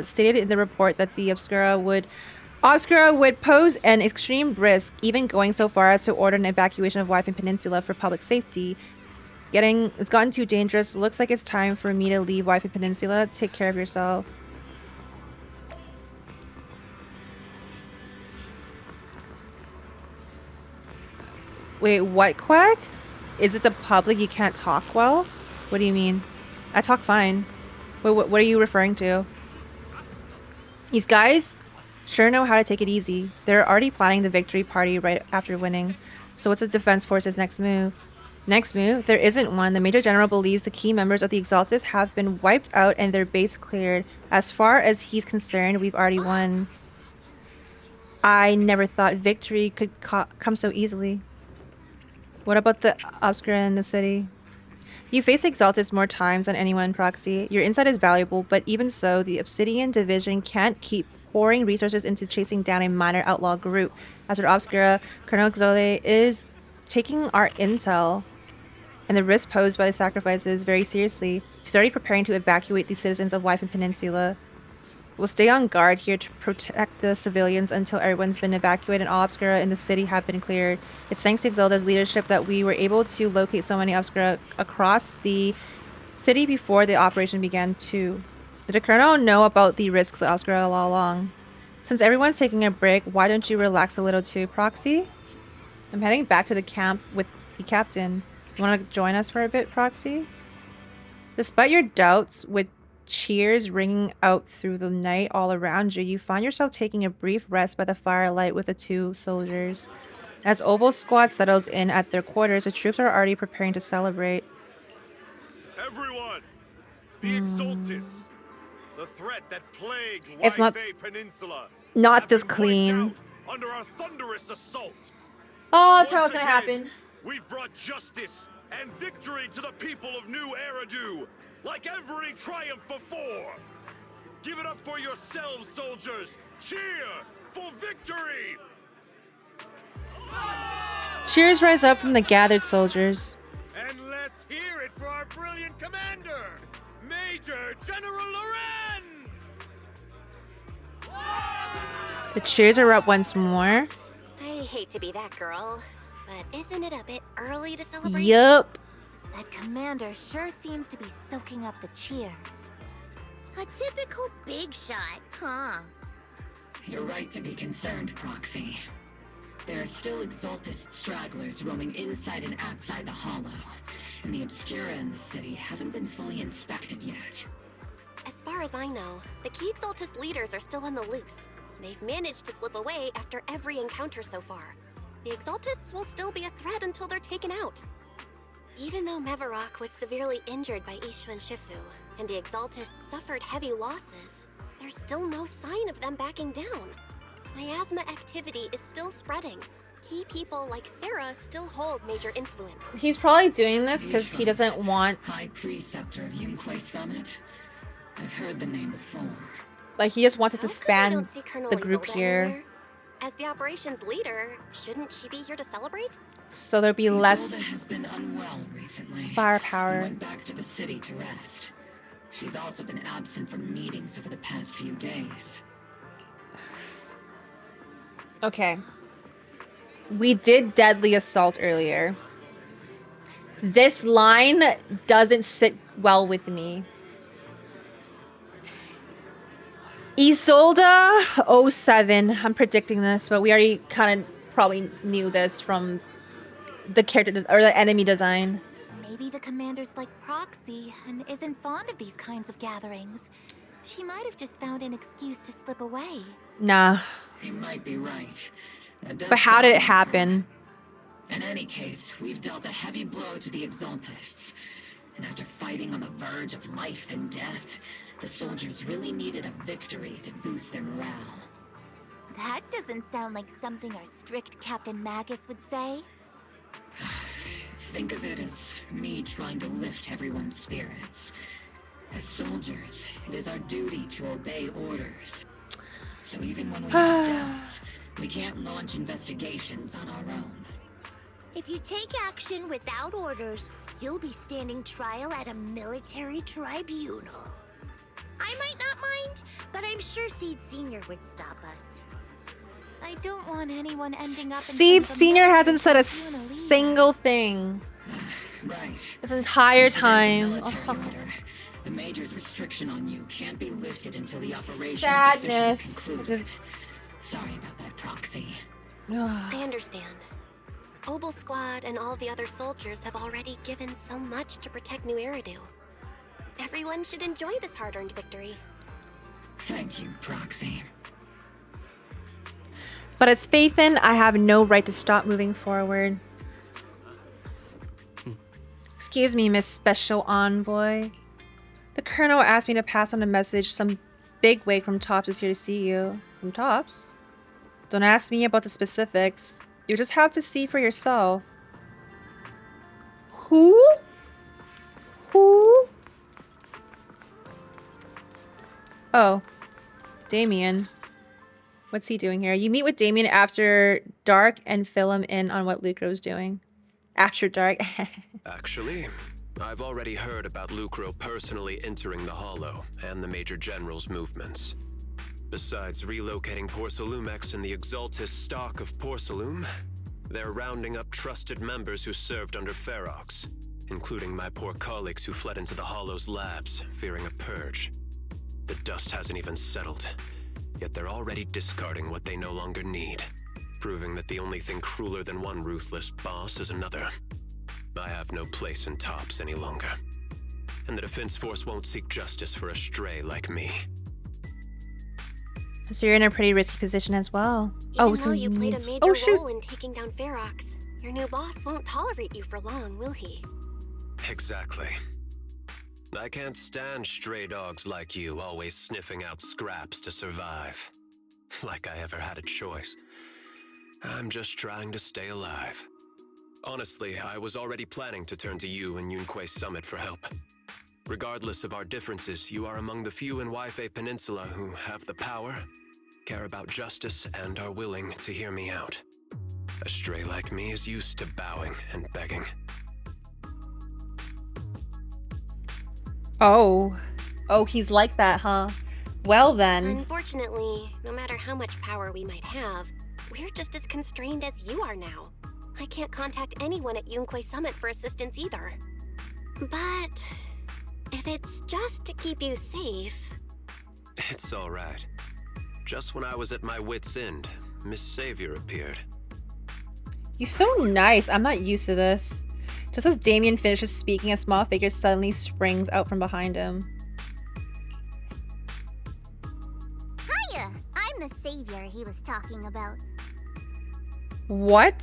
stated in the report that the Obscura would pose an extreme risk, even going so far as to order an evacuation of Wyvern Peninsula for public safety. It's gotten too dangerous. Looks like it's time for me to leave Wyvern Peninsula. Take care of yourself. Wait, what, Quack? Is it the public you can't talk well? What do you mean? I talk fine. What are you referring to? These guys sure know how to take it easy. They're already planning the victory party right after winning. So what's the defense force's next move? Next move? There isn't one. The Major General believes the key members of the Exaltus have been wiped out and their base cleared. As far as he's concerned, we've already won. I never thought victory could come so easily. What about the Obscura in the city? You face Exaltus more times than anyone in Proxy. Your insight is valuable, but even so, the Obsidian Division can't keep pouring resources into chasing down a minor outlaw group. As for Obscura, Colonel Xole is taking our intel and the risk posed by the sacrifices very seriously. She's already preparing to evacuate the citizens of Wyvern Peninsula. We'll stay on guard here to protect the civilians until everyone's been evacuated and all Obscura in the city have been cleared. It's thanks to Zelda's leadership that we were able to locate so many Obscura across the city before the operation began too. Did the Colonel know about the risks of Obscura all along? Since everyone's taking a break, why don't you relax a little too, Proxy? I'm heading back to the camp with the captain. You want to join us for a bit, Proxy? Despite your doubts, with cheers ringing out through the night all around you, you find yourself taking a brief rest by the firelight with the two soldiers. As Obel's squad settles in at their quarters, the troops are already preparing to celebrate. Everyone! The Exaltus! The threat that plagued It's Wyvern Peninsula! Not this clean. Under our thunderous assault! Oh, that's how it's gonna happen. We've brought justice and victory to the people of New Eridu, like every triumph before. Give it up for yourselves, soldiers. Cheer for victory. Cheers rise up from the gathered soldiers. And let's hear it for our brilliant commander, Major General Lorenz. The cheers are up once more. I hate to be that girl, but isn't it a bit early to celebrate? Yup. That commander sure seems to be soaking up the cheers. A typical big shot, huh? You're right to be concerned, Proxy. There are still Exaltus stragglers roaming inside and outside the Hollow, and the Obscura in the city haven't been fully inspected yet. As far as I know, the key Exaltus leaders are still on the loose. They've managed to slip away after every encounter so far. The Exaltists will still be a threat until they're taken out. Even though Mevarok was severely injured by Yixuan Shifu, and the Exaltists suffered heavy losses, there's still no sign of them backing down. Miasma activity is still spreading. Key people like Sarah still hold major influence. He's probably doing this because he doesn't want... High Preceptor of Yunquay Summit? I've heard the name before. Like, he just wants it to How come we span don't see Colonel the group Isolde here. anywhere? As the operations leader, shouldn't she be here to celebrate? So there'll be Isolde less has been unwell recently. and firepower. went back to the city to rest. She's also been absent from meetings over the past few days. Okay. We did deadly assault earlier. This line doesn't sit well with me. Isolde 07. I'm predicting this, but we already kind of probably knew this from the character or the enemy design. Maybe the commander's like Proxy and isn't fond of these kinds of gatherings. She might have just found an excuse to slip away. Nah. You might be right. But how did it happen? In any case, we've dealt a heavy blow to the Exaltists. And after fighting on the verge of life and death, the soldiers really needed a victory to boost their morale. That doesn't sound like something our strict Captain Magus would say. Think of it as me trying to lift everyone's spirits. As soldiers, it is our duty to obey orders. So even when we have doubts, we can't launch investigations on our own. If you take action without orders, you'll be standing trial at a military tribunal. I might not mind, but I'm sure Seed Senior would stop us. I don't want anyone ending up in Seed front of a Senior hasn't military said a tribunal either. single thing. Right. This entire Since it is a time. military order, the Major's restriction on you can't be lifted until the operation Sadness. is officially concluded. Sorry about that, Proxy. I understand. Obel Squad and all the other soldiers have already given so much to protect New Eridu. Everyone should enjoy this hard-earned victory. Thank you, Proxy. But as Faithin, I have no right to stop moving forward. Excuse me, Miss Special Envoy. The Colonel asked me to pass on a message. Some bigwig from Tops is here to see you. From Tops? Don't ask me about the specifics. You just have to see for yourself. Who? Who? Oh. Damien. What's he doing here? You meet with Damien after dark and fill him in on what Lucro's doing. After dark. Actually, I've already heard about Lucro personally entering the Hollow and the Major General's movements. Besides relocating Porcelumex and the Exaltist stock of Porcelume, they're rounding up trusted members who served under Ferox, including my poor colleagues who fled into the Hollow's labs, fearing a purge. The dust hasn't even settled, yet they're already discarding what they no longer need, proving that the only thing crueler than one ruthless boss is another. I have no place in Tops any longer, and the Defense Force won't seek justice for a stray like me. So you're in a pretty risky position as well. Even So though he you played a needs... major Oh, shoot. role in taking down Ferox, your new boss won't tolerate you for long, will he? Exactly. I can't stand stray dogs like you always sniffing out scraps to survive. Like I ever had a choice. I'm just trying to stay alive. Honestly, I was already planning to turn to you and Yunquay Summit for help. Regardless of our differences, you are among the few in Waifei Peninsula who have the power, care about justice, and are willing to hear me out. A stray like me is used to bowing and begging. Oh, he's like that, huh? Well then. Unfortunately, no matter how much power we might have, we're just as constrained as you are now. I can't contact anyone at Yunquay Summit for assistance either. But if it's just to keep you safe... It's all right. Just when I was at my wit's end, Miss Savior appeared. You're so nice. I'm not used to this. Just as Damien finishes speaking, a small figure suddenly springs out from behind him. Hiya! I'm the savior he was talking about. What?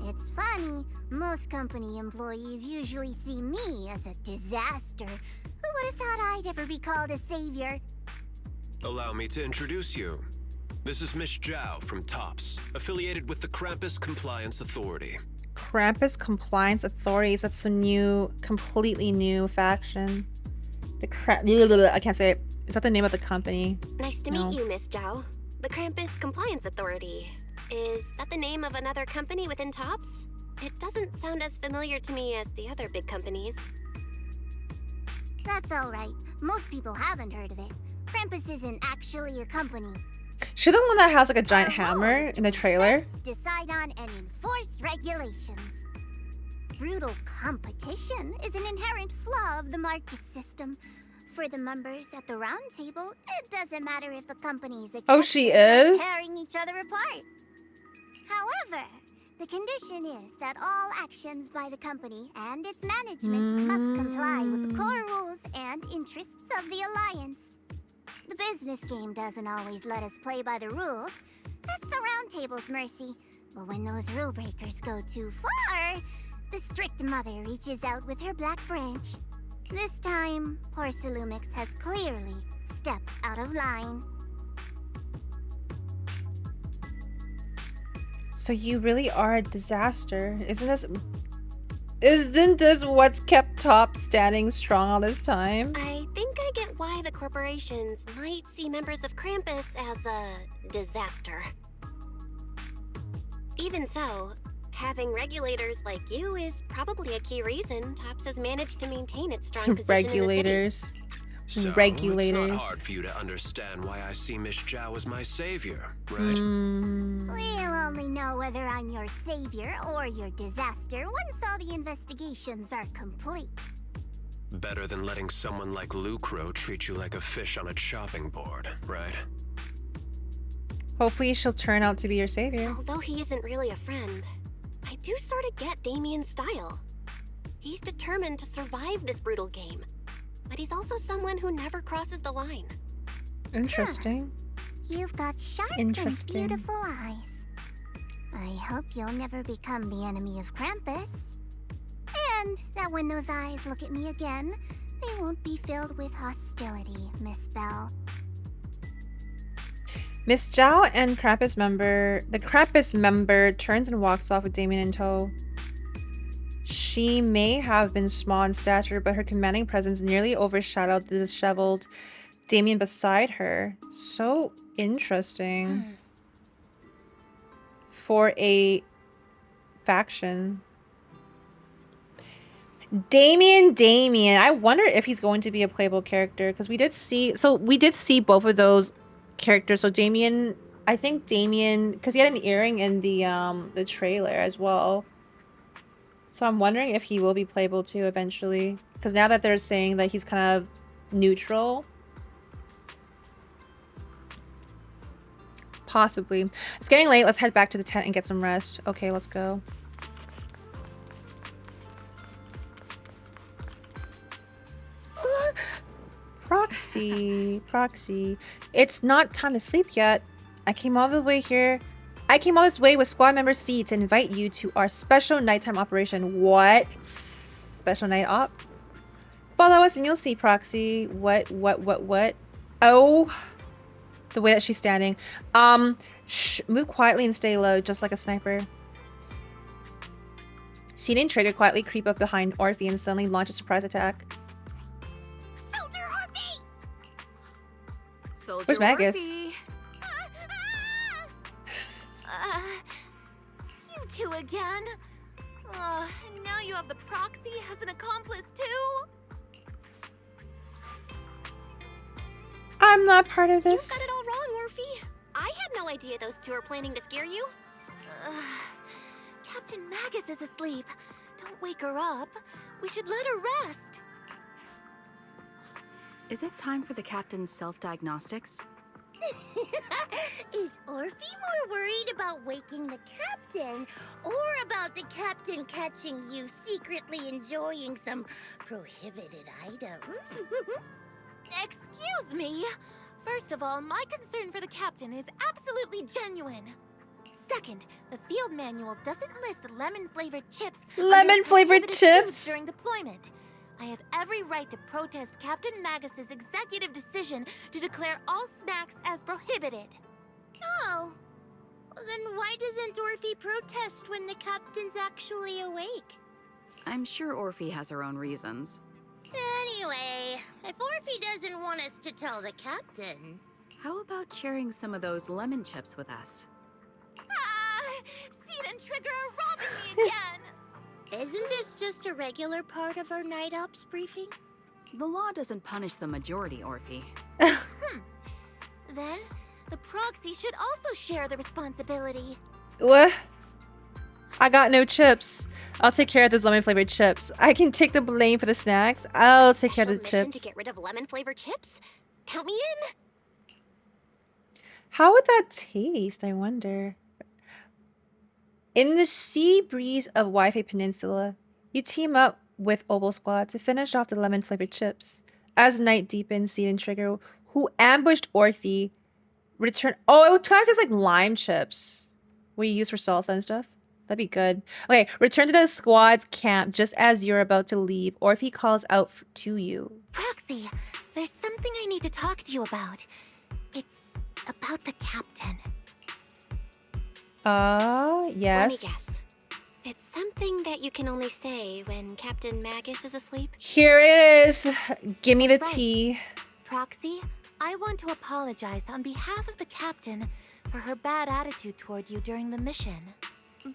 It's funny. Most company employees usually see me as a disaster. Who would have thought I'd ever be called a savior? Allow me to introduce you. This is Miss Zhao from TOPS, affiliated with the Krampus Compliance Authority. Krampus Compliance Authorities. That's a new, completely new faction. I can't say it. Is that the name of the company? Nice to meet you, Miss Zhao. The Krampus Compliance Authority. Is that the name of another company within TOPS? It doesn't sound as familiar to me as the other big companies. That's all right. Most people haven't heard of it. Krampus isn't actually a company. She's the one that has like a giant hammer in the trailer. Decide on and enforce regulations. Brutal competition is an inherent flaw of the market system. For the members at the round table, it doesn't matter if a company's Oh, she is? tearing each other apart. However, the condition is that all actions by the company and its management must comply with the core rules and interests of the Alliance. The business game doesn't always let us play by the rules. That's the round table's mercy. But when those rule breakers go too far, the strict mother reaches out with her black branch. This time, Porcelumix has clearly stepped out of line. So you really are a disaster. Isn't this what's kept TOPS standing strong all this time? I think I get why the corporations might see members of Krampus as a disaster. Even so, having regulators like you is probably a key reason TOPS has managed to maintain its strong position Regulators. in the city. So, Regulators. it's not hard for you to understand why I see Miss Zhao as my savior, right? We'll only know whether I'm your savior or your disaster once all the investigations are complete. Better than letting someone like Lucro treat you like a fish on a chopping board, right? Hopefully she'll turn out to be your savior. Although he isn't really a friend, I do sort of get Damien's style. He's determined to survive this brutal game, but he's also someone who never crosses the line. Interesting. You've got sharp and beautiful eyes. I hope you'll never become the enemy of Krampus. And that when those eyes look at me again, they won't be filled with hostility, Miss Bell. Miss Zhao and the Krampus member turns and walks off with Damien in tow. She may have been small in stature, but her commanding presence nearly overshadowed the disheveled Damien beside her. So interesting. For a faction. Damien. I wonder if he's going to be a playable character, because we did see both of those characters. So Damien, I think Damien, because he had an earring in the trailer as well. So I'm wondering if he will be playable too eventually, because now that they're saying that he's kind of neutral, possibly. It's getting late. Let's head back to the tent and get some rest. Okay, let's go. Proxy. It's not time to sleep yet. I came all this way with squad member C to invite you to our special nighttime operation. What? Special night op? Follow us and you'll see, Proxy. What? Oh. The way that she's standing. Shh. Move quietly and stay low, just like a sniper. Seed and Trigger quietly creep up behind Orphe and suddenly launch a surprise attack. Where's Magus? You two again? Now you have the proxy as an accomplice too? I'm not part of this. You got it all wrong, Orphe. I had no idea those two are planning to scare you. Captain Magus is asleep. Don't wake her up. We should let her rest. Is it time for the captain's self-diagnostics? Is Orphe more worried about waking the captain or about the captain catching you secretly enjoying some prohibited items? Excuse me. First of all, my concern for the captain is absolutely genuine. Second, the field manual doesn't list lemon-flavored chips. Lemon-flavored chips? During deployment. I have every right to protest Captain Magus's executive decision to declare all snacks as prohibited. Oh. Then why doesn't Orphe protest when the captain's actually awake? I'm sure Orphe has her own reasons. Anyway, if Orphe doesn't want us to tell the captain... How about sharing some of those lemon chips with us? Ah! Seed and Trigger are robbing me again! Isn't this just a regular part of our night ops briefing? The law doesn't punish the majority, Orphe. Then, the proxy should also share the responsibility. What? I got no chips. I'll take care of those lemon-flavored chips. I can take the blame for the snacks. I'll take care of the Mission chips. to get rid of lemon-flavored chips? Count me in. How would that taste, I wonder? In the sea breeze of Wi-Fi Peninsula, you team up with Obel Squad to finish off the lemon-flavored chips. As night deepens, Seed and Trigger, who ambushed Orphe, return. Oh, it kind of tastes like lime chips. What you use for salsa and stuff. That'd be good. Okay, return to the squad's camp just as you're about to leave. Orphe calls out to you. Proxy, there's something I need to talk to you about. It's about the captain. Yes. Let me guess. It's something that you can only say when Captain Magus is asleep? Here it is. Give me the tea. Proxy, I want to apologize on behalf of the captain for her bad attitude toward you during the mission.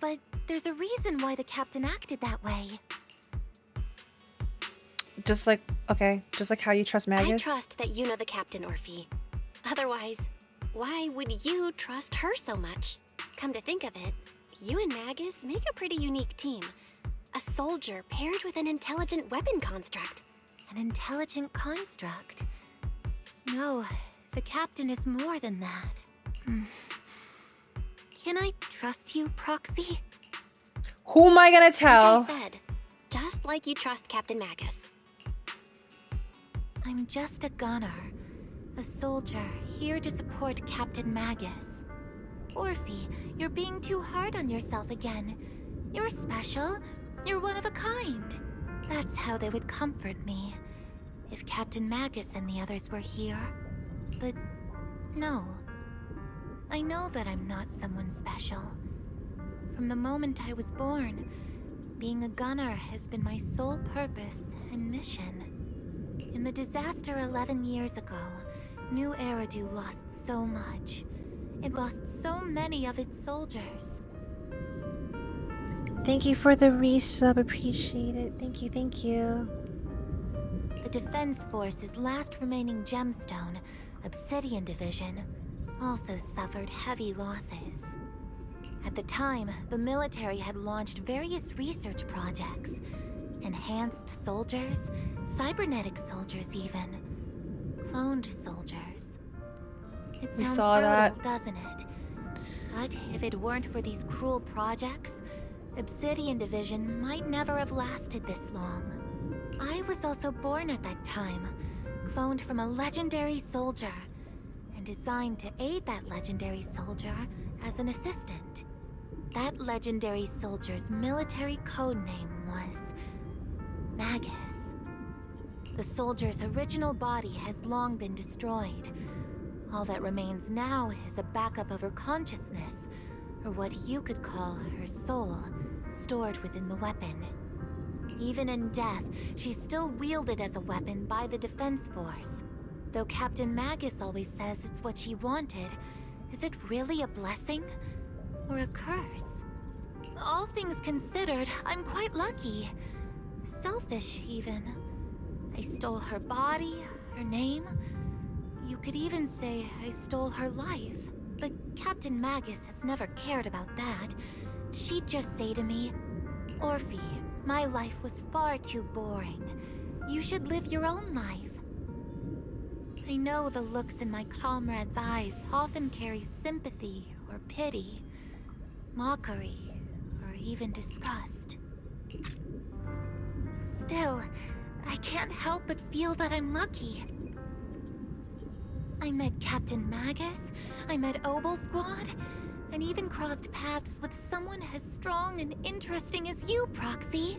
But there's a reason why the captain acted that way. Just like how you trust Magus? I trust that you know the captain, Orphe. Otherwise, why would you trust her so much? Come to think of it, you and Magus make a pretty unique team. A soldier paired with an intelligent weapon construct. An intelligent construct? No, the captain is more than that. Can I trust you, Proxy? Who am I gonna tell? Like I said, just like you trust Captain Magus. I'm just a gunner. A soldier, here to support Captain Magus. Orphe, you're being too hard on yourself again. You're special. You're one of a kind. That's how they would comfort me. If Captain Magus and the others were here. But no. I know that I'm not someone special. From the moment I was born, being a gunner has been my sole purpose and mission. In the disaster 11 years ago, New Eridu lost so much. It lost so many of its soldiers. Thank you for the resub. Appreciate it. Thank you, thank you. The Defense Force's last remaining gemstone, Obsidian Division, also suffered heavy losses. At the time, the military had launched various research projects. Enhanced soldiers, cybernetic soldiers even. Cloned soldiers. It sounds brutal, doesn't it? But if it weren't for these cruel projects, Obsidian Division might never have lasted this long. I was also born at that time, cloned from a legendary soldier, and designed to aid that legendary soldier as an assistant. That legendary soldier's military codename was Magus. The soldier's original body has long been destroyed. All that remains now is a backup of her consciousness, or what you could call her soul, stored within the weapon. Even in death, she's still wielded as a weapon by the Defense Force. Though Captain Magus always says it's what she wanted, is it really a blessing? Or a curse? All things considered, I'm quite lucky. Selfish, even. I stole her body, her name. You could even say I stole her life. But Captain Magus has never cared about that. She'd just say to me, Orphe, my life was far too boring. You should live your own life. I know the looks in my comrades' eyes often carry sympathy or pity, mockery, or even disgust. Still, I can't help but feel that I'm lucky. I met Captain Magus, I met Obel Squad, and even crossed paths with someone as strong and interesting as you, Proxy.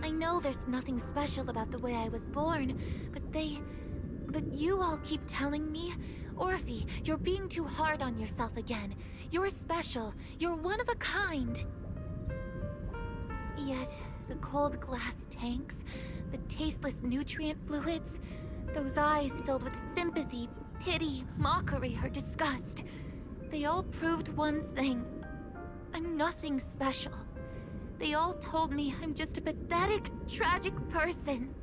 I know there's nothing special about the way I was born, but you all keep telling me, Orphe, you're being too hard on yourself again. You're special. You're one of a kind. Yet, the cold glass tanks, the tasteless nutrient fluids, those eyes filled with sympathy, pity, mockery, or disgust, they all proved one thing. I'm nothing special. They all told me I'm just a pathetic, tragic person.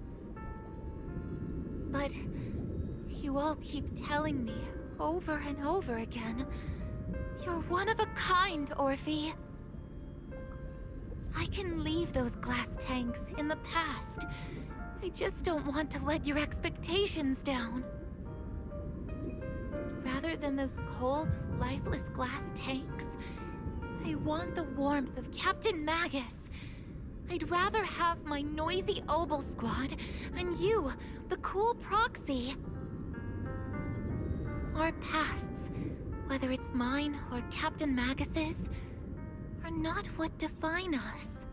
But you all keep telling me over and over again, you're one of a kind, Orphe. I can leave those glass tanks in the past. I just don't want to let your expectations down. Rather than those cold, lifeless glass tanks, I want the warmth of Captain Magus. I'd rather have my noisy Obel squad and you, the cool proxy. Our pasts, whether it's mine or Captain Magus's, are not what define us.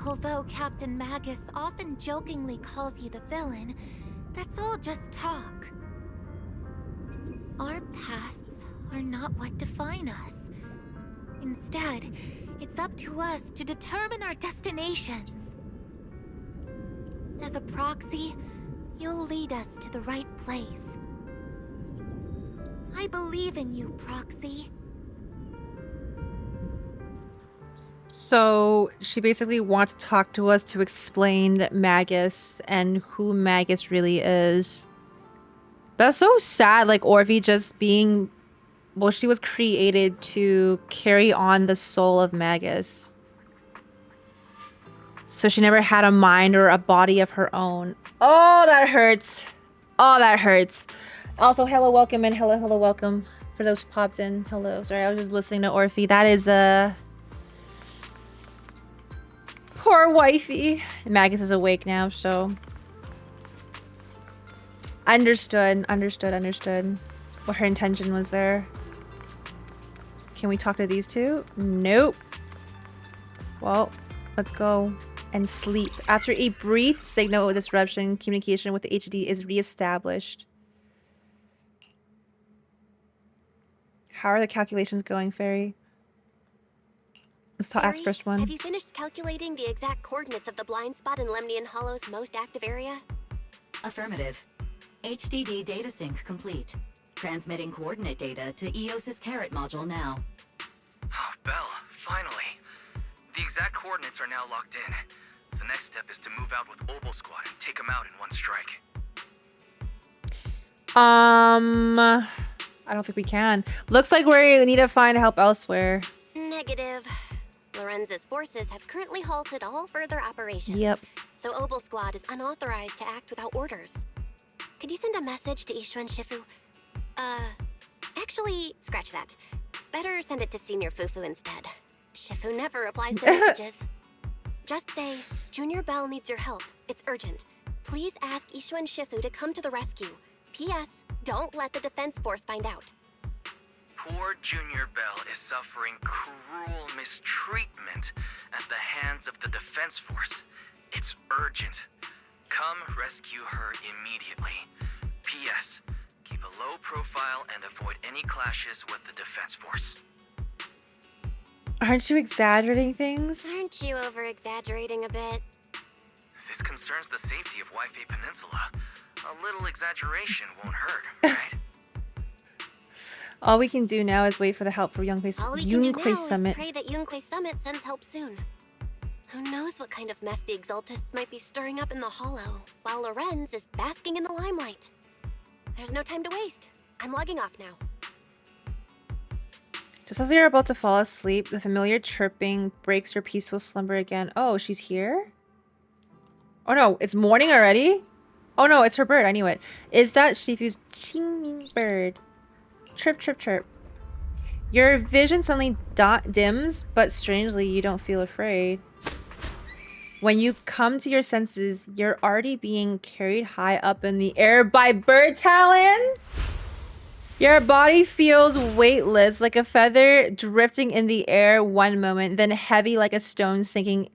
Although Captain Magus often jokingly calls you the villain, that's all just talk. Our pasts are not what define us. Instead, it's up to us to determine our destinations. As a proxy, you'll lead us to the right place. I believe in you, Proxy. So she basically wants to talk to us to explain Magus and who Magus really is. That's so sad, like Orphe just being... Well, she was created to carry on the soul of Magus. So she never had a mind or a body of her own. Oh, that hurts. Oh, that hurts. Also, hello, welcome in. Hello, welcome. For those who popped in. Hello. Sorry, I was just listening to Orphe. That is poor wifey. Magus is awake now, so... Understood. What her intention was there. Can we talk to these two? Nope. Well, let's go and sleep. After a brief signal disruption, communication with the HD is reestablished. How are the calculations going, Fairy? Let's ask first one. Have you finished calculating the exact coordinates of the blind spot in Lemnian Hollow's most active area? Affirmative. HDD data sync complete. Transmitting coordinate data to EOS's Carrot module now. Oh, Belle, finally. The exact coordinates are now locked in. The next step is to move out with Obel Squad and take them out in one strike. I don't think we can. Looks like we need to find help elsewhere. Negative. Lorenz's forces have currently halted all further operations. Yep. So Obel Squad is unauthorized to act without orders. Could you send a message to Yixuan Shifu? Actually, scratch that. Better send it to Senior Fufu instead. Shifu never replies to messages. Just say, Junior Belle needs your help. It's urgent. Please ask Yixuan Shifu to come to the rescue. P.S. Don't let the defense force find out. Poor Junior Belle is suffering cruel mistreatment at the hands of the defense force. It's urgent. Come rescue her immediately. P.S. Keep a low profile and avoid any clashes with the defense force. Aren't you exaggerating things? Aren't you over-exaggerating a bit? This concerns the safety of Waifei Peninsula. A little exaggeration won't hurt, right? All we can do now is wait for the help for Yunquei Summit. Pray that Yunquei Summit sends help soon. Who knows what kind of mess the Exaltists might be stirring up in the Hollow, while Lorenz is basking in the limelight. There's no time to waste. I'm logging off now. Just as you're about to fall asleep, the familiar chirping breaks your peaceful slumber again. Oh, she's here? Oh no, it's morning already? Oh no, it's her bird. I knew it. Is that Shifu's ching bird? Chirp, chirp, chirp. Your vision suddenly dims, but strangely, you don't feel afraid. When you come to your senses, you're already being carried high up in the air by bird talons. Your body feels weightless, like a feather drifting in the air one moment, then heavy like a stone sinking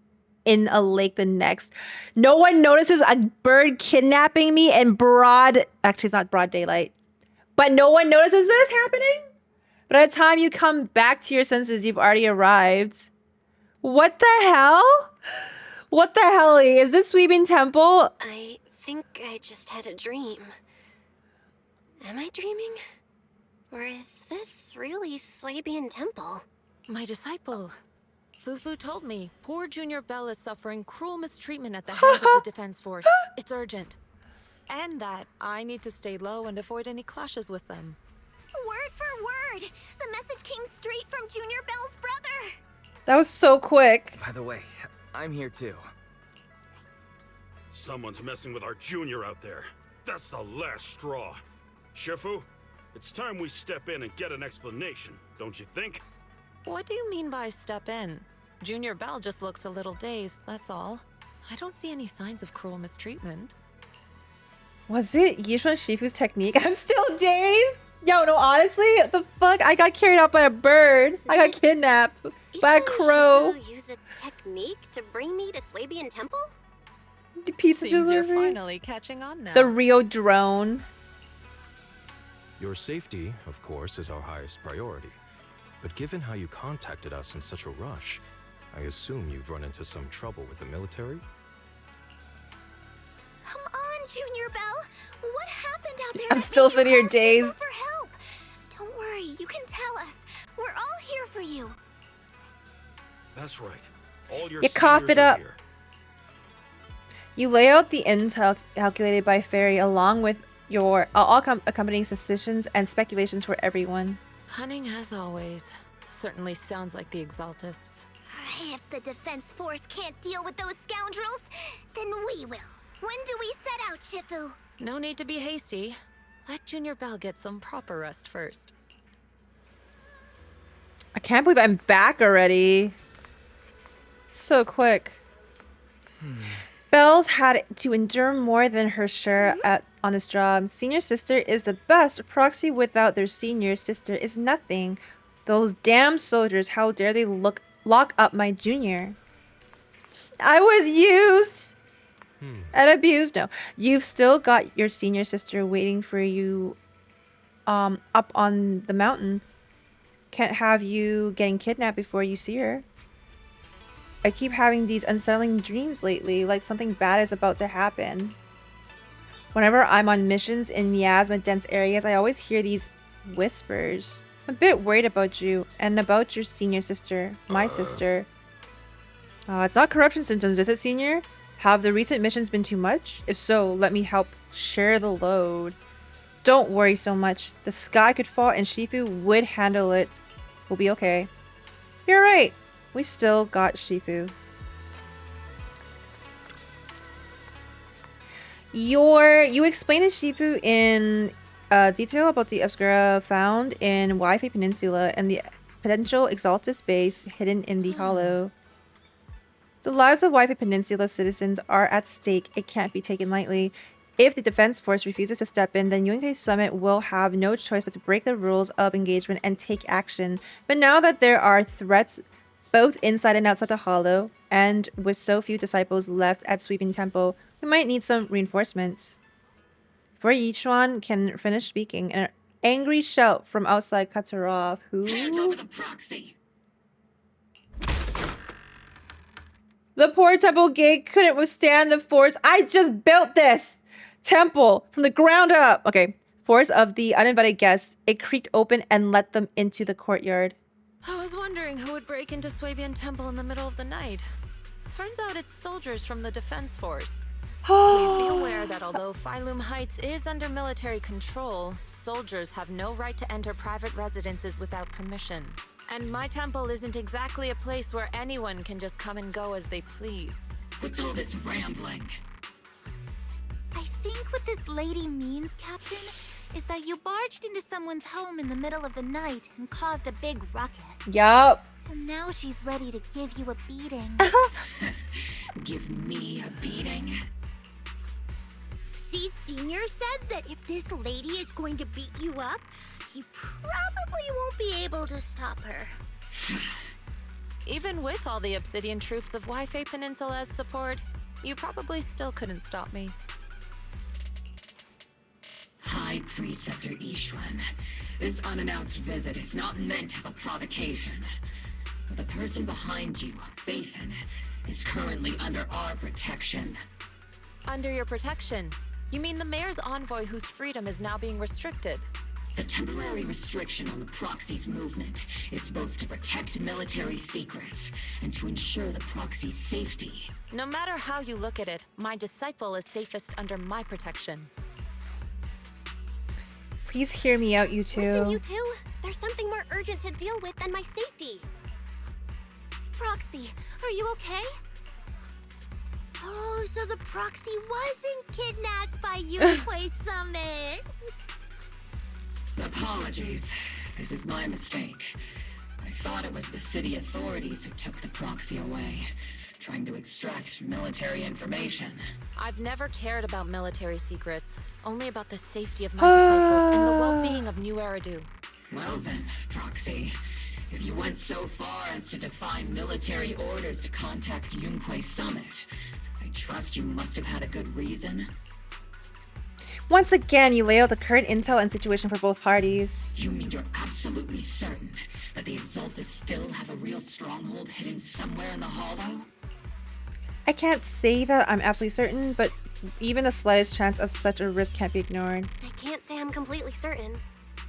in a lake the next. No one notices a bird kidnapping me in actually it's not broad daylight, but no one notices this happening? By the time you come back to your senses, you've already arrived. What the hell? What the hell is this Sweeping Temple? I think I just had a dream. Am I dreaming? Or is this really Swabian Temple? My disciple, Fufu told me poor Junior Bell is suffering cruel mistreatment at the hands of the Defense Force. It's urgent. And that I need to stay low and avoid any clashes with them. Word for word! The message came straight from Junior Bell's brother! That was so quick. By the way, I'm here too. Someone's messing with our junior out there. That's the last straw. Shifu, it's time we step in and get an explanation, don't you think? What do you mean by step in? Junior Bell just looks a little dazed, that's all. I don't see any signs of cruel mistreatment. Was it Yixuan Shifu's technique? I'm still dazed. Yo, no, honestly, the fuck? I got carried out by a bird. I got kidnapped by a crow. Did you use a technique to bring me to Swabian Temple? The pizza Seems delivery. you're finally catching on now. The Rio drone. Your safety, of course, is our highest priority. But given how you contacted us in such a rush, I assume you've run into some trouble with the military? Come on, Junior Bell! What happened out there? I'm still sitting here dazed. For help? Don't worry, you can tell us. We're all here for you. That's right. All your You cough seniors it are up. here. You lay out the intel calculated by Fairy along with your accompanying suspicions and speculations for everyone. Cunning as always. Certainly sounds like the Exaltists. If the Defense Force can't deal with those scoundrels, then we will. When do we set out, Shifu? No need to be hasty. Let Junior Bell get some proper rest first. I can't believe I'm back already. So quick. Belle's had to endure more than her share on this job. Senior sister is the best. Proxy without their senior sister is nothing. Those damn soldiers, how dare they lock up my junior? I was used and abused. No, you've still got your senior sister waiting for you up on the mountain. Can't have you getting kidnapped before you see her. I keep having these unsettling dreams lately, like something bad is about to happen. Whenever I'm on missions in miasma-dense areas, I always hear these whispers. I'm a bit worried about you, and about your senior sister, my sister. It's not corruption symptoms, is it, Senior? Have the recent missions been too much? If so, let me help share the load. Don't worry so much. The sky could fall and Shifu would handle it. We'll be okay. You're right. We still got Shifu. You explained to Shifu in detail about the Obscura found in Wi-Fi Peninsula and the potential Exaltus base hidden in the Hollow. The lives of Wi-Fi Peninsula citizens are at stake. It can't be taken lightly. If the Defense Force refuses to step in, then UNK Summit will have no choice but to break the rules of engagement and take action. But now that there are threats both inside and outside the Hollow, and with so few disciples left at Sweeping Temple, we might need some reinforcements. Before Yixuan can finish speaking, an angry shout from outside cuts her off. Who? Hand over the proxy. The poor temple gate couldn't withstand the force. I just built this temple from the ground up. Okay, force of the uninvited guests. It creaked open and let them into the courtyard. I was wondering who would break into Swabian Temple in the middle of the night. Turns out it's soldiers from the Defense Force. Please be aware that although Phylum Heights is under military control, soldiers have no right to enter private residences without permission. And my temple isn't exactly a place where anyone can just come and go as they please. What's all this rambling? I think what this lady means, Captain, is that you barged into someone's home in the middle of the night and caused a big ruckus. Yup. And now she's ready to give you a beating. Give me a beating? Seed Senior said that if this lady is going to beat you up, he probably won't be able to stop her. Even with all the Obsidian troops of Wi-Fi Peninsula as support, you probably still couldn't stop me. High Preceptor yixuan, this unannounced visit is not meant as a provocation. But the person behind you, Phaethon, is currently under our protection. Under your protection? You mean the mayor's envoy whose freedom is now being restricted? The temporary restriction on the proxy's movement is both to protect military secrets and to ensure the proxy's safety. No matter how you look at it, my disciple is safest under my protection. Please hear me out, you two. Listen, you two. There's something more urgent to deal with than my safety. Proxy, are you okay? Oh, so the proxy wasn't kidnapped by Yunhui Summit. Apologies. This is my mistake. I thought it was the city authorities who took the proxy away, trying to extract military information. I've never cared about military secrets, only about the safety of my disciples and the well-being of New Eridu. Well then, Proxy, if you went so far as to defy military orders to contact Yunhui Summit, I trust you must have had a good reason. Once again, you lay out the current intel and situation for both parties. You mean you're absolutely certain that the Exaltus still have a real stronghold hidden somewhere in the Hollow? I can't say that I'm absolutely certain, but even the slightest chance of such a risk can't be ignored. I can't say I'm completely certain.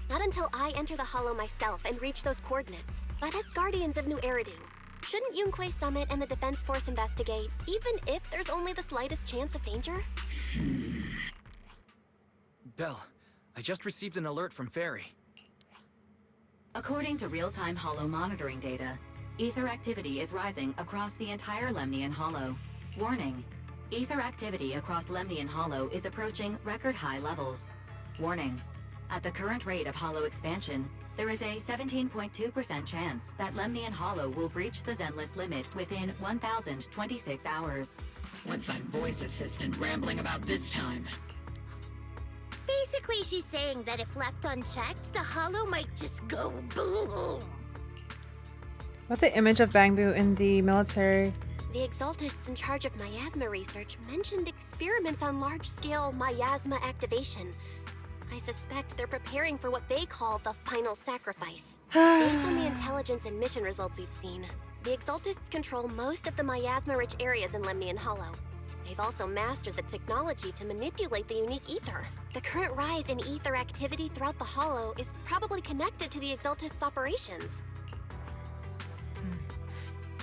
Not until I enter the Hollow myself and reach those coordinates. But as Guardians of New Eridu, shouldn't Yunhui Summit and the Defense Force investigate, even if there's only the slightest chance of danger? Belle, I just received an alert from Fairy. According to real-time Hollow monitoring data, ether activity is rising across the entire Lemnian Hollow. Warning: ether activity across Lemnian Hollow is approaching record-high levels. Warning: at the current rate of Hollow expansion, there is a 17.2% chance that Lemnian Hollow will breach the Zenless limit within 1,026 hours. What's that voice assistant rambling about this time? Basically, she's saying that if left unchecked, the Hollow might just go boom. What's the image of Bangbu in the military? The Exaltists in charge of miasma research mentioned experiments on large-scale miasma activation. I suspect they're preparing for what they call the final sacrifice. Based on the intelligence and mission results we've seen, the Exaltists control most of the miasma-rich areas in Lemnian Hollow. They've also mastered the technology to manipulate the unique ether. The current rise in ether activity throughout the Hollow is probably connected to the Exaltists' operations.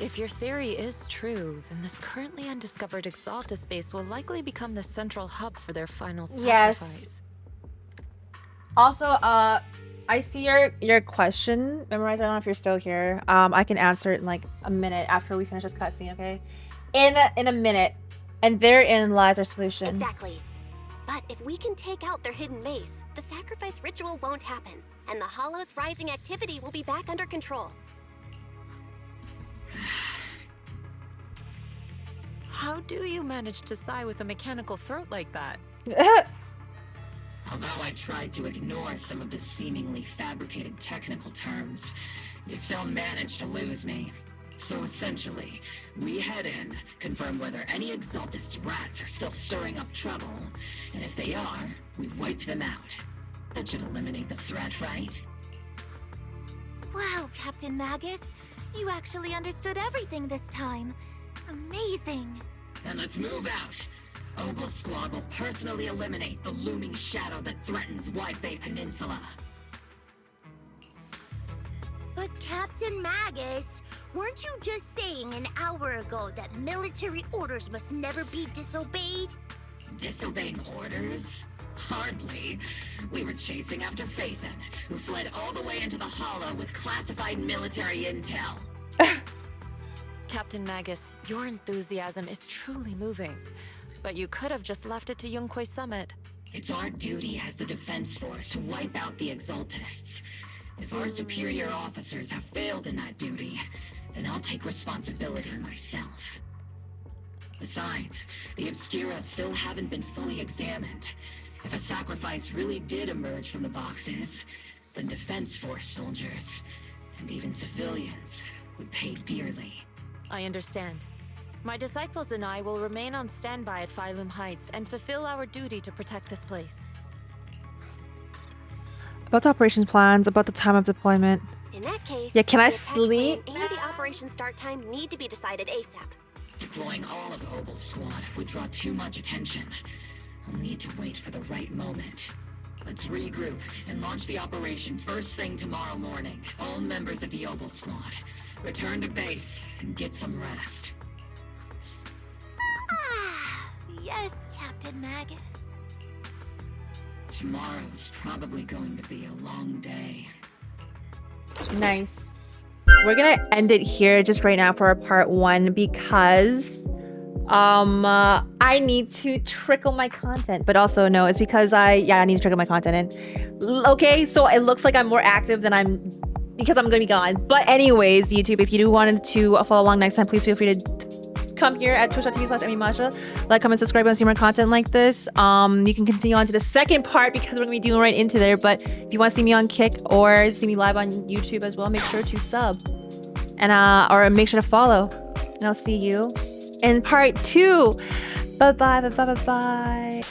If your theory is true, then this currently undiscovered Exaltus base will likely become the central hub for their final sacrifice. Yes. Also, I see your question, Memorize. I don't know if you're still here. I can answer it in like a minute after we finish this cutscene, okay? In a minute. And therein lies our solution. Exactly. But if we can take out their hidden base, the sacrifice ritual won't happen, and the Hollow's rising activity will be back under control. How do you manage to sigh with a mechanical throat like that? Although I tried to ignore some of the seemingly fabricated technical terms, you still managed to lose me. So essentially, we head in, confirm whether any Exaltist rats are still stirring up trouble, and if they are, we wipe them out. That should eliminate the threat, right? Wow, Captain Magus. You actually understood everything this time. Amazing. Then let's move out. Obel Squad will personally eliminate the looming shadow that threatens Wi-Fi Peninsula. But Captain Magus, weren't you just saying an hour ago that military orders must never be disobeyed? Disobeying orders? Hardly. We were chasing after Phaethon, who fled all the way into the Hollow with classified military intel. Captain Magus, your enthusiasm is truly moving. But you could have just left it to Yunhui Summit. It's our duty as the Defense Force to wipe out the Exaltists. If our superior officers have failed in that duty, then I'll take responsibility myself. Besides, the Obscura still haven't been fully examined. If a sacrifice really did emerge from the boxes, then Defense Force soldiers, and even civilians, would pay dearly. I understand. My disciples and I will remain on standby at Phylum Heights and fulfill our duty to protect this place. About the operations plans, about the time of deployment. In that case, Yeah, can I the attack sleep? plan and the operation start time need to be decided ASAP. Deploying all of Obel Squad would draw too much attention. I'll need to wait for the right moment. Let's regroup and launch the operation first thing tomorrow morning. All members of the Obel Squad, return to base and get some rest. Yes, Captain Magus. Tomorrow's probably going to be a long day. Nice. We're gonna end it here just right now for our part 1 because I need to trickle my content, but also no, it's because I need to trickle my content in. Okay, so it looks like I'm more active than because I'm gonna be gone. But anyways, YouTube, if you do want to follow along next time, please feel free to come here at twitch.tv/EmiMatcha. Like, comment, subscribe, and see more content like this. You can continue on to the second part because we're gonna be doing right into there. But if you want to see me on Kick or see me live on YouTube as well, make sure to sub and or make sure to follow. And I'll see you in part 2. Bye bye.